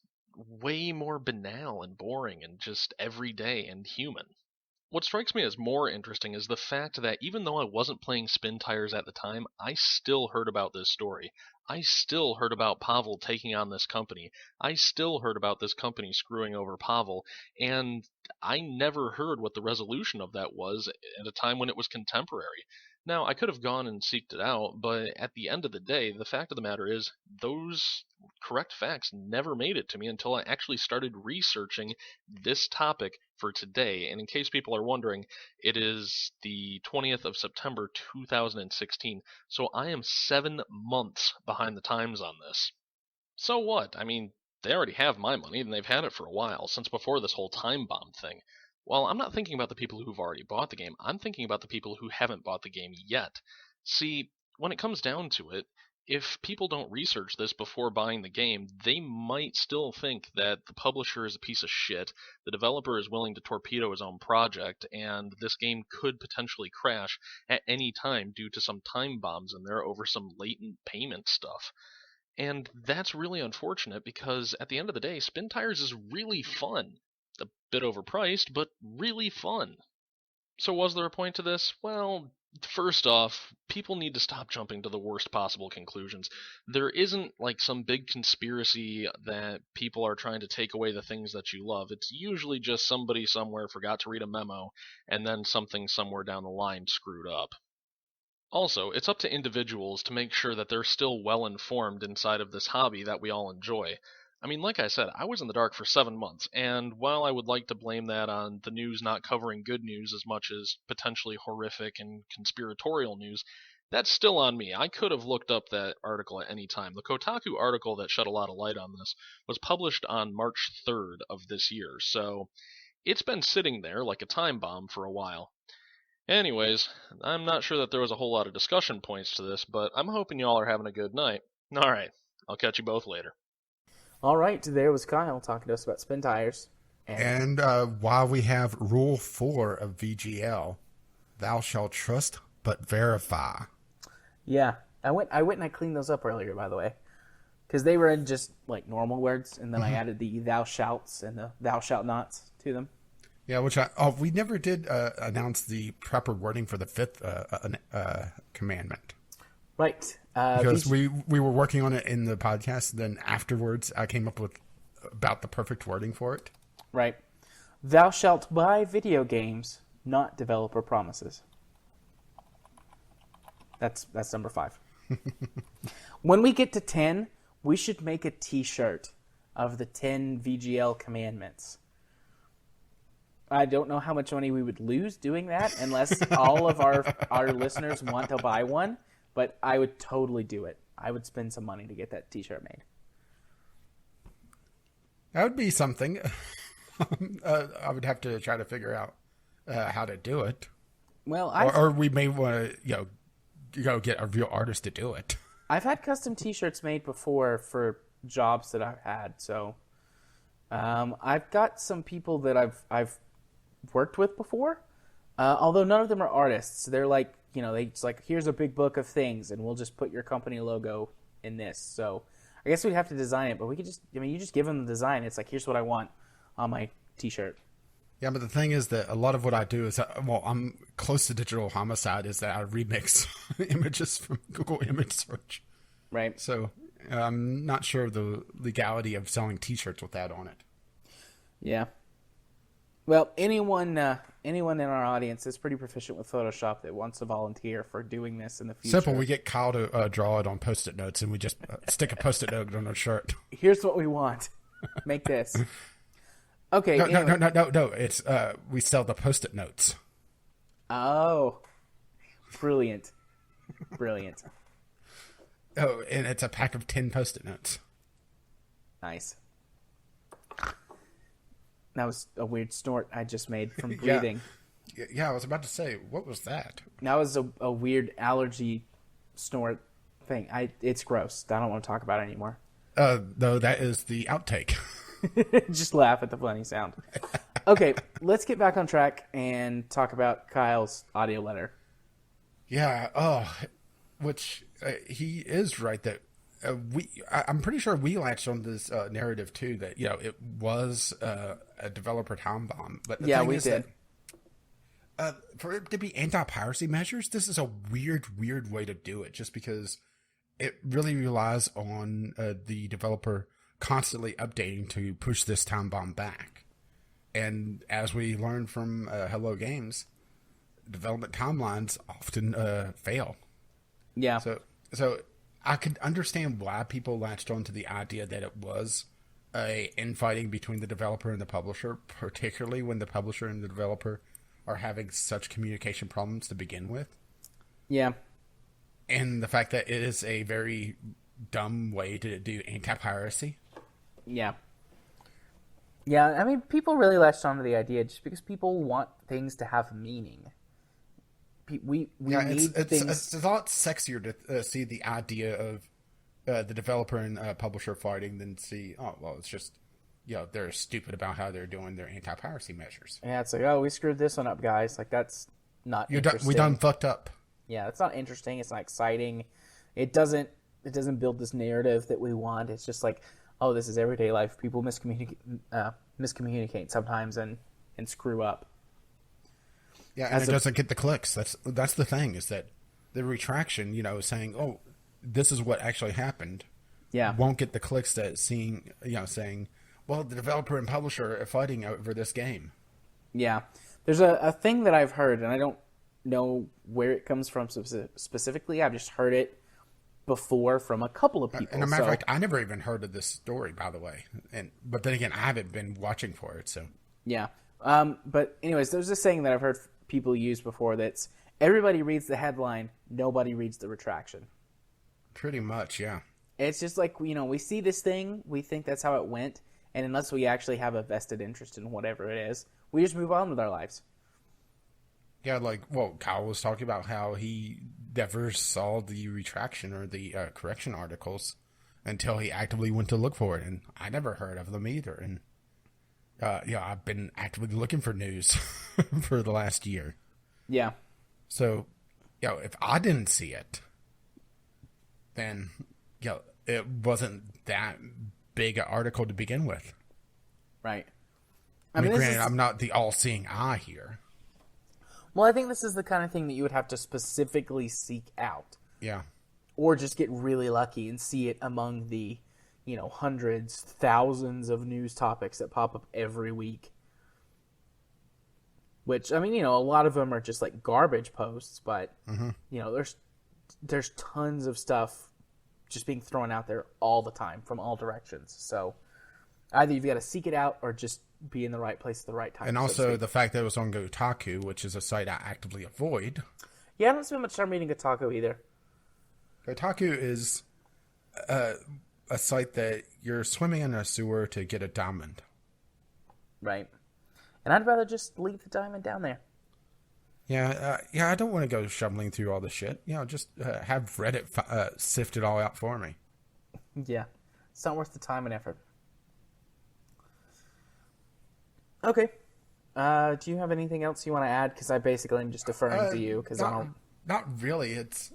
way more banal and boring and just everyday and human. What strikes me as more interesting is the fact that even though I wasn't playing Spin Tires at the time, I still heard about this story. I still heard about Pavel taking on this company. I still heard about this company screwing over Pavel, and I never heard what the resolution of that was at a time when it was contemporary. Now, I could have gone and seeked it out, but at the end of the day, the fact of the matter is, those correct facts never made it to me until I actually started researching this topic for today. And in case people are wondering, it is the 20th of September 2016, so I am 7 months behind the times on this. So what? I mean, they already have my money, and they've had it for a while, since before this whole time bomb thing. Well, I'm not thinking about the people who've already bought the game, I'm thinking about the people who haven't bought the game yet. See, when it comes down to it, if people don't research this before buying the game, they might still think that the publisher is a piece of shit, the developer is willing to torpedo his own project, and this game could potentially crash at any time due to some time bombs in there over some latent payment stuff. And that's really unfortunate because at the end of the day, Spin Tires is really fun. A bit overpriced, but really fun. So was there a point to this? Well, first off, people need to stop jumping to the worst possible conclusions. There isn't like some big conspiracy that people are trying to take away the things that you love. It's usually just somebody somewhere forgot to read a memo, and then something somewhere down the line screwed up. Also, it's up to individuals to make sure that they're still well informed inside of this hobby that we all enjoy. I mean, like I said, I was in the dark for 7 months, and while I would like to blame that on the news not covering good news as much as potentially horrific and conspiratorial news, that's still on me. I could have looked up that article at any time. The Kotaku article that shed a lot of light on this was published on March 3rd of this year, so it's been sitting there like a time bomb for a while. Anyways, I'm not sure that there was a whole lot of discussion points to this, but I'm hoping y'all are having a good night. Alright, I'll catch you both later. All right, there was Kyle talking to us about spin tires. And while we have Rule 4 of VGL, thou shalt trust but verify. Yeah, I went and I cleaned those up earlier, by the way, because they were in just like normal words, and then I added the thou shalts and the thou shalt nots to them. Yeah, which we never did announce the proper wording for the fifth commandment. Right. Because we were working on it in the podcast, then afterwards I came up with about the perfect wording for it. Right. Thou shalt buy video games, not developer promises. That's number 5. When we get to 10, we should make a t-shirt of the 10 VGL commandments. I don't know how much money we would lose doing that unless all of our listeners want to buy one, but I would totally do it. I would spend some money to get that t-shirt made. That would be something. I would have to try to figure out how to do it. Well, or we may want to, go get a real artist to do it. I've had custom t-shirts made before for jobs that I've had, so I've got some people that I've worked with before, although none of them are artists. They're like, it's like, here's a big book of things, and we'll just put your company logo in this. So I guess we'd have to design it, but we could just, you just give them the design. It's like, here's what I want on my t-shirt. Yeah, but the thing is that a lot of what I do is, I'm close to digital homicide, is that I remix images from Google image search. Right. So I'm not sure of the legality of selling t-shirts with that on it. Yeah. Well, anyone in our audience is pretty proficient with Photoshop that wants to volunteer for doing this in the future. Simple. We get Kyle to draw it on Post-it notes, and we just stick a Post-it note on our shirt. Here's what we want. Make this. Okay. No. It's we sell the Post-it notes. Oh, brilliant. Oh, and it's a pack of 10 Post-it notes. Nice. That was a weird snort I just made from breathing. Yeah, I was about to say, what was that? That was a weird allergy snort thing. It's gross. I don't want to talk about it anymore. Though that is the outtake. Just laugh at the funny sound. Okay, let's get back on track and talk about Kyle's audio letter. Yeah, which he is right that I'm pretty sure we latched on this narrative too, that it was a developer time bomb. But the thing we is did. That, for it to be anti-piracy measures, this is a weird way to do it, just because it really relies on the developer constantly updating to push this time bomb back. And as we learned from Hello Games, development timelines often fail. Yeah. So I could understand why people latched onto the idea that it was a infighting between the developer and the publisher, particularly when the publisher and the developer are having such communication problems to begin with. Yeah. And the fact that it is a very dumb way to do anti-piracy. Yeah. Yeah, I mean, people really latched onto the idea just because people want things to have meaning. We need things. It's a lot sexier to see the idea of the developer and publisher fighting than see, it's just, they're stupid about how they're doing their anti-piracy measures. Yeah, it's like, we screwed this one up, guys. Like, that's not interesting. We done fucked up. Yeah, it's not interesting. It's not exciting. It doesn't build this narrative that we want. It's just like, this is everyday life. People miscommunicate sometimes and screw up. Yeah, and it doesn't get the clicks. That's the thing, is that the retraction, saying, this is what actually happened. Yeah. Won't get the clicks that saying, well, the developer and publisher are fighting over this game. Yeah. There's a thing that I've heard, and I don't know where it comes from specifically. I've just heard it. before from a couple of people. And a matter of fact, I never even heard of this story, by the way. But then again, I haven't been watching for it, so. Yeah. But anyways, there's this saying that I've heard people use before that's everybody reads the headline, nobody reads the retraction. Pretty much, yeah. It's just like, we see this thing, we think that's how it went, and unless we actually have a vested interest in whatever it is, we just move on with our lives. Yeah, Kyle was talking about how he never saw the retraction or the correction articles until he actively went to look for it, and I never heard of them either. And I've been actively looking for news for the last year. Yeah. So, if I didn't see it, then it wasn't that big an article to begin with. Right. I mean, granted, I'm not the all-seeing eye here. Well, I think this is the kind of thing that you would have to specifically seek out. Yeah. Or just get really lucky and see it among the, hundreds, thousands of news topics that pop up every week. Which, I mean, a lot of them are just like garbage posts, but, there's tons of stuff just being thrown out there all the time from all directions. So either you've got to seek it out or just be in the right place at the right time. And also the fact that it was on Kotaku, which is a site I actively avoid. Yeah, I don't spend much time reading Kotaku either. Kotaku is a site that you're swimming in a sewer to get a diamond. Right. And I'd rather just leave the diamond down there. Yeah, I don't want to go shoveling through all the shit. Just have Reddit sift it all out for me. Yeah. It's not worth the time and effort. Okay. Do you have anything else you want to add? Because I basically am just deferring to you. Not really. It's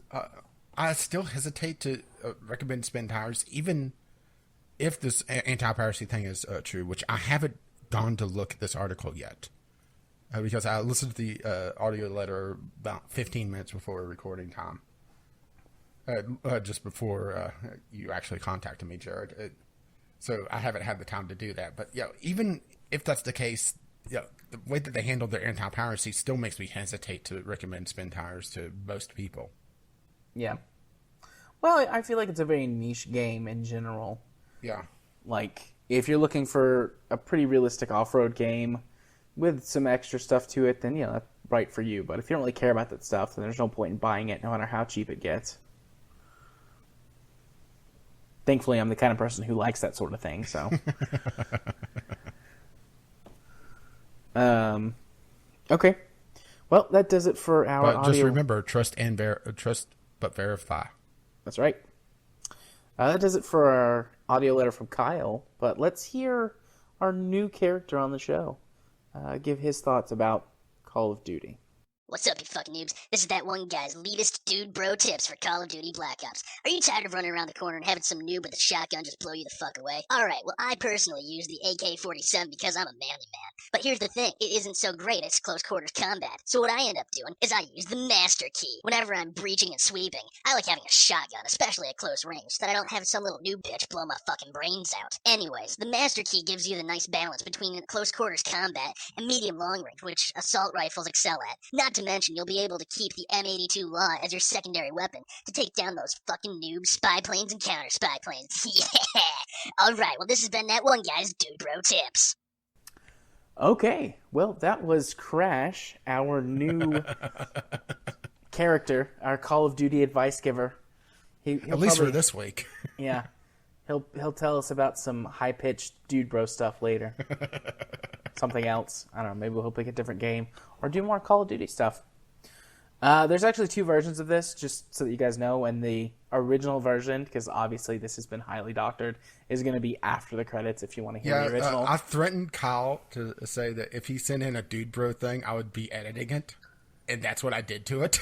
I still hesitate to recommend spin tires, even if this anti-piracy thing is true, which I haven't gone to look at this article yet. Because I listened to the audio letter about 15 minutes before recording time. Just before you actually contacted me, Jared. So I haven't had the time to do that. But even if that's the case, the way that they handled their anti-piracy still makes me hesitate to recommend spin tires to most people. Yeah. Well, I feel like it's a very niche game in general. Yeah. Like, if you're looking for a pretty realistic off-road game with some extra stuff to it, then, that's right for you. But if you don't really care about that stuff, then there's no point in buying it, no matter how cheap it gets. Thankfully, I'm the kind of person who likes that sort of thing, so. Okay. Well, that does it for our But audio. just remember, trust but verify. That's right. That does it for our audio letter from Kyle. But let's hear our new character on the show give his thoughts about Call of Duty. What's up, you fucking noobs? This is that one guy's latest dude bro tips for Call of Duty Black Ops. Are you tired of running around the corner and having some noob with a shotgun just blow you the fuck away? Alright, well I personally use the AK-47 because I'm a manly man. But here's the thing, it isn't so great at close quarters combat. So what I end up doing is I use the Master Key. Whenever I'm breaching and sweeping, I like having a shotgun, especially at close range, so that I don't have some little noob bitch blow my fucking brains out. Anyways, the Master Key gives you the nice balance between close quarters combat and medium long range, which assault rifles excel at. Not to mention, you'll be able to keep the M82 Law as your secondary weapon to take down those fucking noob spy planes and counter spy planes. Yeah! Alright, well this has been that one guy's Dude Bro Tips. Okay, well that was Crash, our new character, our Call of Duty advice giver. At least for this week. Yeah. He'll tell us about some high-pitched dude bro stuff later. Something else. I don't know, maybe we'll pick a different game or do more Call of Duty stuff. There's actually two versions of this, just so that you guys know, and the original version, because obviously this has been highly doctored, is going to be after the credits if you want to hear the original. I threatened Kyle to say that if he sent in a dude bro thing, I would be editing it, and that's what I did to it.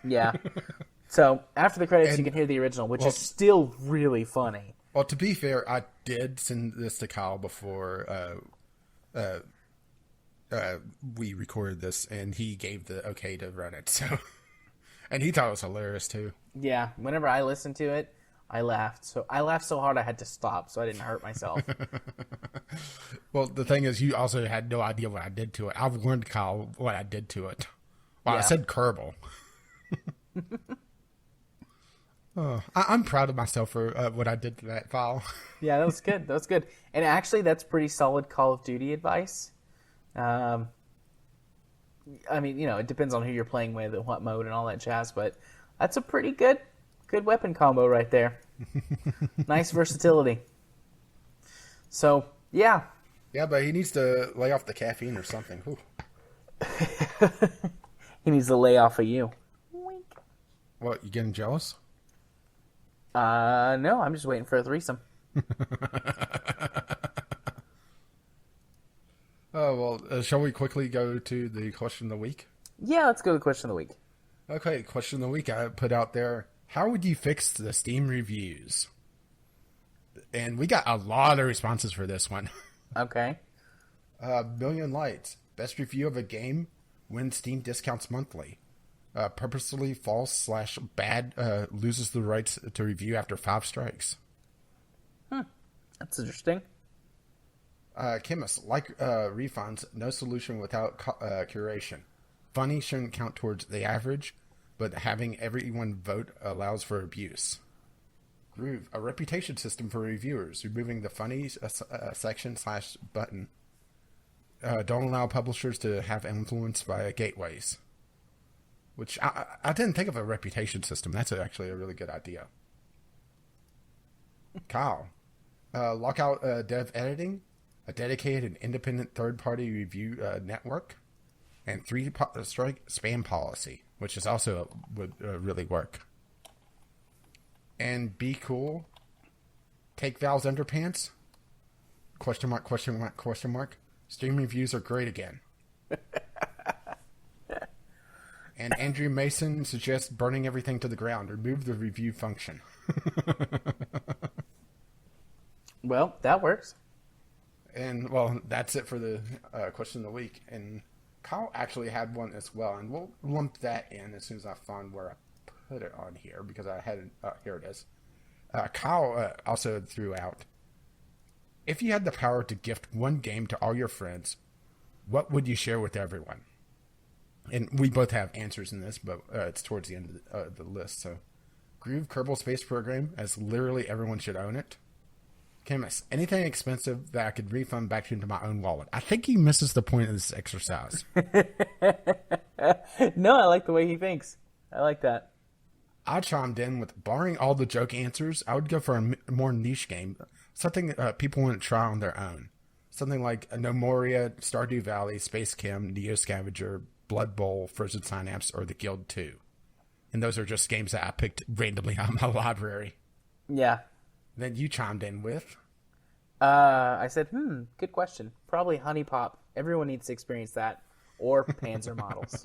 Yeah. So after the credits, you can hear the original, which is still really funny. Well, to be fair, I did send this to Kyle before we recorded this, and he gave the okay to run it. So, and he thought it was hilarious too. Yeah, whenever I listened to it, I laughed. So I laughed so hard I had to stop, so I didn't hurt myself. Well, the thing is, you also had no idea what I did to it. I've warned Kyle what I did to it. Well, yeah. I said Kerbal. Oh, I'm proud of myself for what I did to that file. Yeah, that was good. That was good. And actually, that's pretty solid Call of Duty advice. I mean, it depends on who you're playing with and what mode and all that jazz, but that's a pretty good weapon combo right there. Nice versatility. So, yeah. Yeah, but he needs to lay off the caffeine or something. He needs to lay off of you. Wink. What, you getting jealous? No, I'm just waiting for a threesome. Oh, well, shall we quickly go to the question of the week? Yeah, let's go to the question of the week. Okay, question of the week I put out there. How would you fix the Steam reviews? And we got a lot of responses for this one. Okay. Million Lights. Best review of a game wins Steam discounts monthly. Purposely false / bad loses the rights to review after 5 strikes. That's interesting. Chemist. Like refunds, no solution without curation. Funny shouldn't count towards the average, but having everyone vote allows for abuse. Groove. A reputation system for reviewers, removing the funny section / button. Don't allow publishers to have influence via gateways. Which I didn't think of a reputation system. That's actually a really good idea. Kyle. Lockout dev editing. A dedicated and independent third-party review network. And 3-strike spam policy, which is also would really work. And be cool. Take Val's underpants. ? Steam reviews are great again. And Andrew Mason suggests burning everything to the ground. Remove the review function. Well, that works. And, well, that's it for the question of the week. And Kyle actually had one as well. And we'll lump that in as soon as I find where I put it on here. Because I had it. Here it is. Kyle also threw out, if you had the power to gift one game to all your friends, what would you share with everyone? And we both have answers in this, but it's towards the end of the list. So, Groove Kerbal Space Program, as literally everyone should own it. Chemist, anything expensive that I could refund back into my own wallet. I think he misses the point of this exercise. No, I like the way he thinks. I like that. I chimed in with, barring all the joke answers, I would go for a more niche game. Something people wouldn't try on their own. Something like No Moria, Stardew Valley, Space Chem, Neo Scavenger, Blood Bowl, Frozen Synapse, or The Guild 2. And those are just games that I picked randomly out of my library. Yeah. Then you chimed in with? I said, good question. Probably Honey Pop. Everyone needs to experience that. Or Panzer Models.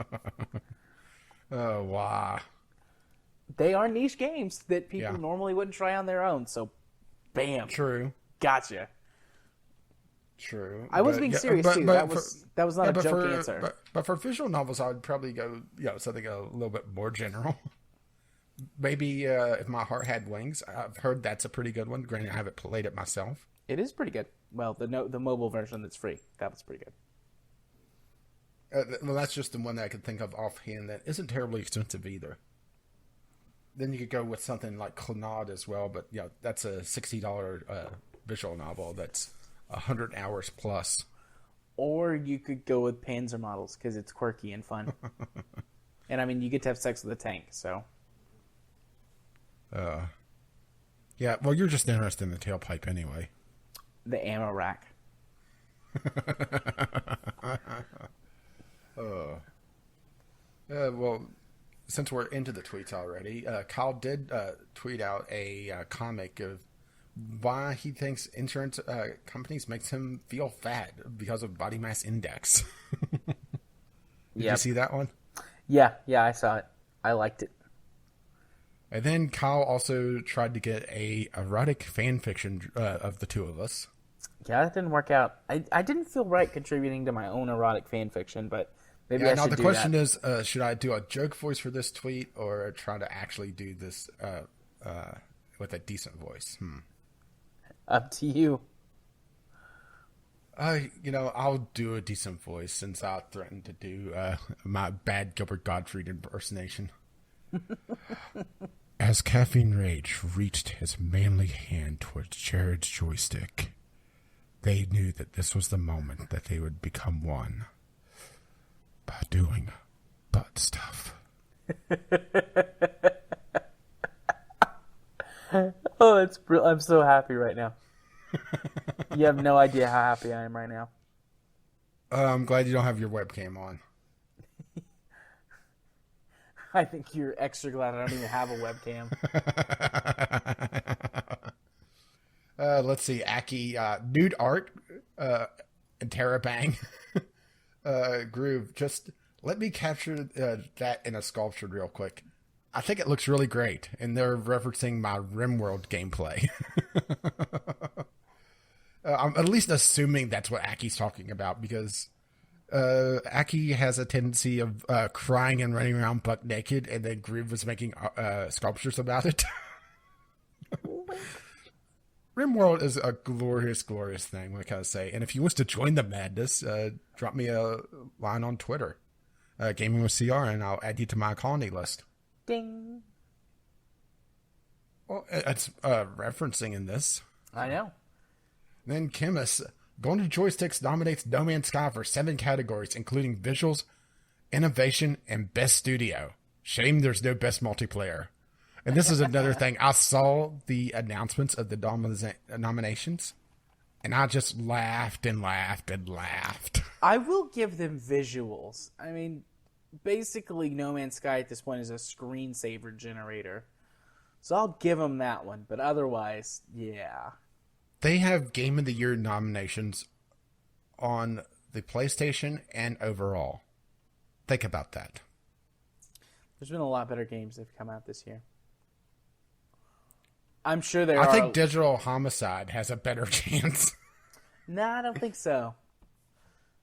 Oh, wow. They are niche games that people normally wouldn't try on their own. So, bam. True. Gotcha. True. I was being serious, too. That was not a joke answer. But for visual novels, I would probably go, something a little bit more general. Maybe If My Heart Had Wings. I've heard that's a pretty good one. Granted, I haven't played it myself. It is pretty good. Well, the mobile version that's free. That was pretty good. Well, that's just the one that I could think of offhand that isn't terribly expensive either. Then you could go with something like Clannad as well, but that's a $60 visual novel that's 100 hours plus. Or you could go with Panzer Models because it's quirky and fun. And I mean, you get to have sex with a tank, so. Yeah, well, you're just interested in the tailpipe anyway. The ammo rack. Well, since we're into the tweets already, Kyle did tweet out a comic of why he thinks insurance companies makes him feel fat because of body mass index. Did you see that one? Yeah, I saw it. I liked it. And then Kyle also tried to get a erotic fan fiction of the two of us. Yeah, that didn't work out. I didn't feel right contributing to my own erotic fan fiction, but maybe I should do that. Now the question is, should I do a joke voice for this tweet or try to actually do this with a decent voice? Up to you. I'll do a decent voice since I threatened to do my bad Gilbert Gottfried impersonation. As Caffeine Rage reached his manly hand towards Jared's joystick, they knew that this was the moment that they would become one by doing butt stuff. Oh, it's I'm so happy right now. You have no idea how happy I am right now. I'm glad you don't have your webcam on. I think you're extra glad I don't even have a webcam. Let's see, Aki, nude art, and Terabang, Groove. Just let me capture that in a sculpture real quick. I think it looks really great, and they're referencing my RimWorld gameplay. I'm at least assuming that's what Aki's talking about, because Aki has a tendency of crying and running around butt naked, and then Groove was making sculptures about it. RimWorld is a glorious, glorious thing, like I say. And if you wish to join the madness, drop me a line on Twitter, Gaming with CR, and I'll add you to my colony list. Ding. Well, it's referencing in this. I know. Then Chemist, Golden Joysticks nominates No Man's Sky for 7 categories, including visuals, innovation, and best studio. Shame there's no best multiplayer. And this is another thing. I saw the announcements of the nominations, and I just laughed and laughed and laughed. I will give them visuals. I mean, basically, No Man's Sky at this point is a screensaver generator. So I'll give them that one. But otherwise, yeah. They have Game of the Year nominations on the PlayStation and overall. Think about that. There's been a lot better games that have come out this year. I'm sure there are. I think Digital Homicide has a better chance. No, I don't think so.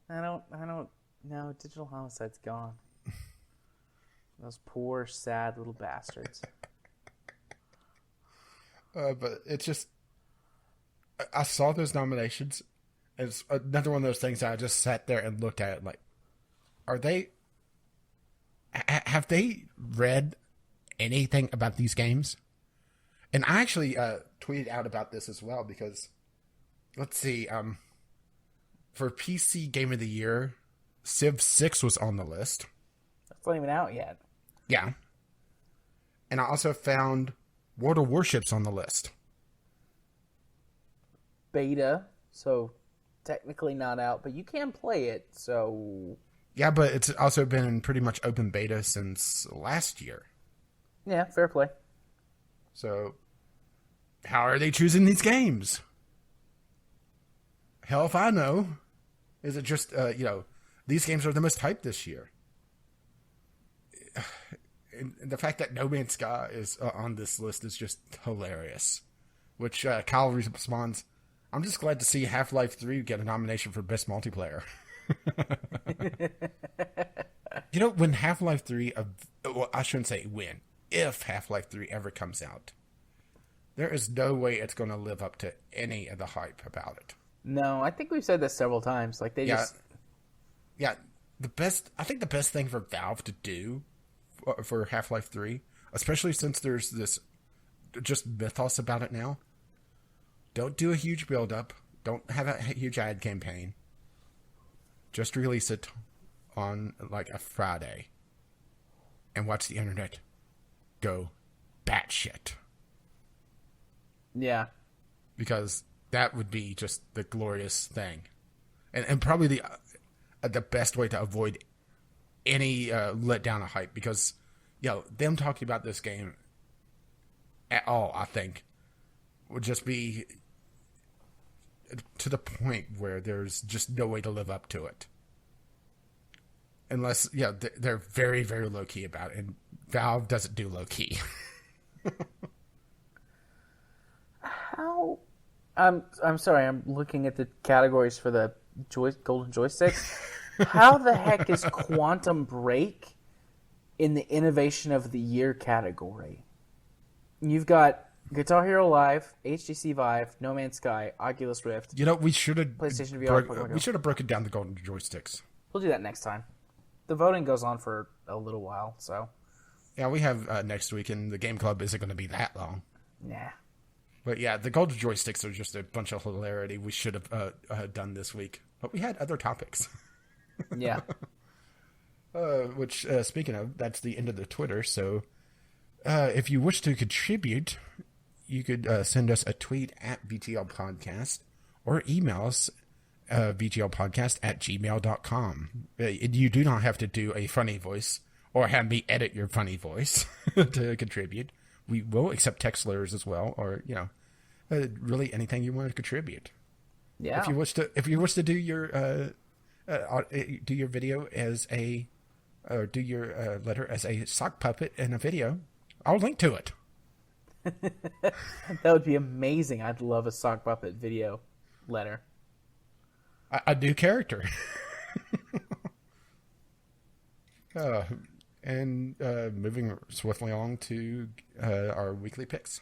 I don't. No, Digital Homicide's gone. Those poor, sad little bastards. But it's just, I saw those nominations. It's another one of those things that I just sat there and looked at it like, have they read anything about these games? And I actually tweeted out about this as well, because, let's see, for PC Game of the Year, Civ 6 was on the list. That's not even out yet. Yeah. And I also found World of Warships on the list. Beta, so technically not out, but you can play it, so... Yeah, but it's also been in pretty much open beta since last year. Yeah, fair play. So, how are they choosing these games? Hell if I know. Is it just, these games are the most hyped this year? And the fact that No Man's Sky is on this list is just hilarious. Which Kyle responds, I'm just glad to see Half-Life 3 get a nomination for Best Multiplayer. When Half-Life 3, I shouldn't say when, if Half-Life 3 ever comes out, there is no way it's going to live up to any of the hype about it. No, I think we've said this several times. Like Yeah, I think the best thing for Valve to do for Half-Life 3, especially since there's this just mythos about it now, don't do a huge build-up. Don't have a huge ad campaign. Just release it on, like, a Friday. And watch the internet go batshit. Yeah. Because that would be just the glorious thing. And probably the best way to avoid any letdown of hype. Because, them talking about this game at all, I think, would just be to the point where there's just no way to live up to it. Unless, they're very, very low-key about it. And Valve doesn't do low-key. How? I'm sorry, I'm looking at the categories for the Golden Joysticks. How the heck is Quantum Break in the Innovation of the Year category? You've got Guitar Hero Live, HTC Vive, No Man's Sky, Oculus Rift. We should have PlayStation VR. we should have broken down the Golden Joysticks. We'll do that next time. The voting goes on for a little while, so Yeah, we have next week, and the game club isn't going to be that long. Nah. But yeah, the gold joysticks are just a bunch of hilarity we should have done this week. But we had other topics. Yeah. Which, speaking of, that's the end of the Twitter. So if you wish to contribute, you could send us a tweet at VGL Podcast or email us VGLpodcast@gmail.com. You do not have to do a funny voice or have me edit your funny voice to contribute. We will accept text letters as well, or really anything you want to contribute. Yeah. If you wish to do your video as a, or do your letter as a sock puppet in a video, I'll link to it. That would be amazing. I'd love a sock puppet video letter. A new character. And moving swiftly along to our weekly picks.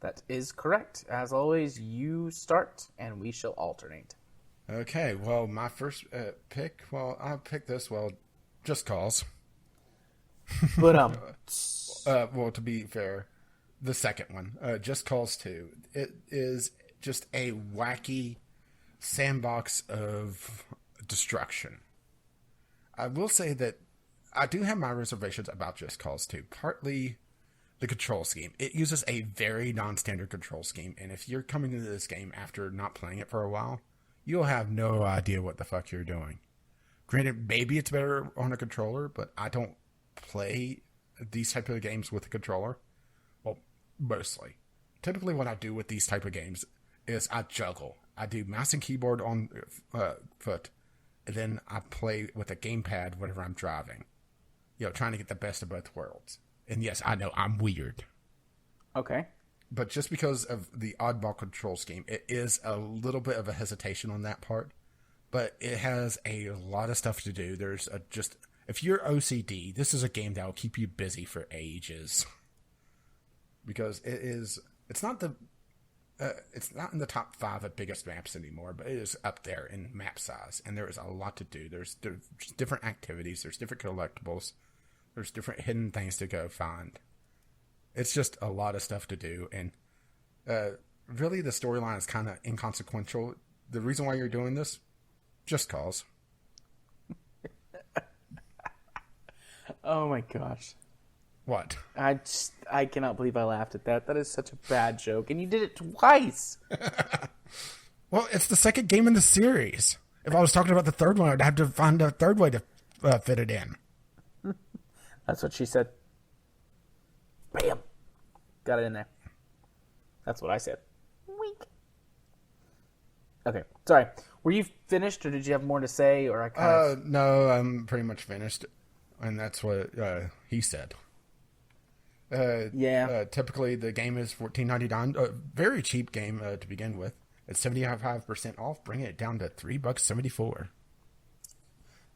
That is correct. As always, you start, and we shall alternate. Okay, well, my first pick, I'll pick this, Just Cause. But, well, to be fair, the second one, Just Cause 2. It is just a wacky sandbox of destruction. I will say that I do have my reservations about Just Cause 2. Partly the control scheme. It uses a very non-standard control scheme, and if you're coming into this game after not playing it for a while, you'll have no idea what the fuck you're doing. Granted, maybe it's better on a controller, but I don't play these type of games with a controller. Well, mostly. Typically what I do with these type of games is I juggle. I do mouse and keyboard on foot, and then I play with a gamepad whenever I'm driving. Trying to get the best of both worlds. And yes, I know, I'm weird. okay. But just because of the oddball control scheme, it is a little bit of a hesitation on that part. But it has a lot of stuff to do. There's if you're OCD, this is a game that will keep you busy for ages. Because it's not in the top 5 of biggest maps anymore, but it is up there in map size. And there is a lot to do. There's different activities. There's different collectibles. There's different hidden things to go find. It's just a lot of stuff to do. And really the storyline is kind of inconsequential. The reason why you're doing this, Just Cause. Oh my gosh. What? I cannot believe I laughed at that. That is such a bad joke. And you did it twice. Well, it's the second game in the series. If I was talking about the third one, I'd have to find a third way to fit it in. That's what she said. Bam. Got it in there. That's what I said. Weak. Okay. Sorry. Were you finished, or did you have more to say? Or I kind of... No, I'm pretty much finished. And that's what he said. Yeah. Typically, the game is $14.99. A very cheap game to begin with. It's 75% off, bringing it down to $3.74.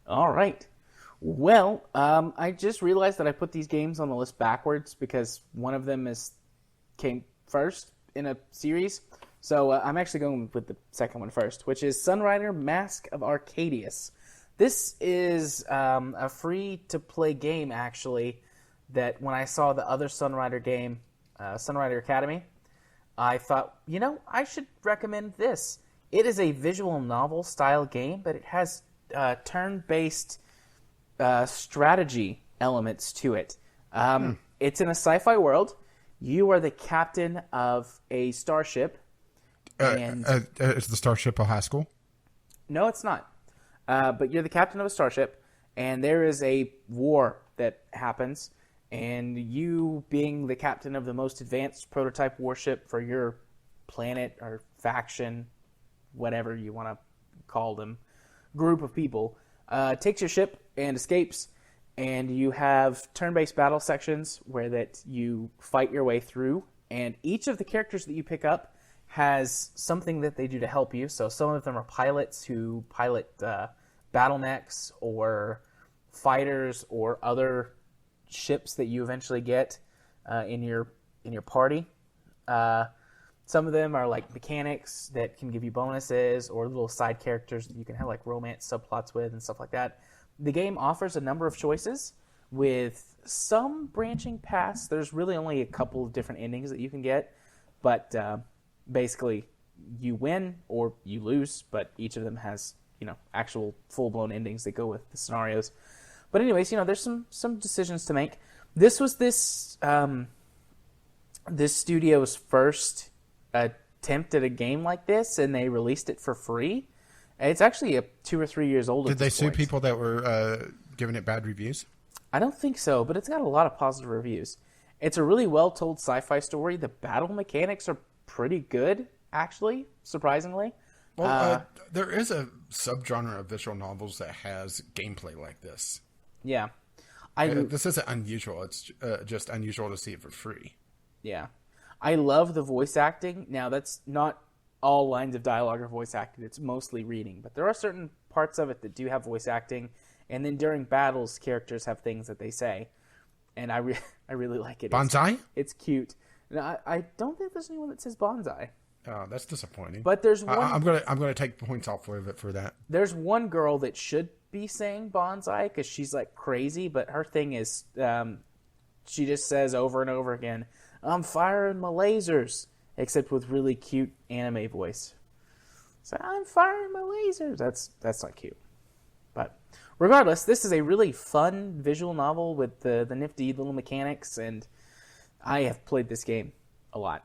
All right. Well, I just realized that I put these games on the list backwards because one of them came first in a series. So I'm actually going with the second one first, which is Sunrider Mask of Arcadius. This is a free-to-play game, actually, that when I saw the other Sunrider game, Sunrider Academy, I thought, I should recommend this. It is a visual novel-style game, but it has turn-based strategy elements to it. It's in a sci-fi world. You are the captain of a starship. Is the starship a high school? No, it's not. But you're the captain of a starship, and there is a war that happens, and you, being the captain of the most advanced prototype warship for your planet or faction, whatever you want to call them, group of people, takes your ship and escapes, and you have turn-based battle sections where that you fight your way through, and each of the characters that you pick up has something that they do to help you. So some of them are pilots who pilot battlemechs or fighters or other ships that you eventually get in your party. Some of them are like mechanics that can give you bonuses, or little side characters that you can have like romance subplots with and stuff like that. The game offers a number of choices with some branching paths. There's really only a couple of different endings that you can get, but basically you win or you lose, but each of them has, actual full-blown endings that go with the scenarios. But anyways, there's some decisions to make. This was this studio's first attempt at a game like this, and they released it for free. It's actually 2 or 3 years old. Did they sue people that were giving it bad reviews? I don't think so, but it's got a lot of positive reviews. It's a really well-told sci-fi story. The battle mechanics are pretty good, actually, surprisingly. Well, there is a subgenre of visual novels that has gameplay like this. Yeah. This isn't unusual. It's just unusual to see it for free. Yeah. I love the voice acting. Now, that's not all lines of dialogue are voice acted. It's mostly reading. But there are certain parts of it that do have voice acting. And then during battles, characters have things that they say. And I really like it. Bonsai? It's cute. Now, I don't think there's anyone that says bonsai. Oh, that's disappointing. But there's one... I'm gonna take points off of it for that. There's one girl that should be saying bonsai because she's like crazy, but her thing is she just says over and over again, "I'm firing my lasers," except with really cute anime voice. So I'm firing my lasers. That's not cute. But regardless, this is a really fun visual novel with the nifty little mechanics, and I have played this game a lot.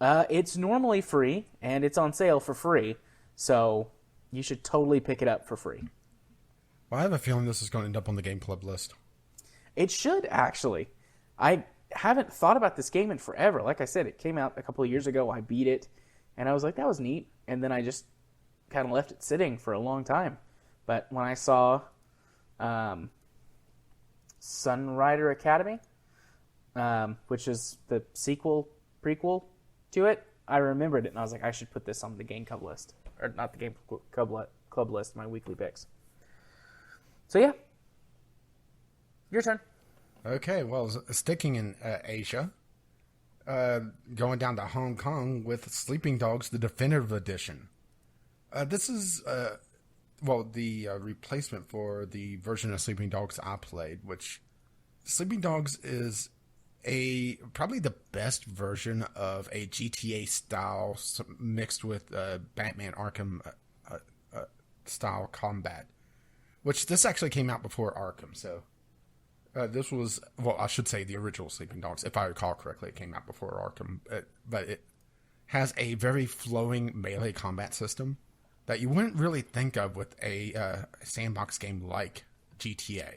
It's normally free, and it's on sale for free, so you should totally pick it up for free. Well, I have a feeling this is going to end up on the Game Club list. It should, actually. I haven't thought about this game in forever. Like I said, it came out a couple of years ago. I beat it, and I was like, that was neat. And then I just kind of left it sitting for a long time. But when I saw Sunrider Academy, which is the prequel to it, I remembered it, and I was like, I should put this on the Game Club list. Or not the Game Club list, my weekly picks. So yeah, your turn. Okay, well, sticking in Asia, going down to Hong Kong with Sleeping Dogs, the Definitive Edition. This is, the replacement for the version of Sleeping Dogs I played, which Sleeping Dogs is probably the best version of a GTA style mixed with Batman Arkham style combat, which this actually came out before Arkham. So this was, I should say the original Sleeping Dogs, if I recall correctly, it came out before Arkham, but it has a very flowing melee combat system that you wouldn't really think of with a sandbox game like GTA.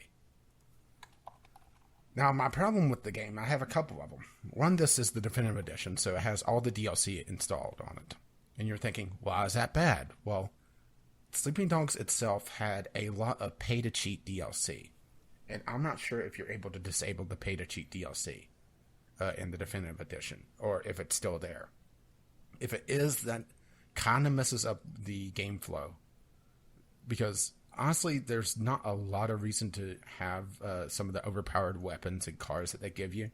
Now, my problem with the game, I have a couple of them. One, this is the Definitive Edition, so it has all the DLC installed on it. And you're thinking, why is that bad? Well, Sleeping Dogs itself had a lot of pay-to-cheat DLC. And I'm not sure if you're able to disable the pay-to-cheat DLC in the Definitive Edition, or if it's still there. If it is, that kind of messes up the game flow. Because honestly, there's not a lot of reason to have some of the overpowered weapons and cars that they give you,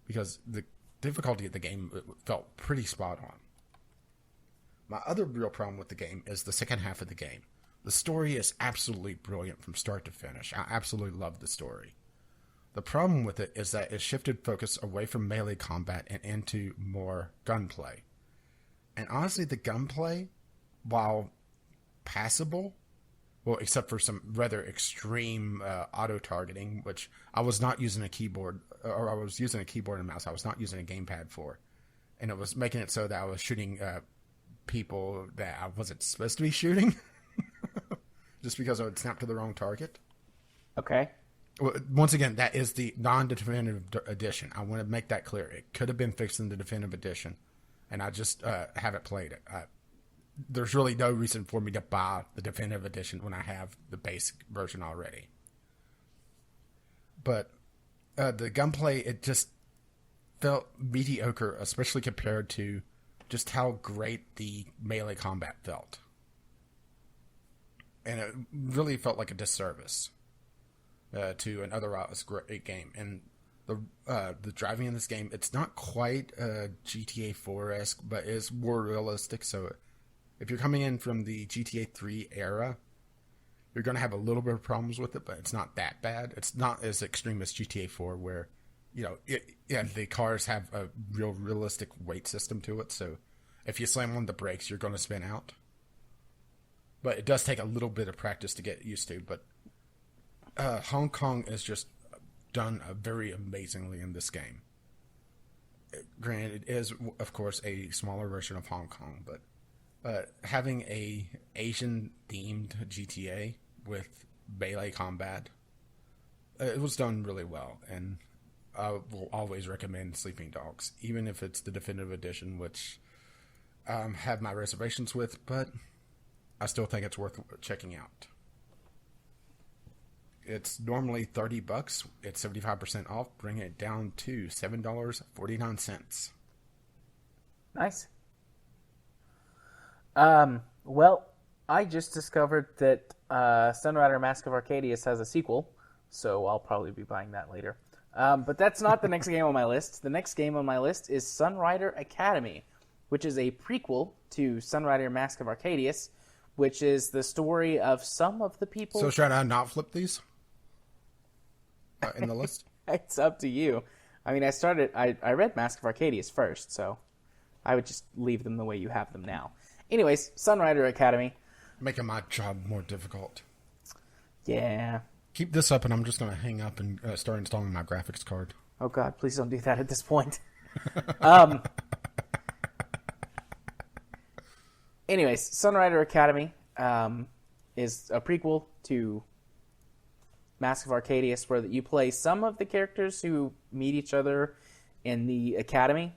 because the difficulty of the game felt pretty spot on. My other real problem with the game is the second half of the game. The story is absolutely brilliant from start to finish. I absolutely love the story. The problem with it is that it shifted focus away from melee combat and into more gunplay. And honestly, the gunplay, while passable, well, except for some rather extreme auto-targeting, which I was not using a keyboard, or I was using a keyboard and mouse. I was not using a gamepad for. And it was making it so that I was shooting people that I wasn't supposed to be shooting. Just because I would snap to the wrong target. Okay. Once again, that is the non-definitive edition. I want to make that clear. It could have been fixed in the definitive edition, and I just haven't played it. There's really no reason for me to buy the definitive edition when I have the basic version already. But the gunplay, it just felt mediocre, especially compared to just how great the melee combat felt. And it really felt like a disservice to an otherwise great game. And the driving in this game, it's not quite GTA 4-esque, but it's more realistic. So if you're coming in from the GTA 3 era, You're going to have a little bit of problems with it, but it's not that bad. It's not as extreme as GTA 4 where, the cars have a realistic weight system to it. So if you slam on the brakes, you're going to spin out. But it does take a little bit of practice to get used to. But Hong Kong is just done very amazingly in this game. Granted, it is, of course, a smaller version of Hong Kong, but having a Asian-themed GTA with melee combat, it was done really well, and I will always recommend Sleeping Dogs, even if it's the definitive edition, which I have my reservations with, but I still think it's worth checking out. It's normally $30. It's 75% off, bringing it down to $7.49. Nice. Well, I just discovered that Sunrider Mask of Arcadius has a sequel, so I'll probably be buying that later. But that's not the next game on my list. The next game on my list is Sunrider Academy, which is a prequel to Sunrider Mask of Arcadius, which is the story of some of the people... So should I not flip these in the list? It's up to you. I mean, I read Mask of Arcadius first, so I would just leave them the way you have them now. Anyways, Sunrider Academy. Making my job more difficult. Yeah. Keep this up and I'm just going to hang up and start installing my graphics card. Oh God, please don't do that at this point. Anyways, Sunrider Academy is a prequel to Mask of Arcadius, where you play some of the characters who meet each other in the academy,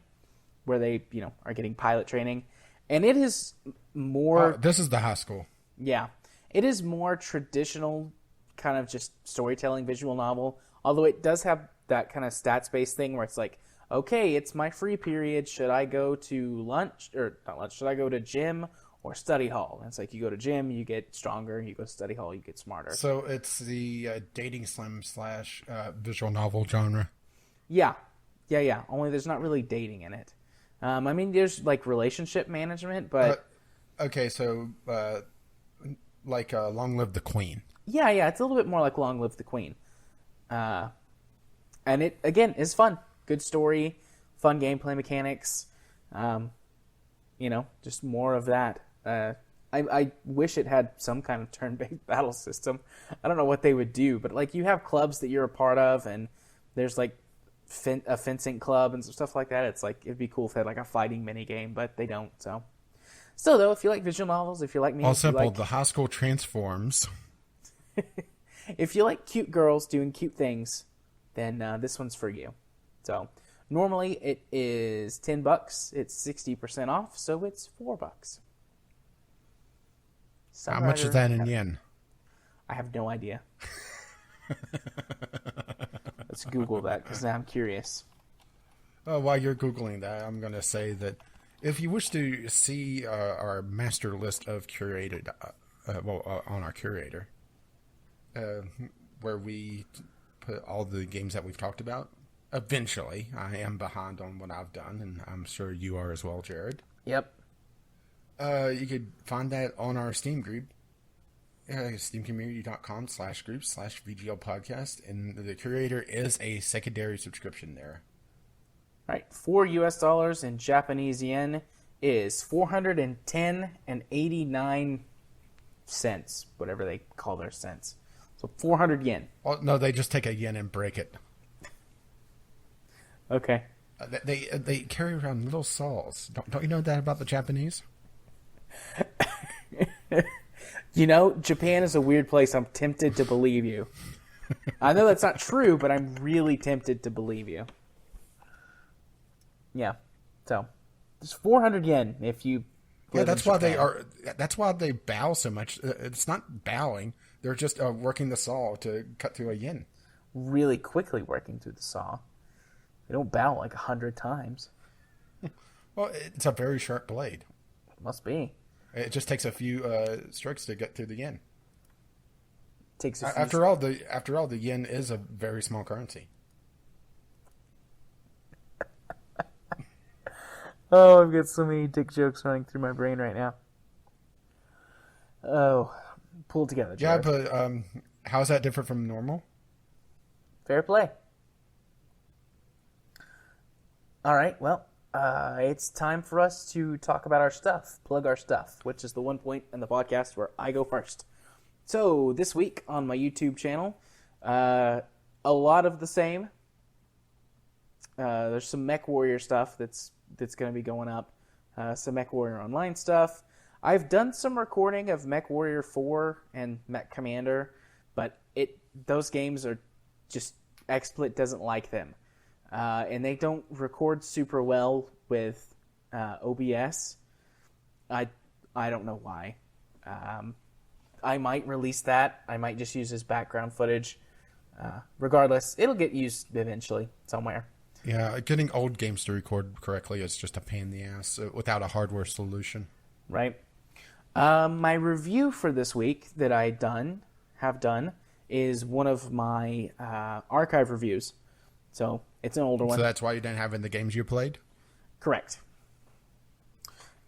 where they, are getting pilot training. And it is more... this is the high school. Yeah. It is more traditional, kind of just storytelling visual novel, although it does have that kind of stats-based thing where it's like, okay, it's my free period. Should I go to lunch? Or not lunch. Should I go to gym or study hall? And it's like, you go to gym, you get stronger. You go to study hall, you get smarter. So it's the dating sim / visual novel genre. Yeah. Only there's not really dating in it. I mean, there's like relationship management, but... okay, so Long Live the Queen. Yeah, it's a little bit more like Long Live the Queen. And it, again, is fun. Good story, fun gameplay mechanics. Just more of that. I wish it had some kind of turn-based battle system. I don't know what they would do, but like you have clubs that you're a part of, and there's like a fencing club and stuff like that. It's like it'd be cool if they had like a fighting mini game, but they don't. So, still though, if you like visual novels, if you like me, all simple. The high school transforms. If you like cute girls doing cute things, then this one's for you. So, normally it is $10. It's 60% off, so it's $4. How much is that in yen? I have no idea. Let's Google that, because now I'm curious. While you're Googling that, I'm going to say that if you wish to see our master list of curated, on our curator, where we put all the games that we've talked about, eventually, I am behind on what I've done, and I'm sure you are as well, Jared. Yep. You could find that on our Steam group, steamcommunity.com/group/VGL podcast, and the curator is a secondary subscription there. All right, $4 in Japanese yen is 410.89 whatever they call their cents. So 400 yen. Oh, no, they just take a yen and break it. Okay. They carry around little saws. Don't you know that about the Japanese? Japan is a weird place. I'm tempted to believe you. I know that's not true, but I'm really tempted to believe you. Yeah. So, it's 400 yen if you... Yeah, that's why they bow so much. It's not bowing. They're just working the saw to cut through a yen. Really quickly working through the saw. They don't bow like 100 times. Well, it's a very sharp blade. Must be. It just takes a few strokes to get through the yen. Takes a few after all, the yen is a very small currency. Oh, I've got so many dick jokes running through my brain right now. Oh, pulled together, Yeah, Jared. but how's that different from normal? Fair play. All right, well, it's time for us to talk about our stuff, plug our stuff, which is the one point in the podcast where I go first. So this week on my YouTube channel, a lot of the same. There's some MechWarrior stuff that's going to be going up. Some MechWarrior Online stuff. I've done some recording of MechWarrior 4 and Mech Commander, but those games are just XSplit doesn't like them, and they don't record super well with OBS. I don't know why. I might release that. I might just use as background footage. Regardless, it'll get used eventually somewhere. Yeah, getting old games to record correctly is just a pain in the ass without a hardware solution. Right. My review for this week that I have done is one of my archive reviews. So it's an older one. So that's why you didn't have in the games you played? Correct.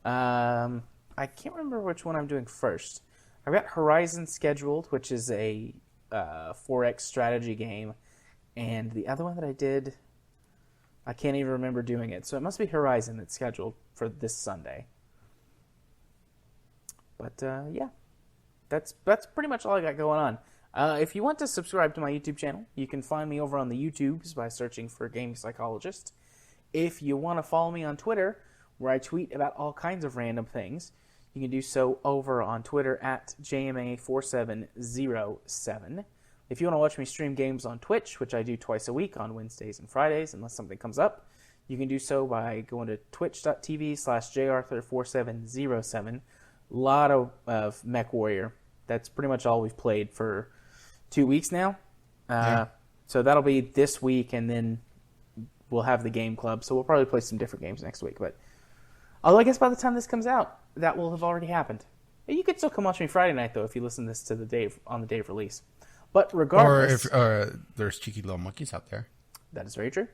I can't remember which one I'm doing first. I've got Horizon scheduled, which is a 4X strategy game. And the other one that I did, I can't even remember doing it. So it must be Horizon that's scheduled for this Sunday. But yeah, that's pretty much all I got going on. If you want to subscribe to my YouTube channel, you can find me over on the YouTubes by searching for Game Psychologist. If you want to follow me on Twitter, where I tweet about all kinds of random things, you can do so over on Twitter at JMA4707. If you want to watch me stream games on Twitch, which I do twice a week on Wednesdays and Fridays, unless something comes up, you can do so by going to twitch.tv/jarthur4707. A lot of MechWarrior. That's pretty much all we've played for 2 weeks now. So that'll be this week, and then we'll have the game club. So we'll probably play some different games next week. But although I guess by the time this comes out, that will have already happened. You could still come watch me Friday night, though, if you listen to this on the day of release. But regardless, or if there's cheeky little monkeys out there. That is very true.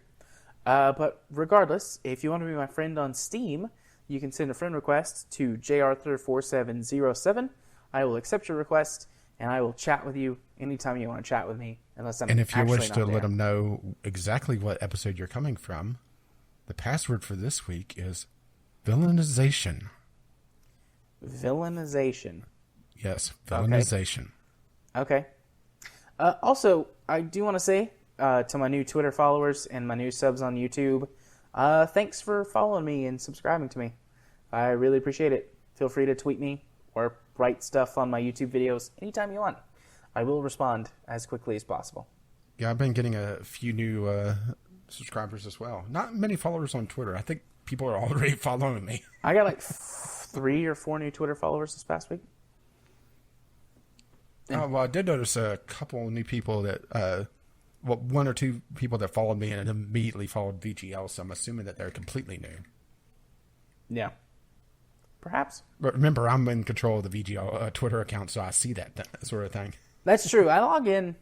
But regardless, if you want to be my friend on Steam, you can send a friend request to jarthur4707. I will accept your request, and I will chat with you anytime you want to chat with me, unless I'm And if you actually wish not to there. let them know exactly what episode you're coming from, the password for this week is villainization. Villainization. Yes, villainization. Okay. Also, I do want to say to my new Twitter followers and my new subs on YouTube, thanks for following me and subscribing to me. I really appreciate it. Feel free to tweet me or write stuff on my YouTube videos anytime you want. I will respond as quickly as possible. Yeah, I've been getting a few new subscribers as well. Not many followers on Twitter. I think people are already following me. I got like 3 or 4 new Twitter followers this past week. Oh, well, I did notice a couple new people that, 1 or 2 people that followed me and immediately followed VGL, so I'm assuming that they're completely new. Yeah. Perhaps. But remember, I'm in control of the VGL Twitter account, so I see that sort of thing. That's true. I log in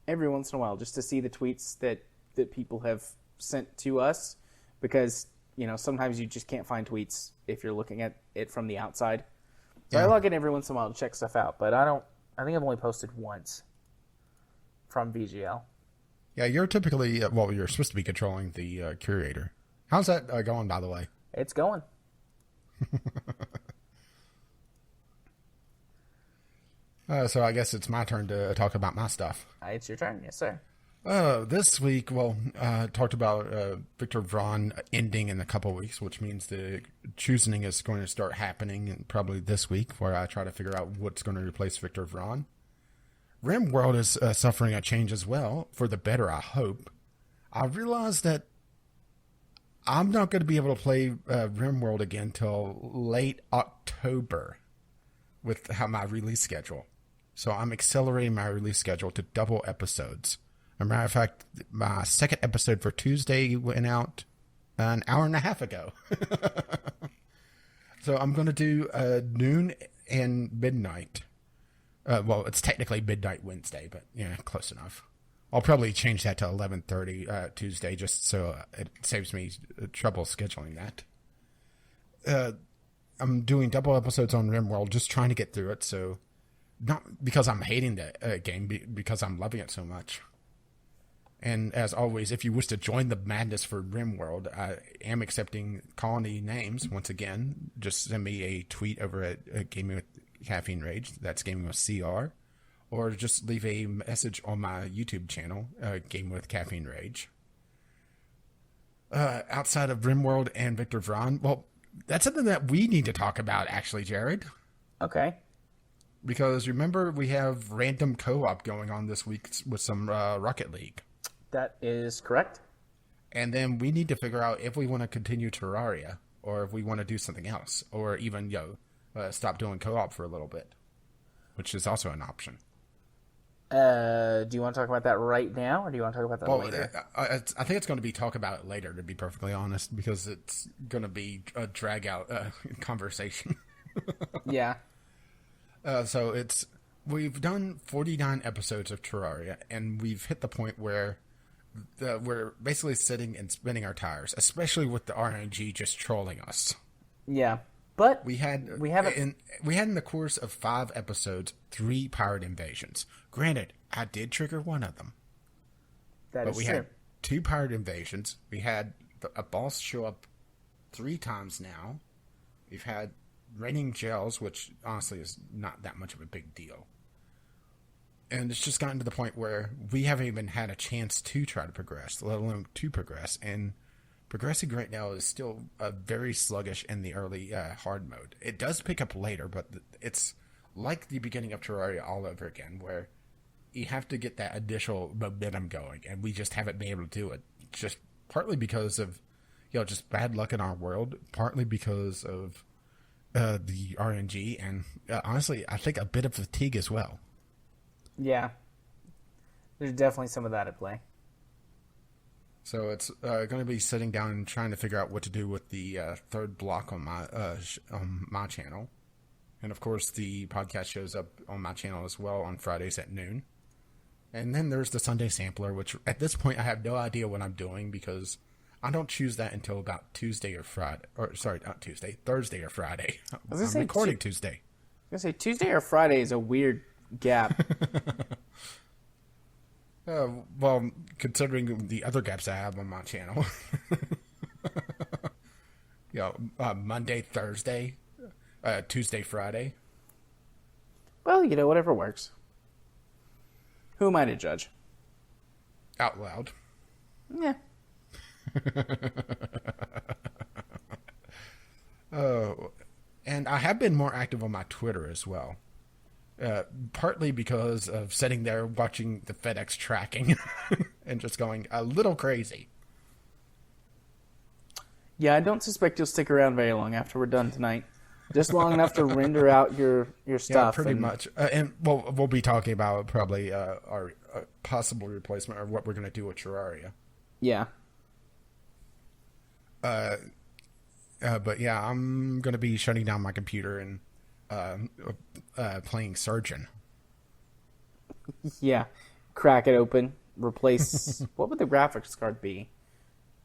every once in a while just to see the tweets that people have sent to us because, sometimes you just can't find tweets if you're looking at it from the outside. So I log in every once in a while to check stuff out, but I think I've only posted once from VGL. Yeah, you're typically, you're supposed to be controlling the curator. How's that going, by the way? It's going. So I guess it's my turn to talk about my stuff. It's your turn. Yes, sir. This week, talked about Victor Vron ending in a couple of weeks, which means the choosing is going to start happening and probably this week, where I try to figure out what's going to replace Victor Vron. RimWorld is suffering a change as well, for the better, I hope. I realized that I'm not going to be able to play RimWorld again till late October with my release schedule. So I'm accelerating my release schedule to double episodes. As a matter of fact, my second episode for Tuesday went out an hour and a half ago. So I'm going to do noon and midnight. It's technically midnight Wednesday, but yeah, close enough. I'll probably change that to 11:30 Tuesday, just so it saves me trouble scheduling that. I'm doing double episodes on RimWorld, just trying to get through it. So Not because I'm hating the game, because I'm loving it so much. And as always, if you wish to join the madness for RimWorld, I am accepting colony names once again. Just send me a tweet over at Gaming with Caffeine Rage. That's Gaming with CR. Or just leave a message on my YouTube channel, Gaming with Caffeine Rage. Outside of RimWorld and Victor Vron, well, that's something that we need to talk about, actually, Jared. Okay. Because remember, we have random co-op going on this week with some Rocket League. That is correct. And then we need to figure out if we want to continue Terraria, or if we want to do something else, or even, stop doing co-op for a little bit, which is also an option. Do you want to talk about that right now, or do you want to talk about that later? I think it's going to be talk about it later, to be perfectly honest, because it's going to be a drag-out conversation. Yeah. So we've done 49 episodes of Terraria, and we've hit the point where we're basically sitting and spinning our tires, especially with the RNG just trolling us. Yeah, but we had in the course of 5 episodes 3 pirate invasions. Granted, I did trigger one of them, but we had 2 pirate invasions. We had a boss show up 3 times now. We've had raining gels, which honestly is not that much of a big deal. And it's just gotten to the point where we haven't even had a chance to try to progress, let alone to progress. And progressing right now is still very sluggish in the early hard mode. It does pick up later, but it's like the beginning of Terraria all over again, where you have to get that initial momentum going, and we just haven't been able to do it. Just partly because of, just bad luck in our world, partly because of the RNG, and honestly, I think a bit of fatigue as well. Yeah. There's definitely some of that at play. So it's going to be sitting down and trying to figure out what to do with the third block on my channel. And of course, the podcast shows up on my channel as well on Fridays at noon. And then there's the Sunday Sampler, which at this point I have no idea what I'm doing, because I don't choose that until about Tuesday or Friday. Or, sorry, not Tuesday. Thursday or Friday. I'm recording Tuesday. I was going to say, Tuesday or Friday is a weird gap. Well, considering the other gaps I have on my channel. Monday, Thursday, Tuesday, Friday. Well, whatever works. Who am I to judge? Out loud. Yeah. And I have been more active on my Twitter as well. Partly because of sitting there watching the FedEx tracking and just going a little crazy. Yeah, I don't suspect you'll stick around very long after we're done tonight. Just long enough to render out your stuff. Yeah, pretty much. And we'll be talking about probably our possible replacement, or what we're going to do with Terraria. Yeah. But yeah, I'm going to be shutting down my computer and playing Surgeon. Yeah. Crack it open. Replace... What would the graphics card be?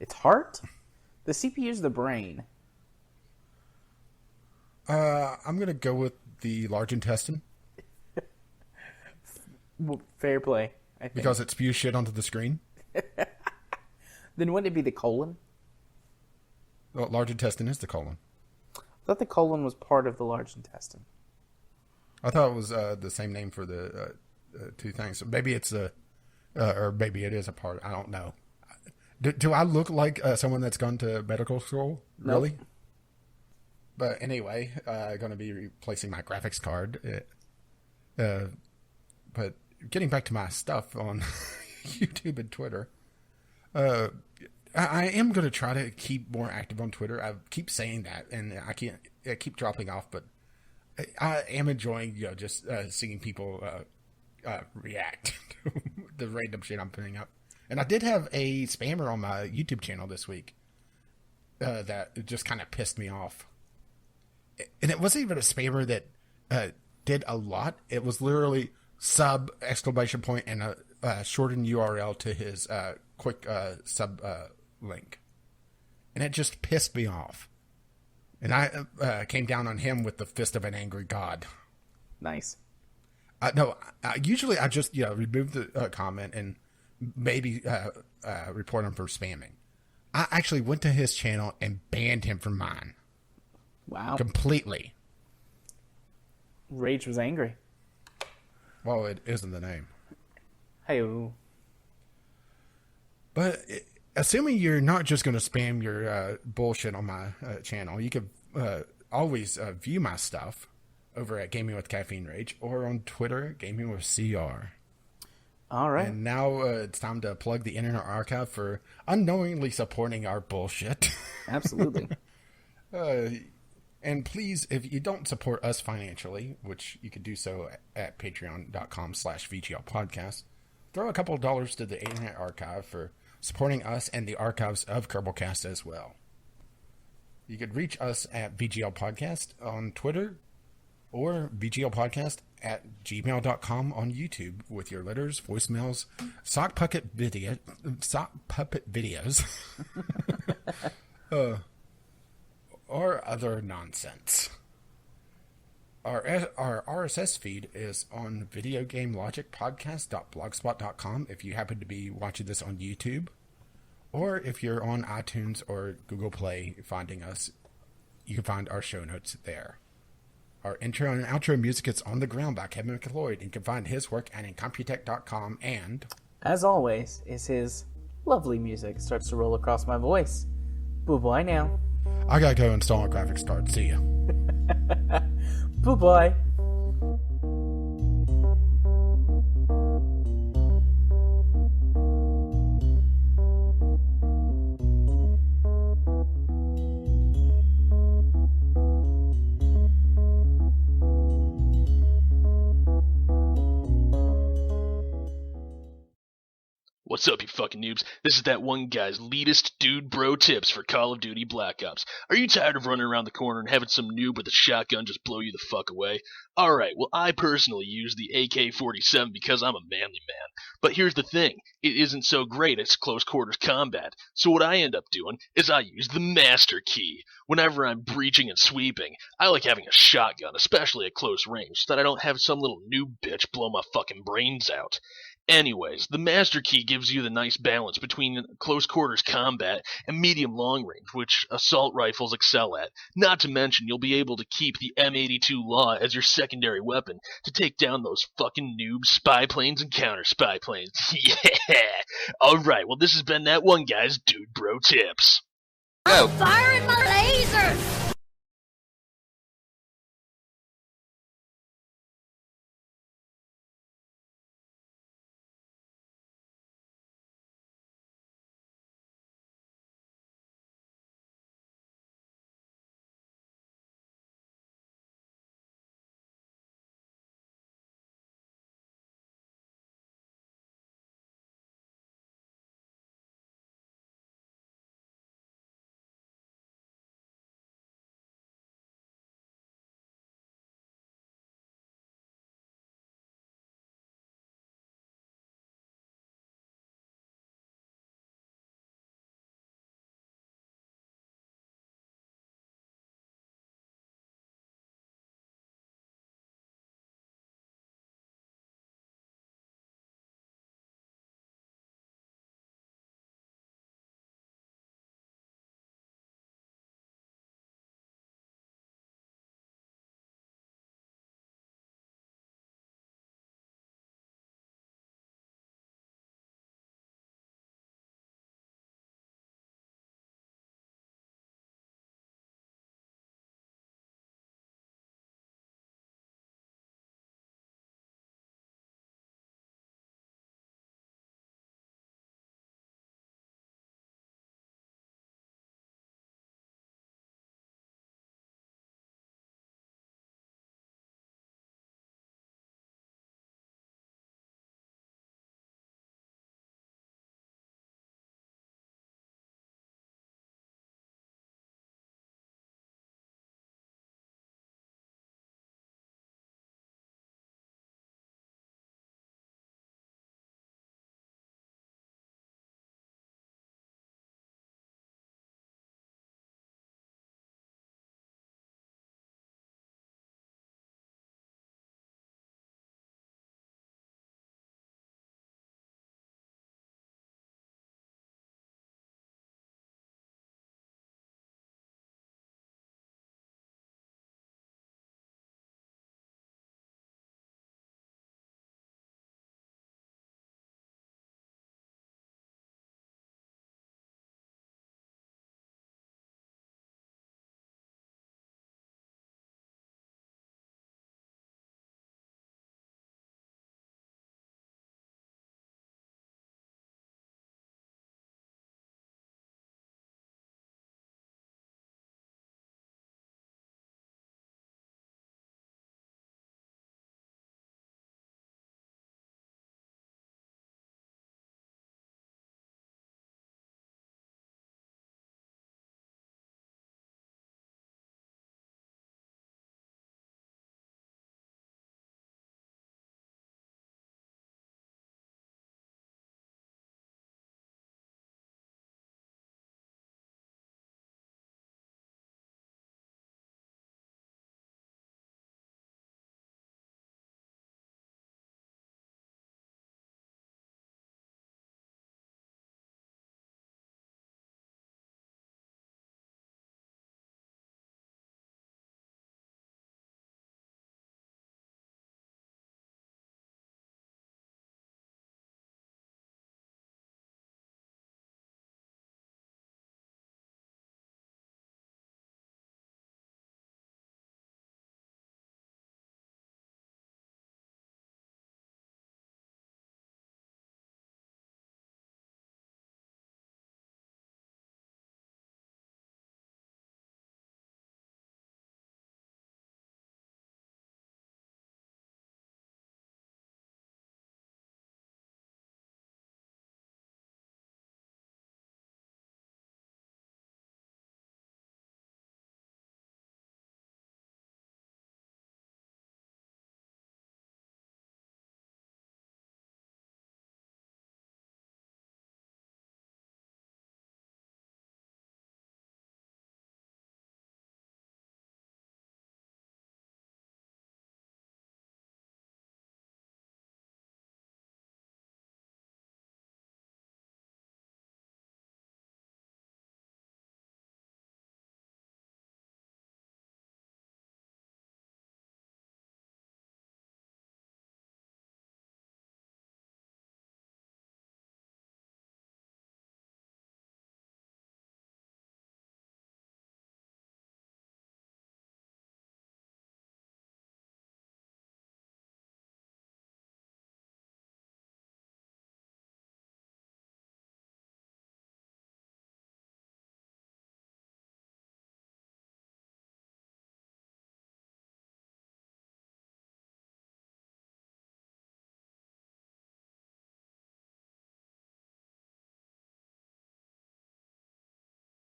Its heart? The CPU's the brain. I'm going to go with the large intestine. Well, fair play, I think. Because it spews shit onto the screen. Then wouldn't it be the colon? Well, large intestine is the colon. I thought the colon was part of the large intestine. I thought it was the same name for the 2 things. Maybe it's or maybe it is a part. I don't know. Do I look like someone that's gone to medical school? Nope. Really? But anyway, going to be replacing my graphics card. But getting back to my stuff on YouTube and Twitter, I am going to try to keep more active on Twitter. I keep saying that, and I keep dropping off, but I am enjoying, just seeing people react to the random shit I'm putting up. And I did have a spammer on my YouTube channel this week that just kind of pissed me off. And it wasn't even a spammer that did a lot. It was literally sub ! And a shortened URL to his quick sub link. And it just pissed me off. And I came down on him with the fist of an angry god. Nice. No, usually I just remove the comment and maybe report him for spamming. I actually went to his channel and banned him from mine. Wow. Completely. Rage was angry. Well, it isn't the name. Hey-o. But assuming you're not just going to spam your bullshit on my channel, you could always view my stuff over at Gaming with Caffeine Rage or on Twitter, Gaming with CR. All right. And now it's time to plug the Internet Archive for unknowingly supporting our bullshit. Absolutely. And please, if you don't support us financially, which you could do so at patreon.com/VGL podcast, throw a couple of dollars to the Internet Archive for supporting us and the archives of Kerbалcast as well. You could reach us at VGL Podcast on Twitter or VGL Podcast at gmail.com on YouTube with your letters, voicemails, sock puppet videos, or other nonsense. Our RSS feed is on videogamelogicpodcast.blogspot.com if you happen to be watching this on YouTube. Or if you're on iTunes or Google Play finding us, you can find our show notes there. Our intro and outro music is On the Ground by Kevin McLeod, and you can find his work at incomputech.com. And, as always, is his lovely music starts to roll across my voice. Boo-bye now. I gotta go install a graphics card. See ya. Boo-bye. What's up, you fucking noobs? This is that one guy's latest dude bro tips for Call of Duty Black Ops. Are you tired of running around the corner and having some noob with a shotgun just blow you the fuck away? Alright, well I personally use the AK-47 because I'm a manly man. But here's the thing, it isn't so great at close quarters combat. So what I end up doing is I use the Master Key. Whenever I'm breaching and sweeping, I like having a shotgun, especially at close range, so that I don't have some little noob bitch blow my fucking brains out. Anyways, the Master Key gives you the nice balance between close quarters combat and medium long range, which assault rifles excel at. Not to mention, you'll be able to keep the M82 Law as your secondary weapon to take down those fucking noob spy planes and counter spy planes. Yeah! Alright, well this has been that one guy's Dude Bro Tips. I'm firing my lasers!